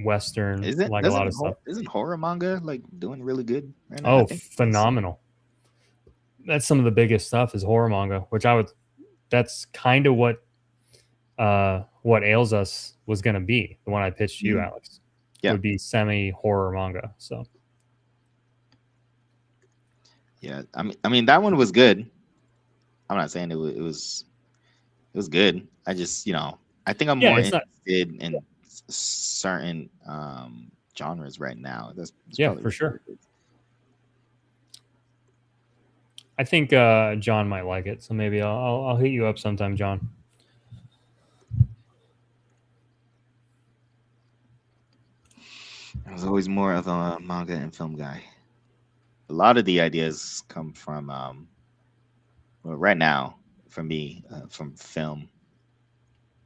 Western, Isn't like a lot of stuff. isn't horror manga like doing really good right now? I Oh, think phenomenal. That's some of the biggest stuff is horror manga, which that's kind of what ails us was going to be. The one I pitched you, Mhm. Alex, Yeah. would be semi horror manga. So Yeah. I mean that one was good. I'm not saying it was good. I just, I think I'm yeah, more it's not. interested in certain genres right now. That's Yeah, probably for what sure. it is. I think John might like it, so maybe I'll hit you up sometime, John. I was always more of a manga and film guy. A lot of the ideas come from well, right now for me from film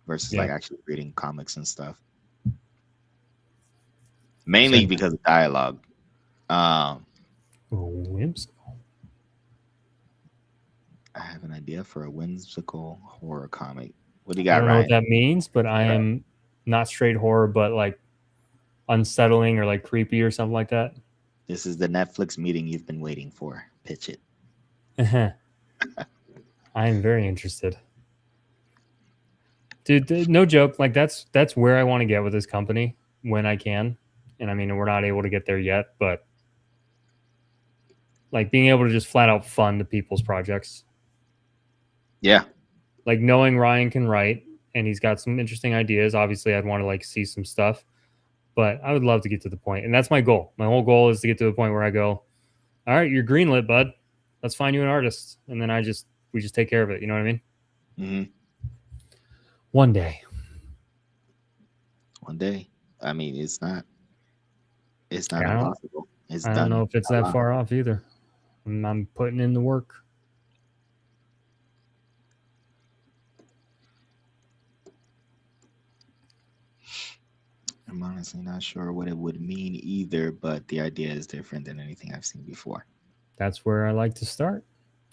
versus Yeah, like actually reading comics and stuff. Mainly same. because of dialogue. Um, Whimsical. I have an idea for a whimsical horror comic. What do you I got, don't know what Ryan? that means, but I am not straight horror, but like unsettling or like creepy or something like that. This is the Netflix meeting you've been waiting for. Pitch it. I am very interested, dude. No joke. Like that's where I want to get with this company when I can. And I mean, we're not able to get there yet, but like being able to just flat out fund the people's projects, Yeah. like knowing Ryan can write and he's got some interesting ideas. Obviously, I'd want to like see some stuff, but I would love to get to the point, and that's my goal. My whole goal is to get to the point where I go, all right, you're greenlit, bud. Let's find you an artist, and then we just take care of it. You know what I mean? Hmm. One day. One day. I mean, it's not Yeah, impossible. It's I don't know done if it's a that lot. far off either. I'm putting in the work. I'm honestly not sure what it would mean either, but the idea is different than anything I've seen before. That's where I like to start.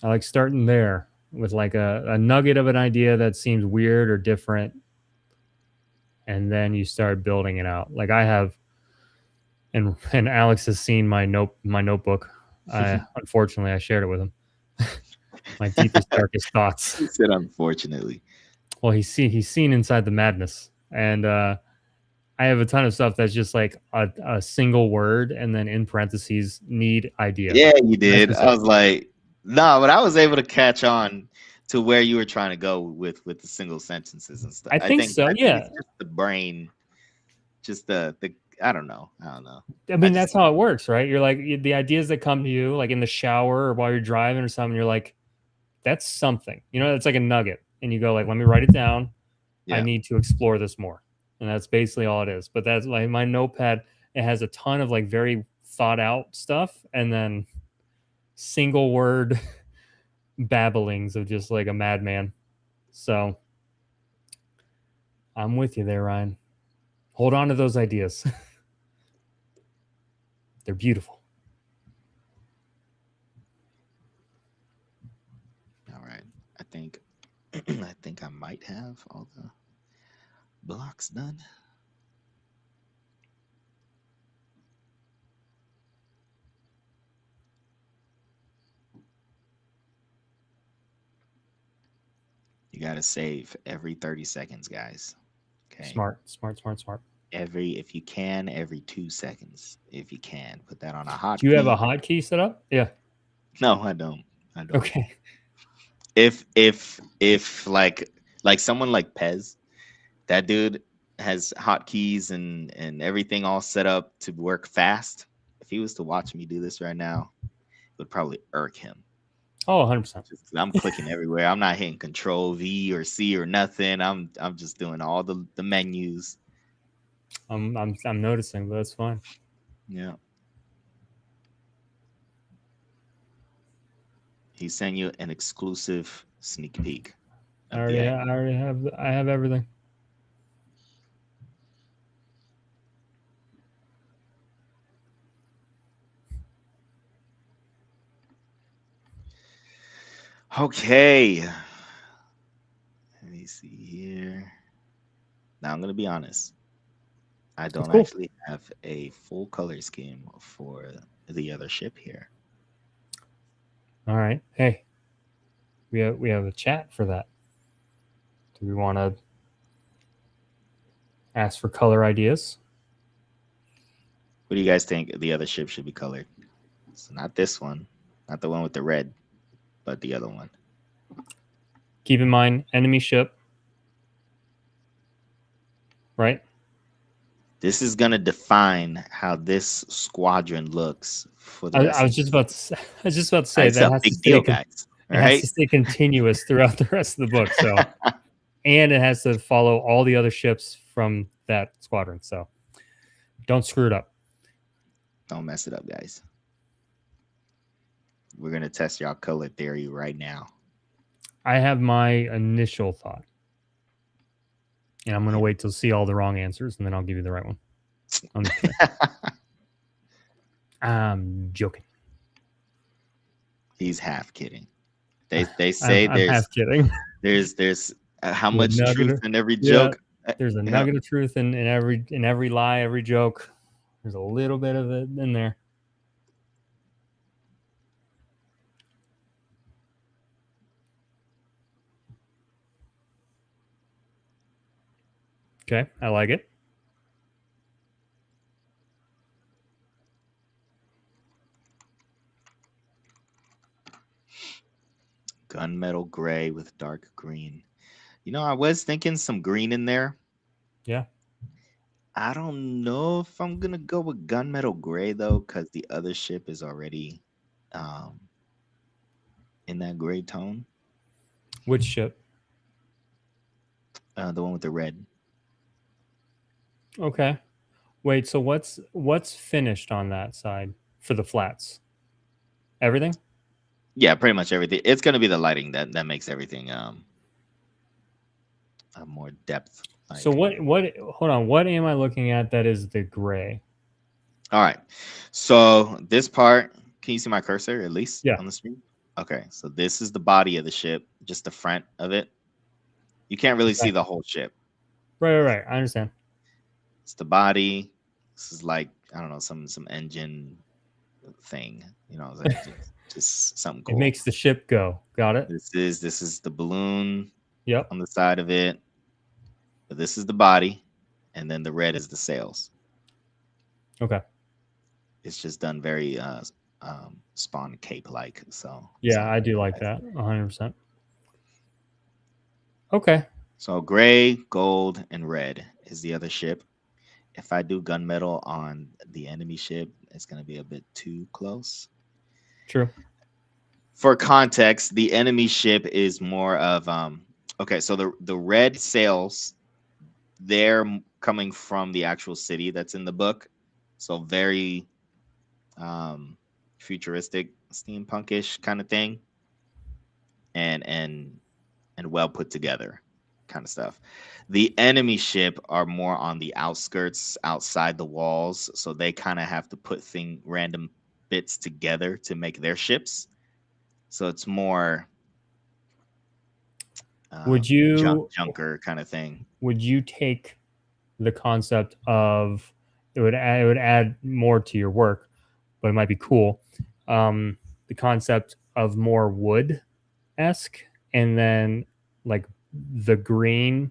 I like starting there with like a nugget of an idea that seems weird or different, and then you start building it out. Like I have, and Alex has seen my notebook. Unfortunately I shared it with him. My deepest darkest thoughts. He said, unfortunately. Well, he's seen inside the madness, and I have a ton of stuff that's just like a single word, and then in parentheses need idea. Yeah, you That's did. just I it. was like, no, but I was able to catch on to where you were trying to go with the single sentences and stuff. I think so. I think Yeah. it's just the brain, just the I don't know. I don't know. I I mean, just that's how it works, right? You're like the ideas that come to you, like in the shower or while you're driving or something. You're like, that's something. It's like a nugget, and you go like, let me write it down. I yeah. need to explore this more, and that's basically all it is. But that's like my notepad. It has a ton of like very thought out stuff, and then single word babblings of just like a madman. So I'm with you there, Ryan. Hold on to those ideas. They're beautiful. All right. I think I think I might have all the Blocks done. You gotta save every 30 seconds, guys. Okay. Smart, smart, smart, smart. If you can, every 2 seconds. If you can, put that on a Do you have a hotkey. hotkey set up? Yeah. No, I don't. I don't. Okay. If like someone like Pez, that dude has hotkeys and everything all set up to work fast. If he was to watch me do this right now, it would probably irk him. Oh, 100%. Just 'cause I'm clicking everywhere. I'm not hitting Control V or C or nothing. I'm just doing all the menus. I'm noticing, but that's fine. Yeah. He sent you an exclusive sneak peek of the item. I have everything. Okay. Let me see here. Now I'm gonna be honest. I That's don't cool. actually have a full color scheme for the other ship here. All right. Hey, we have a chat for that. Do we want to ask for color ideas? What do you guys think the other ship should be colored? So not this one, not the one with the red, but the other one. Keep in mind, enemy ship. Right. This is gonna define how this squadron looks for the I rest was of the just about to. Say, I was just about to say It's that a has to big stay. deal, guys. All It has right. to stay continuous throughout the rest of the book. So, and it has to follow all the other ships from that squadron. So, don't screw it up. Don't mess it up, guys. We're gonna test y'all color theory right now. I have my initial thought, and I'm going to wait till see all the wrong answers, and then I'll give you the right one. I'm just kidding. I'm joking. He's half kidding. They say I'm half kidding. there's how There's a much nugget truth of- in every yeah, joke. there's a Yeah. nugget of truth in every lie, every joke. There's a little bit of it in there. Okay, I like it. Gunmetal gray with dark green. You know, I was thinking some green in there. Yeah. I don't know if I'm gonna go with gunmetal gray though, because the other ship is already um in that gray tone. Which ship? The one with the red. Okay. Wait, so what's finished on that side for the flats? Everything? Yeah, pretty much everything. It's gonna be the lighting that makes everything more depth. So what hold on, what am I looking at that is the gray? All right. So this part, can you see my cursor at least Yeah. on the screen? Okay. So this is the body of the ship, just the front of it. You can't really see Okay. the whole ship. Right. I understand. It's the body. This is like, I don't know, some engine thing. You know, like just something It cool. makes the ship go. Got it? This is the balloon Yep. on the side of it. But this is the body, and then the red is the sails. Okay. It's just done very Spawn Cape like. So Yeah, I do like that. 100%. Okay. So gray, gold, and red is the other ship. If I do gunmetal on the enemy ship, it's going to be a bit too close. True. For context, the enemy ship is more of okay, so the red sails, they're coming from the actual city that's in the book. So very futuristic, steampunkish kind of thing. And well put together kind of stuff. The enemy ship are more on the outskirts, outside the walls, so they kind of have to put random bits together to make their ships. So it's more Would you junker kind of thing. would you take the concept of it would add more to your work, but it might be cool. The concept of more wood esque, and then like the green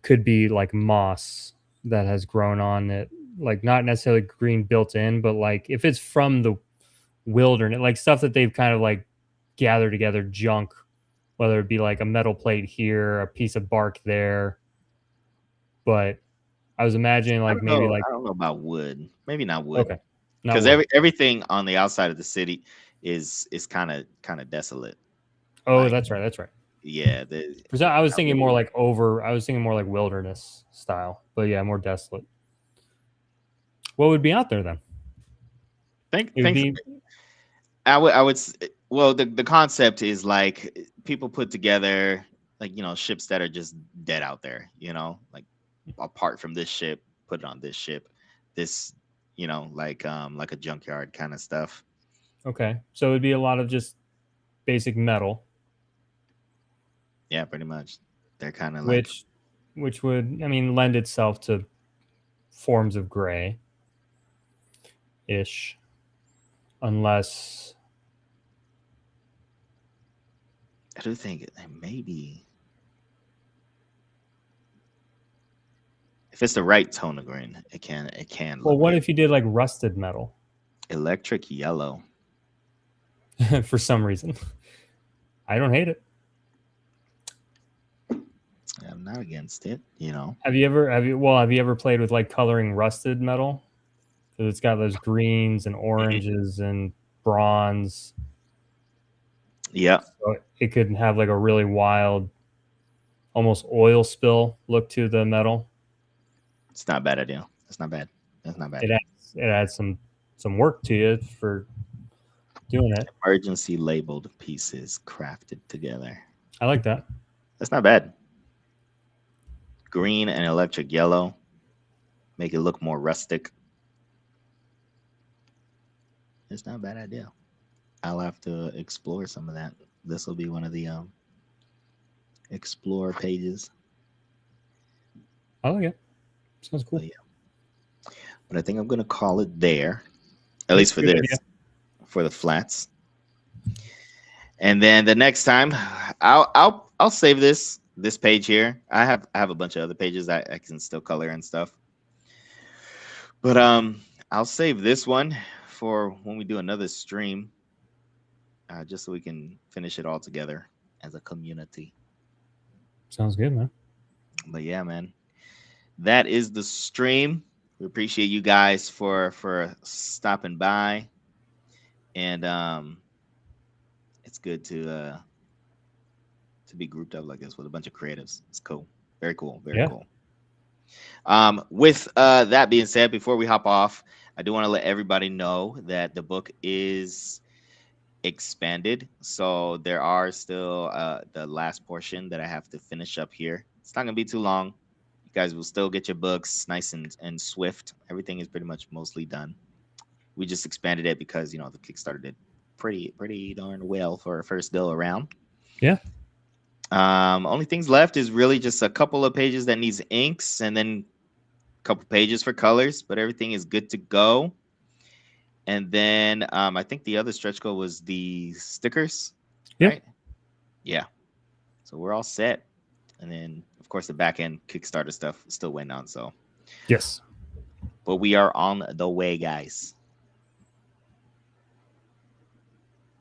could be like moss that has grown on it, like not necessarily green built in, but like if it's from the wilderness, like stuff that they've kind of like gathered together, junk, whether it be like a metal plate here, a piece of bark there. But I was imagining like maybe like I don't know about wood. Maybe not wood. okay, not Because wood. everything on the outside of the city is kind of desolate. Oh, Like, that's right. That's right. yeah, For some, I was thinking more like I was thinking more like wilderness style, but yeah, more desolate. What would be out there then? It would be I would well, the concept is like people put together like, ships that are just dead out there, like apart from this ship, put it on this ship, this, like a junkyard kind of stuff. okay. So it'd be a lot of just basic metal, Yeah, pretty much. They're kind of like, which would, I mean, lend itself to forms of gray ish, unless I do think maybe if it's the right tone of green, it can well, look what good. if you did like rusted metal Electric yellow. for some reason? I don't hate it. I'm not against it, Have you ever played with like coloring rusted metal? Because it's got those greens and oranges and bronze. Yeah, So it could have like a really wild, almost oil spill look to the metal. it's not a bad idea. It's not bad. That's not bad. It adds some work to you for doing it. Emergency labeled pieces crafted together. I like that. That's not bad. Green and electric yellow make it look more rustic. It's not a bad idea. I'll have to explore some of that. This will be one of the explore pages. I like it. Sounds cool. But, yeah. But I think I'm gonna call it there, at least for this, for the flats. And then the next time, I'll save this page here. I have a bunch of other pages that I can still color and stuff. But I'll save this one for when we do another stream, just so we can finish it all together as a community. Sounds good, man. But yeah, man, that is the stream. We appreciate you guys for stopping by, and it's good to be grouped up like this with a bunch of creatives. It's cool, very cool, very cool. With that being said, before we hop off, I do want to let everybody know that the book is expanded, so there are still the last portion that I have to finish up here. It's not gonna be too long. You guys will still get your books nice and swift. Everything is pretty much mostly done. We just expanded it because the Kickstarter did pretty darn well for our first go around. Yeah. Only things left is really just a couple of pages that needs inks, and then a couple pages for colors, but everything is good to go. And then I think the other stretch goal was the stickers. Yep. Right? Yeah. So we're all set. And then of course the back end Kickstarter stuff is still waiting on. So yes. But we are on the way, guys.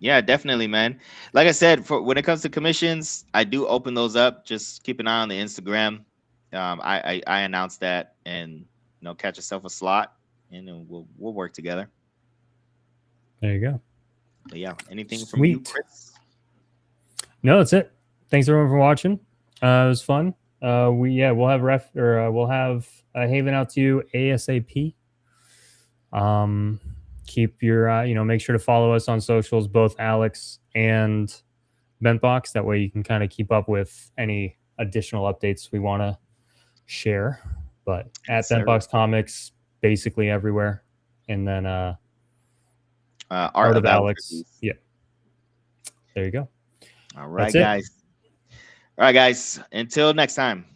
Yeah, definitely, man. Like I said, for when it comes to commissions, I do open those up. Just keep an eye on the Instagram. I announced that, and catch yourself a slot, and then we'll work together. There you go. But yeah, anything from you, Chris? No, that's it. Thanks everyone for watching. It was fun. We'll have a Haven out to you ASAP. Keep your make sure to follow us on socials, both Alex and Bentbox. That way you can kind of keep up with any additional updates we want to share. But at Bentbox Comics, basically everywhere. And then Art of Alex. Yeah. There you go. All right, guys. All right, guys. Until next time.